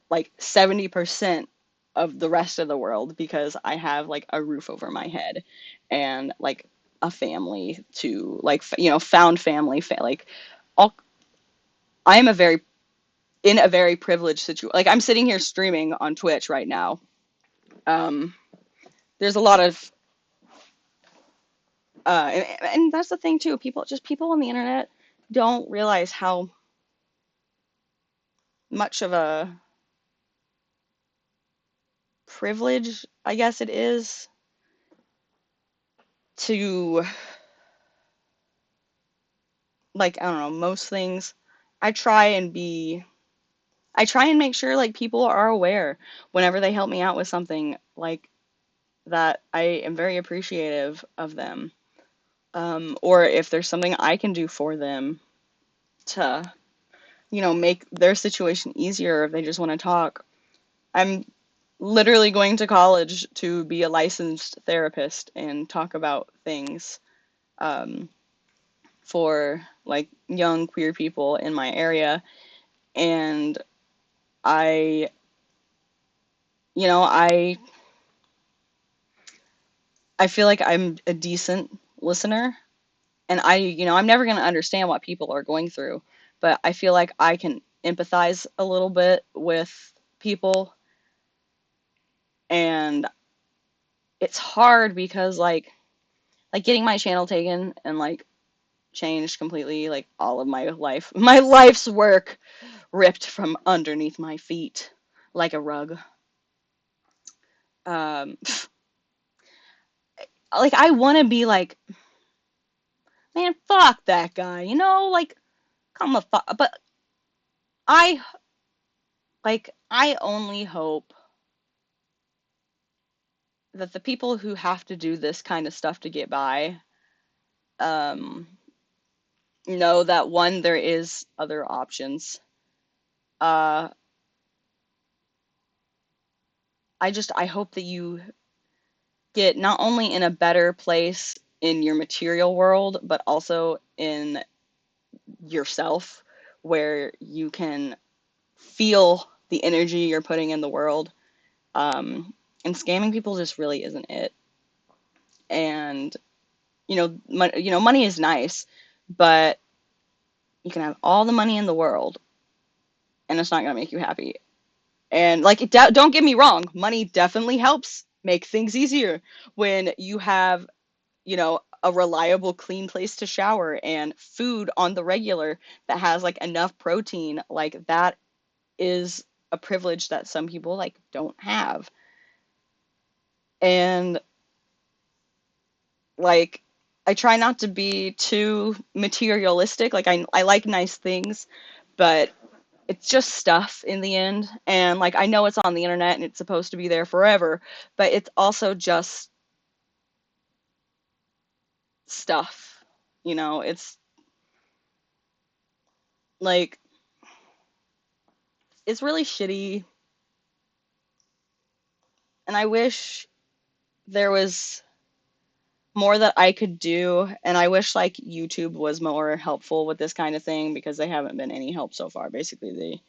like 70% of the rest of the world because I have like a roof over my head and like a family to like, found family, like all, I am in a very privileged situation. Like I'm sitting here streaming on Twitch right now. Um, there's a lot of and that's the thing too. People on the internet don't realize how much of a privilege, I guess it is, to like, I don't know, most things. I try and be, I try and make sure like people are aware whenever they help me out with something like that. I am very appreciative of them. Or if there's something I can do for them to, make their situation easier if they just want to talk. I'm literally going to college to be a licensed therapist and talk about things um, for like young queer people in my area. And I, you know, I feel like I'm a decent listener, and I'm never going to understand what people are going through, but I feel like I can empathize a little bit with people, and it's hard because like getting my channel taken and like changed completely, like all of my life's work ripped from underneath my feet like a rug. Um, like I want to be like, man, fuck that guy, like come the fuck. But I I only hope that the people who have to do this kind of stuff to get by um, know that one, there is other options. Uh, I hope that you get not only in a better place in your material world, but also in yourself, where you can feel the energy you're putting in the world. And scamming people just really isn't it. And money is nice, but you can have all the money in the world, and it's not gonna make you happy. And like, don't get me wrong, money definitely helps make things easier when you have, a reliable, clean place to shower and food on the regular that has like enough protein. Like, that is a privilege that some people like don't have. And like, I try not to be too materialistic. Like, I like nice things, but it's just stuff in the end. And like, I know it's on the internet and it's supposed to be there forever, but it's also just stuff. It's like, it's really shitty. And I wish there was more that I could do. And I wish like YouTube was more helpful with this kind of thing, because they haven't been any help so far. Basically,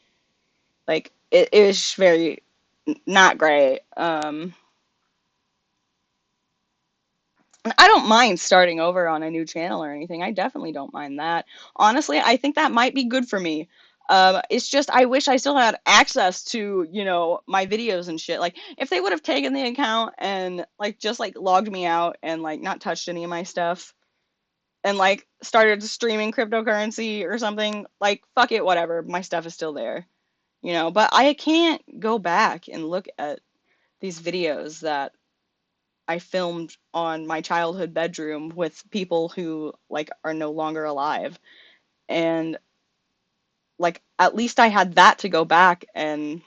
it is very not great. And I don't mind starting over on a new channel or anything. I definitely don't mind that. Honestly, I think that might be good for me. It's just, I wish I still had access to, my videos and shit. Like, if they would have taken the account and like just like logged me out and like not touched any of my stuff and like started streaming cryptocurrency or something, like, fuck it, whatever. My stuff is still there, but I can't go back and look at these videos that I filmed on my childhood bedroom with people who like are no longer alive. And like, at least I had that to go back and,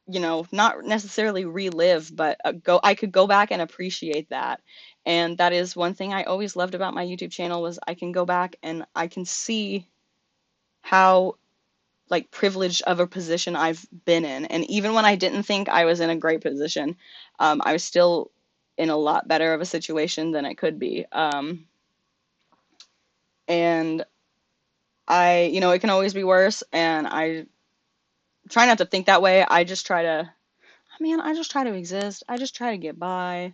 not necessarily relive, but I could go back and appreciate that. And that is one thing I always loved about my YouTube channel, was I can go back and I can see how like privileged of a position I've been in. And even when I didn't think I was in a great position, I was still in a lot better of a situation than it could be. And it can always be worse. And I try not to think that way. I just try to exist. I just try to get by.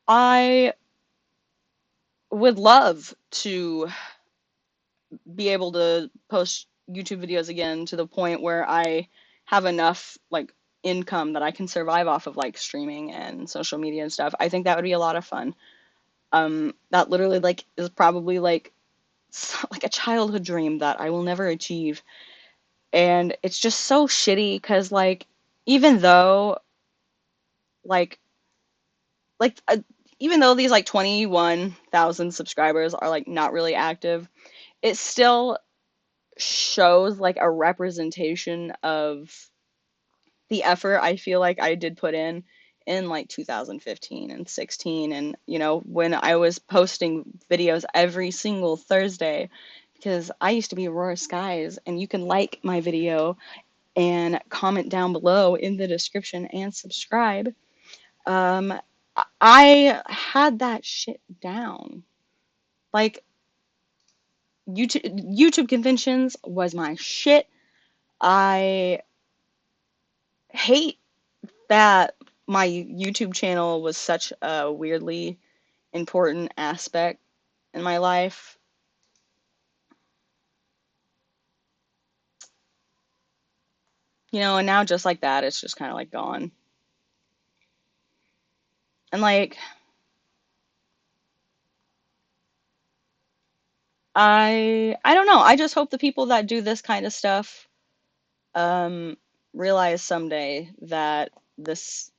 I would love to be able to post YouTube videos again to the point where I have enough like income that I can survive off of like streaming and social media and stuff. I think that would be a lot of fun. That literally like is probably like a childhood dream that I will never achieve. And it's just so shitty because like, even though like like uh, even though these like 21,000 subscribers are like not really active, it still shows like a representation of the effort I feel like I did put in like 2015 and 16. And when I was posting videos every single Thursday, because I used to be Aurora Skies, and you can like my video and comment down below in the description and subscribe. um I had that shit down. Like, YouTube conventions was my shit. I hate that my YouTube channel was such a weirdly important aspect in my life. And now just like that, it's just kind of like gone. And like, I don't know. I just hope the people that do this kind of stuff um realize someday that this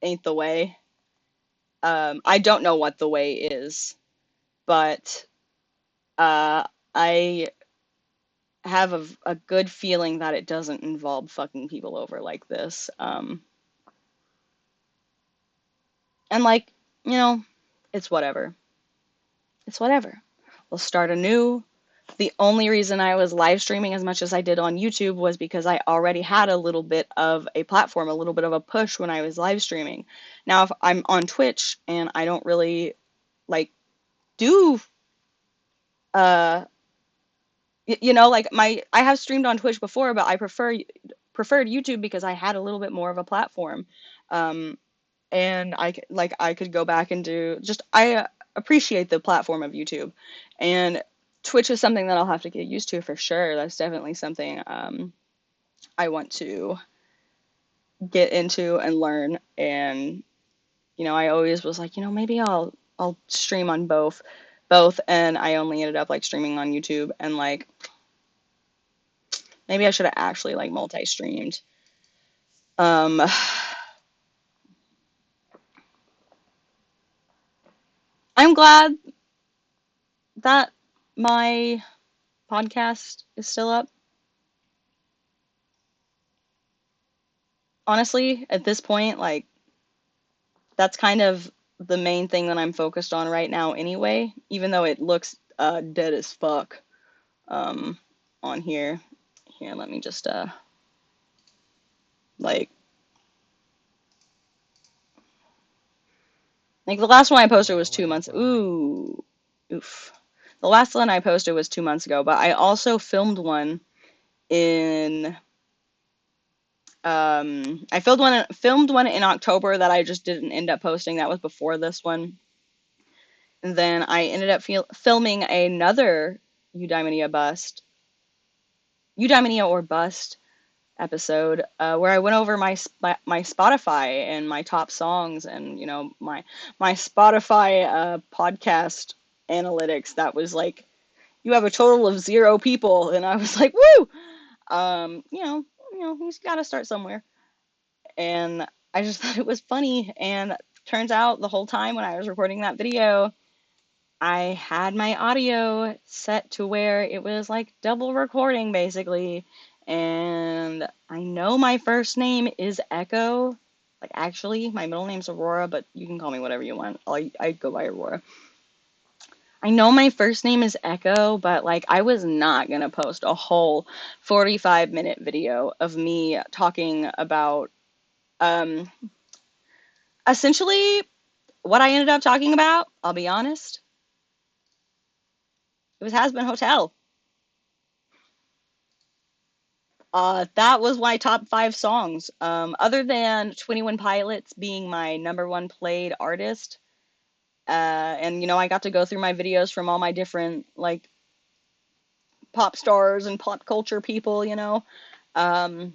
ain't the way. I don't know what the way is, but uh I have a good feeling that it doesn't involve fucking people over like this. And like, you know, it's whatever. It's whatever. We'll start anew. The only reason I was live streaming as much as I did on YouTube was because I already had a little bit of a platform, a little bit of a push when I was live streaming. Now, if I'm on Twitch and I don't really like do, uh, like I have streamed on Twitch before, but I preferred YouTube because I had a little bit more of a platform. Um, and I could go back and do just I appreciate the platform of YouTube, and Twitch is something that I'll have to get used to for sure. That's definitely something I want to get into and learn. And I always was like, maybe I'll stream on both, and I only ended up like streaming on YouTube, and like maybe I should have actually like multi-streamed. Um, I'm glad that my podcast is still up. Honestly, at this point, like that's kind of the main thing that I'm focused on right now anyway, even though it looks dead as fuck um on here. Here, let me just like the last one I posted was 2 months. Ooh. Oof. The last one I posted was 2 months ago, but I also filmed one in I filmed one in October that I just didn't end up posting. That was before this one. And then I ended up filming another Eudaimonia or Bust episode where I went over my Spotify and my top songs, and my Spotify podcast analytics. That was like, you have a total of 0 people, and I was like, woo. He's got to start somewhere, and I just thought it was funny. And turns out the whole time when I was recording that video, I had my audio set to where it was like double recording basically. And I know my first name is Echo. Like, actually, my middle name's Aurora, but you can call me whatever you want. I go by Aurora. I know my first name is Echo, but like I was not gonna post a whole 45-minute video of me talking about um essentially what I ended up talking about. I'll be honest. It was Has Been Hotel. That was my top 5 songs. Other than 21 Pilots being my number 1 played artist. And I got to go through my videos from all my different like pop stars and pop culture people. Um,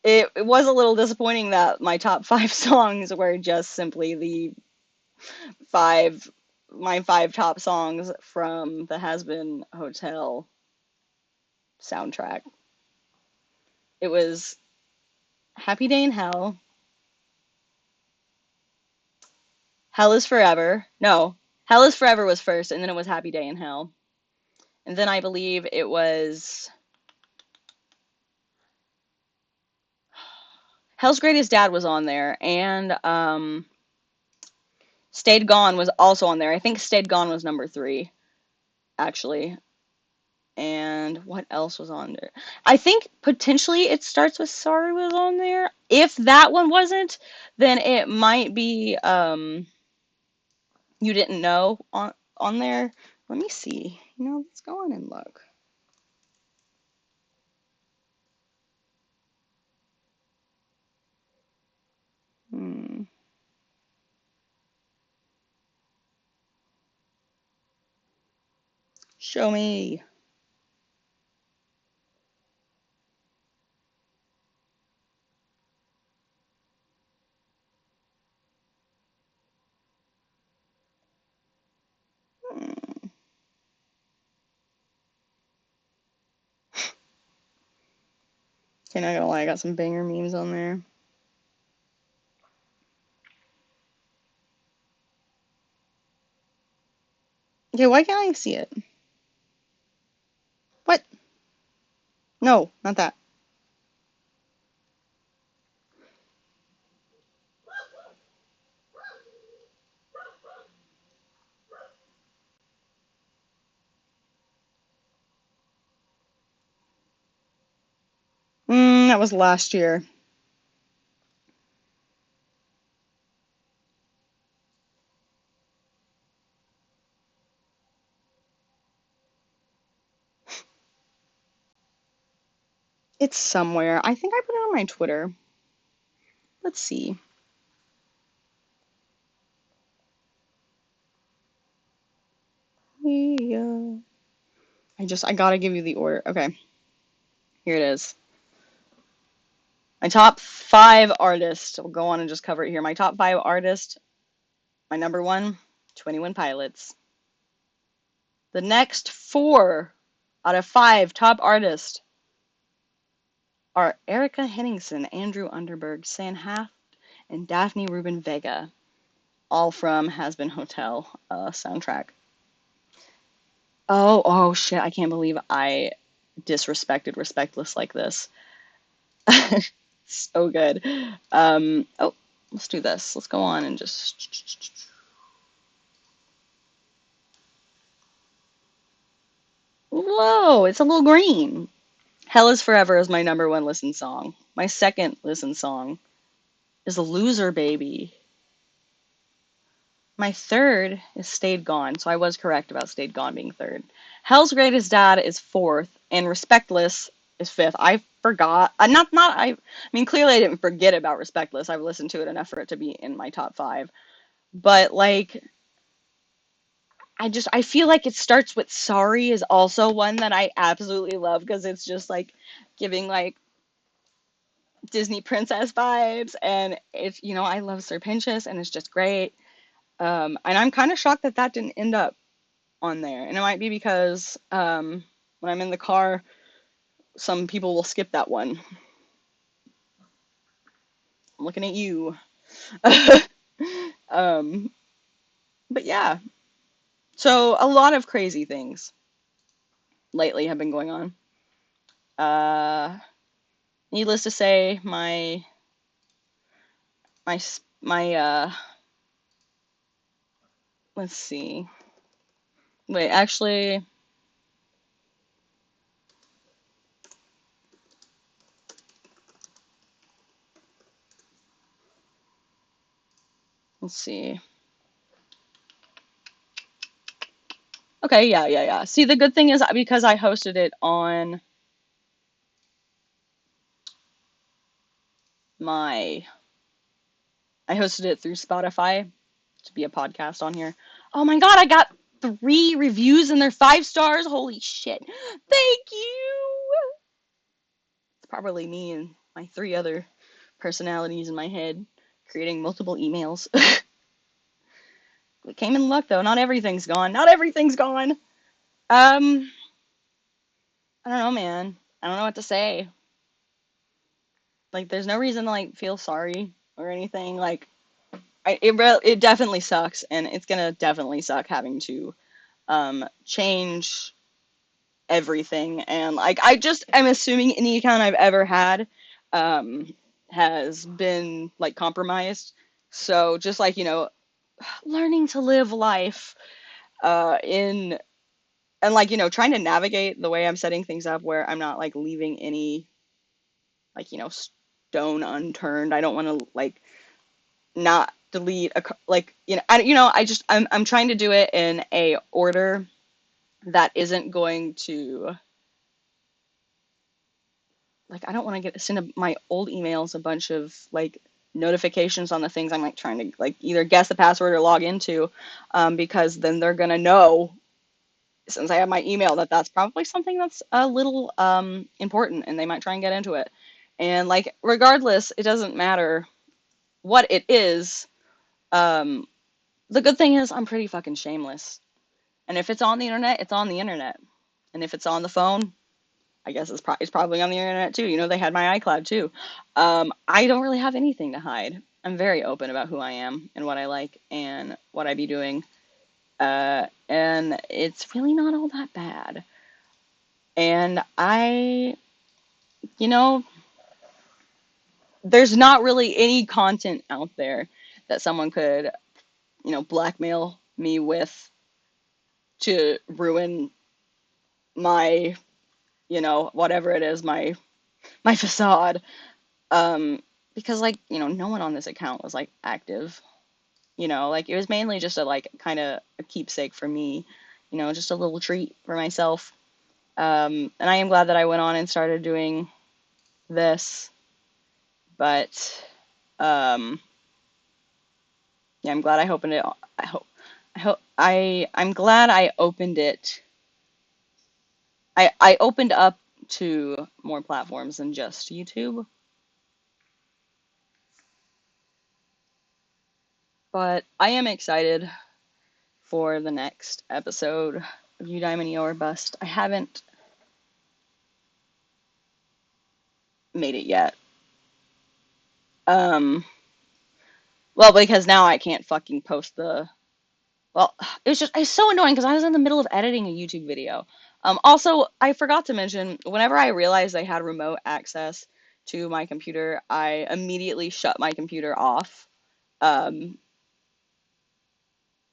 it was a little disappointing that my top 5 songs were just simply the five my 5 top songs from the Has Been Hotel soundtrack. It was Happy Day in Hell, Hell is Forever. No, Hell is Forever was first, and then it was Happy Day in Hell. And then I believe it was Hell's Greatest Dad was on there, and Stayed Gone was also on there. I think Stayed Gone was number 3, actually. And what else was on there? I think potentially It Starts With Sorry was on there. If that one wasn't, then it might be You Didn't Know on there. Let me see. Let's go on and look. Hmm. Show me. Hmm. Okay, not gonna lie, I got some banger memes on there. Okay, why can't I see it? What? No, not that. that was last year. It's somewhere. I think I put it on my Twitter. Let's see. Yeah. I gotta give you the order. Okay, here it is. My top 5 artists. We'll go on and just cover it here. My top 5 artists. My number 1, 21 Pilots. The next 4 out of 5 top artists are Erica Henningsen, Andrew Underberg, San Haft, and Daphne Rubin Vega, all from Has Been Hotel soundtrack. Oh shit, I can't believe I disrespected Respectless like this. So good. Oh, let's do this. Let's go on and just. Whoa, it's a little green. Hell is Forever is my number 1 listen song. My second listen song is Loser Baby. My third is Stayed Gone, so I was correct about Stayed Gone being third. Hell's Greatest Dad is fourth, and Respectless is fifth. I forgot. I mean, clearly I didn't forget about Respectless. I've listened to it enough for it to be in my top 5. But, like, I feel like It Starts With Sorry is also one that I absolutely love because it's just, like, giving, like, Disney princess vibes, and it's, I love Sir Pinchas, and it's just great. And I'm kind of shocked that that didn't end up on there. And it might be because when I'm in the car, some people will skip that one. I'm looking at you. um, but yeah. So a lot of crazy things lately have been going on. Needless to say, my let's see. Wait, actually, let's see. Okay, yeah. See, the good thing is because I hosted it on I hosted it through Spotify to be a podcast on here. Oh my god, I got 3 reviews and they're 5 stars. Holy shit. Thank you. It's probably me and my 3 other personalities in my head creating multiple emails. It came in luck though. Not everything's gone. Not everything's gone. I don't know, man. I don't know what to say. Like, there's no reason to, like, feel sorry or anything. Like, it definitely sucks, and it's gonna definitely suck having to change everything. And, like, I'm assuming any account I've ever had has been, like, compromised. So just, like, learning to live life in and, like, trying to navigate the way I'm setting things up where I'm not, like, leaving any, like, stone unturned. I don't want to, like, not delete like, I'm trying to do it in a order that isn't going to, like, I don't want to send my old emails a bunch of, like, notifications on the things I'm, like, trying to, like, either guess the password or log into, because then they're gonna know, since I have my email, that that's probably something that's a little important, and they might try and get into it. And, like, regardless, it doesn't matter what it is. The good thing is I'm pretty fucking shameless. And if it's on the internet, it's on the internet. And if it's on the phone, I guess it's probably on the internet too. They had my iCloud too. I don't really have anything to hide. I'm very open about who I am and what I like and what I be doing. And it's really not all that bad. And there's not really any content out there that someone could, blackmail me with to ruin my, whatever it is, my my facade. Because like, no one on this account was like active. Like it was mainly just a like kind of a keepsake for me, just a little treat for myself. And I am glad that I went on and started doing this, but um, yeah, I'm glad I opened it. I'm glad I opened it. I opened up to more platforms than just YouTube. But I am excited for the next episode of You Diamond or Bust. I haven't made it yet. Um, well, because now I can't fucking post the. Well, it's so annoying because I was in the middle of editing a YouTube video. Also, I forgot to mention, whenever I realized I had remote access to my computer, I immediately shut my computer off. Um,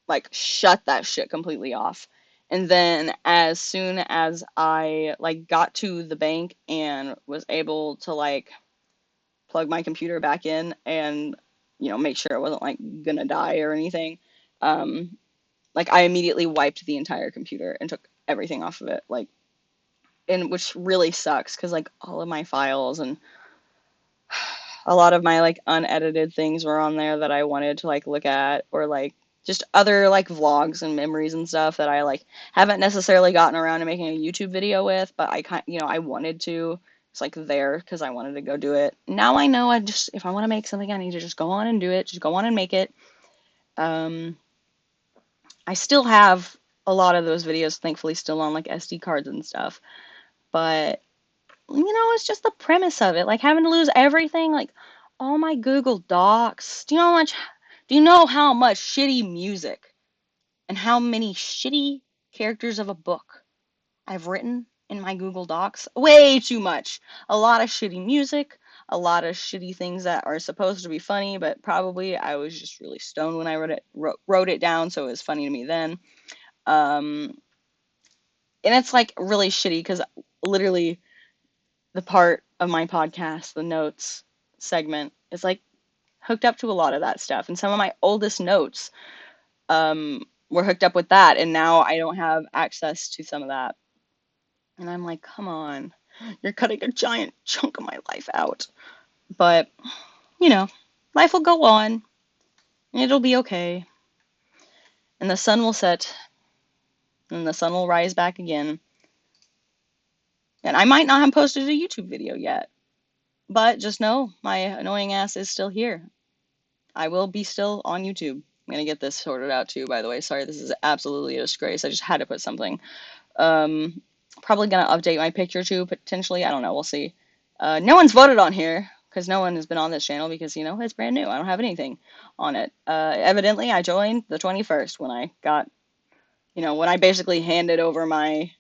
like shut that shit completely off. And then as soon as I like got to the bank and was able to like plug my computer back in and make sure it wasn't like gonna die or anything, um like I immediately wiped the entire computer and took everything off of it, like, and which really sucks because like all of my files and a lot of my like unedited things were on there that I wanted to like look at, or like just other like vlogs and memories and stuff that I like haven't necessarily gotten around to making a YouTube video with, but I wanted to. It's like there because I wanted to go do it. Now I know if I want to make something, I need to just go on and do it. Just go on and make it. Um, I still have a lot of those videos, thankfully, still on like SD cards and stuff, but it's just the premise of it. Like having to lose everything, like all my Google Docs. Do you know how much shitty music and how many shitty characters of a book I've written in my Google Docs? Way too much. A lot of shitty music, a lot of shitty things that are supposed to be funny, but probably I was just really stoned when I wrote it down, so it was funny to me then. Um, and it's like really shitty because literally the part of my podcast, the notes segment, is like hooked up to a lot of that stuff. And some of my oldest notes were hooked up with that. And now I don't have access to some of that. And I'm like, come on, you're cutting a giant chunk of my life out. But, you know, life will go on. It'll be okay. And the sun will set. And the sun will rise back again. And I might not have posted a YouTube video yet. But just know my annoying ass is still here. I will be still on YouTube. I'm gonna get this sorted out too, by the way. Sorry, this is absolutely a disgrace. I just had to put something. Um, Probably gonna update my picture too, potentially. I don't know. We'll see. No one's voted on here because no one has been on this channel because it's brand new. I don't have anything on it. Evidently, I joined the 21st when I got, when I basically handed over my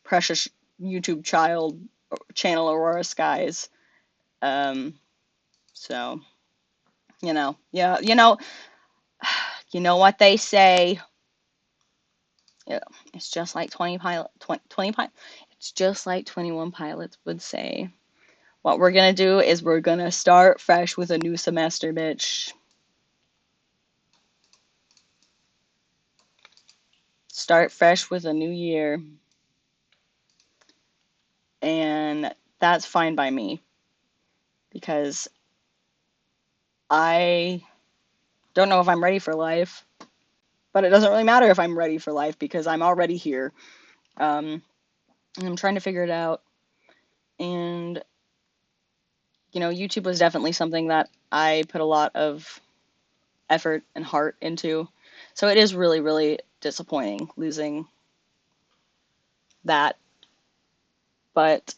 precious YouTube child channel, Aurora Skies. Um, so yeah, you know what they say. Yeah, it's just like 20 pilot. It's just like 21 pilots would say. What we're gonna do is we're gonna start fresh with a new semester, bitch. Start fresh with a new year. And that's fine by me because I don't know if I'm ready for life, but it doesn't really matter if I'm ready for life because I'm already here. And I'm trying to figure it out. And YouTube was definitely something that I put a lot of effort and heart into. So it is really, really disappointing losing that. But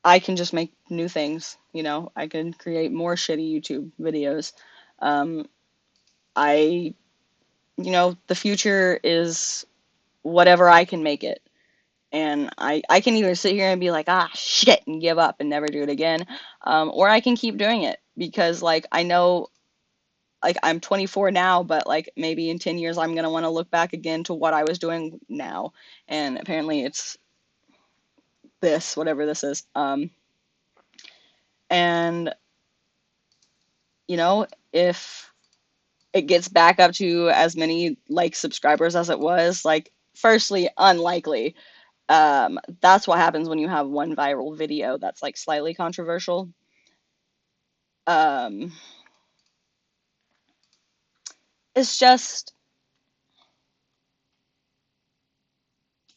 I can just make new things, I can create more shitty YouTube videos. Um, I, the future is whatever I can make it. And I can either sit here and be like, ah, shit, and give up and never do it again. Or I can keep doing it because, like, I know, like, I'm 24 now, but, like, maybe in 10 years I'm going to want to look back again to what I was doing now. And apparently it's this, whatever this is. And, you know, if it gets back up to as many like subscribers as it was, like, firstly, unlikely. That's what happens when you have one viral video that's like slightly controversial. Um, it's just,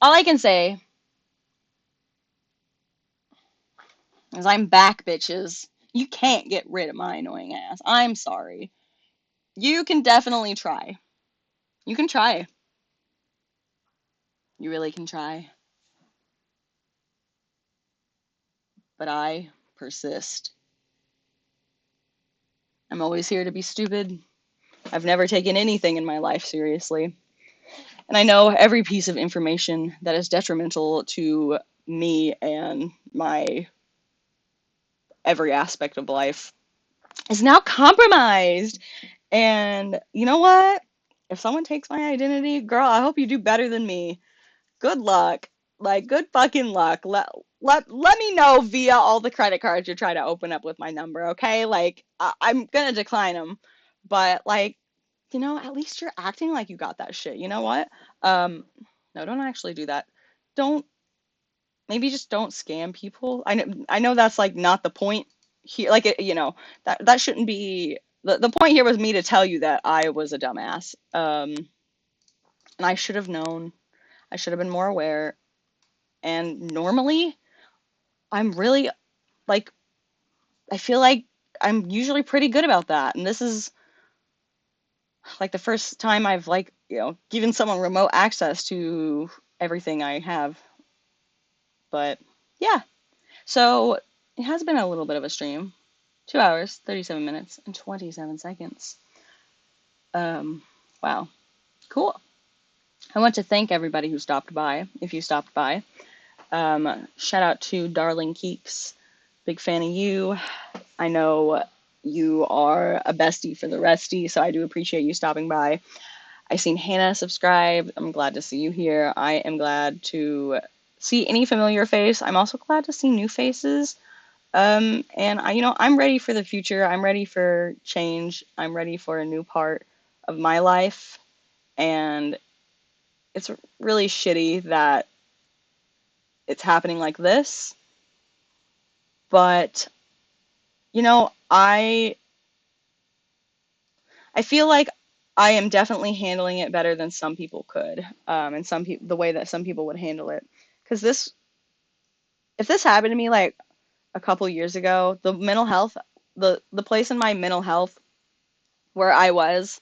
all I can say is I'm back, bitches. You can't get rid of my annoying ass. I'm sorry. You can definitely try. You can try. You really can try. But I persist. I'm always here to be stupid. I've never taken anything in my life seriously. And I know every piece of information that is detrimental to me and my every aspect of life is now compromised. And you know what? If someone takes my identity, girl, I hope you do better than me. Good luck. Like, good fucking luck. Let me know via all the credit cards you're trying to open up with my number, okay? Like, I'm gonna decline them. But, like, at least you're acting like you got that shit. You know what? No, don't actually do that. Don't, maybe just don't scam people. I know that's, like, not the point here. Like, that shouldn't be, the point here was me to tell you that I was a dumbass. And I should have known. I should have been more aware. And normally, I'm really, like, I feel like I'm usually pretty good about that. And this is, like, the first time I've, like, given someone remote access to everything I have. But, yeah. So, it has been a little bit of a stream. 2 hours, 37 minutes, and 27 seconds. Wow. Cool. I want to thank everybody who stopped by, if you stopped by. Shout out to Darling Keeks. Big fan of you. I know you are a bestie for the restie, so I do appreciate you stopping by. I seen Hannah subscribe. I'm glad to see you here. I am glad to see any familiar face. I'm also glad to see new faces. And I'm ready for the future. I'm ready for change. I'm ready for a new part of my life. And it's really shitty that it's happening like this. But, I feel like I am definitely handling it better than some people could, and the way that some people would handle it. Because if this happened to me like a couple years ago, the place in my mental health where I was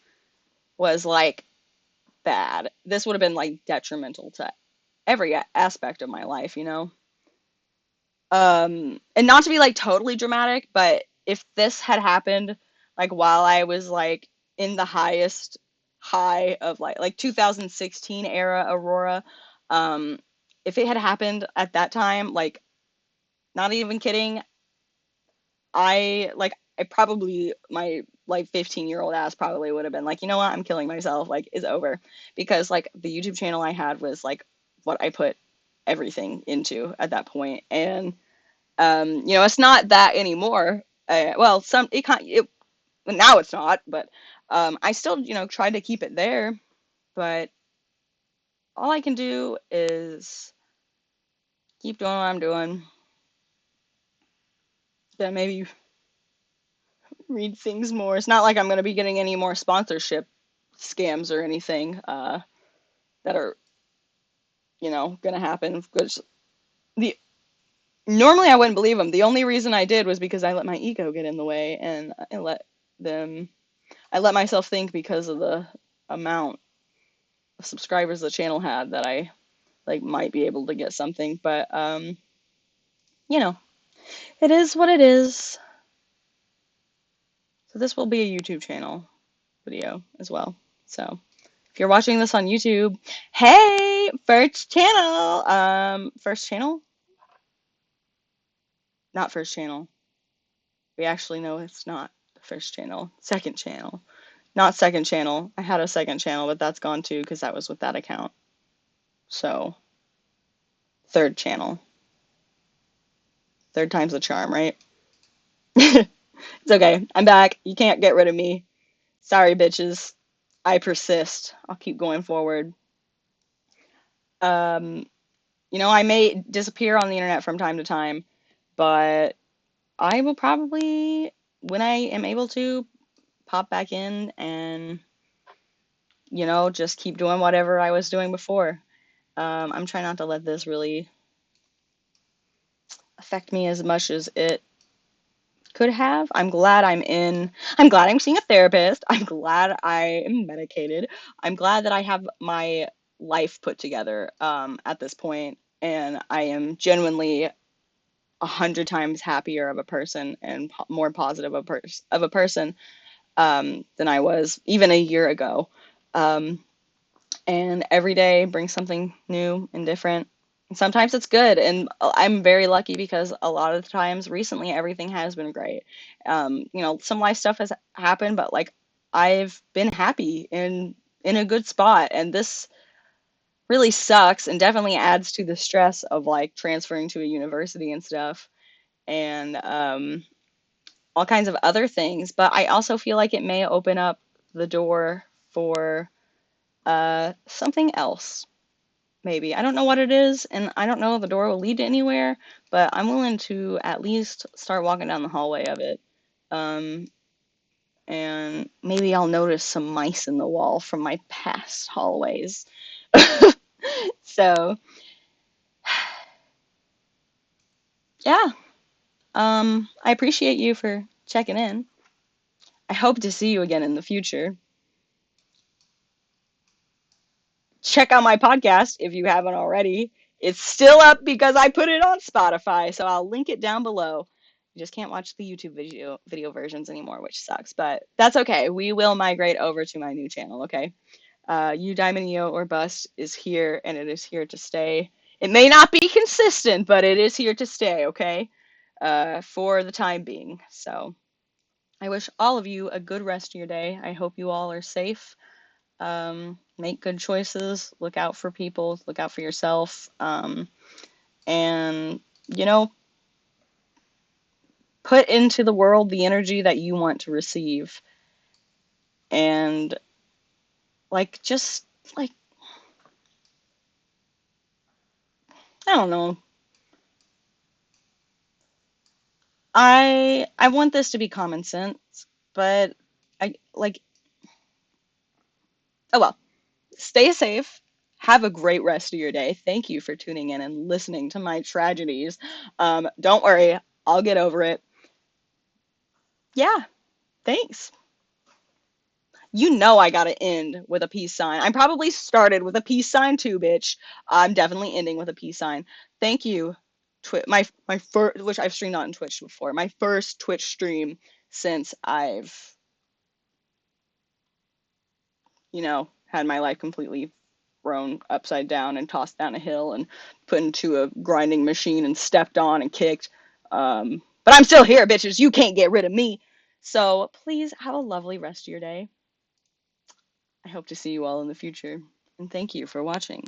like bad. This would have been like detrimental to every aspect of my life. And not to be like totally dramatic, but if this had happened like while I was like in the highest high of like 2016 era Aurora, um, if it had happened at that time, like, not even kidding, I probably, my like 15-year-old ass probably would have been like, you know what, I'm killing myself, like, it's over. Because like the YouTube channel I had was like what I put everything into at that point. And it's not that anymore. Well, now it's not, but I still, try to keep it there. But all I can do is keep doing what I'm doing. Then maybe read things more. It's not like I'm going to be getting any more sponsorship scams or anything that are, going to happen. Because the normally I wouldn't believe them. The only reason I did was because I let my ego get in the way, and I let myself think, because of the amount of subscribers the channel had, that I like might be able to get something. But it is what it is. So this will be a YouTube channel video as well. So if you're watching this on YouTube, hey, first channel. First channel? Not first channel. We actually know it's not the first channel. Second channel. Not second channel. I had a second channel, but that's gone too because that was with that account. So, third channel. Third time's the charm, right? It's okay. I'm back. You can't get rid of me. Sorry, bitches. I persist. I'll keep going forward. Um, I may disappear on the internet from time to time, but I will probably, when I am able to, pop back in and, just keep doing whatever I was doing before. I'm trying not to let this really affect me as much as it could have. I'm glad I'm seeing a therapist. I'm glad I am medicated. I'm glad that I have my life put together at this point, and I am genuinely 100 times happier of a person and more positive of a person than I was even a year ago. Um, and every day brings something new and different. And sometimes it's good, and I'm very lucky because a lot of the times recently everything has been great. Some life stuff has happened, but like I've been happy in a good spot, and this really sucks and definitely adds to the stress of like transferring to a university and stuff, and all kinds of other things. But I also feel like it may open up the door for something else. Maybe. I don't know what it is, and I don't know if the door will lead to anywhere, but I'm willing to at least start walking down the hallway of it. Um, and maybe I'll notice some mice in the wall from my past hallways. So, yeah. I appreciate you for checking in. I hope to see you again in the future. Check out my podcast if you haven't already. It's still up because I put it on Spotify, so I'll link it down below. You just can't watch the YouTube video versions anymore, which sucks, but that's okay. We will migrate over to my new channel, okay? You Diamond Yo or Bust is here, and it is here to stay. It may not be consistent, but it is here to stay, okay? For the time being. So I wish all of you a good rest of your day. I hope you all are safe. Make good choices, look out for people, look out for yourself, and, you know, put into the world the energy that you want to receive. And, like, just, like, I don't know. I want this to be common sense, but I, like, oh well. Stay safe. Have a great rest of your day. Thank you for tuning in and listening to my tragedies. Don't worry, I'll get over it. Yeah, thanks. You know I gotta end with a peace sign. I probably started with a peace sign too, bitch. I'm definitely ending with a peace sign. Thank you, my first, which I've streamed on Twitch before. My first Twitch stream since I've, had my life completely thrown upside down and tossed down a hill and put into a grinding machine and stepped on and kicked. But I'm still here, bitches. You can't get rid of me. So please have a lovely rest of your day. I hope to see you all in the future. And thank you for watching.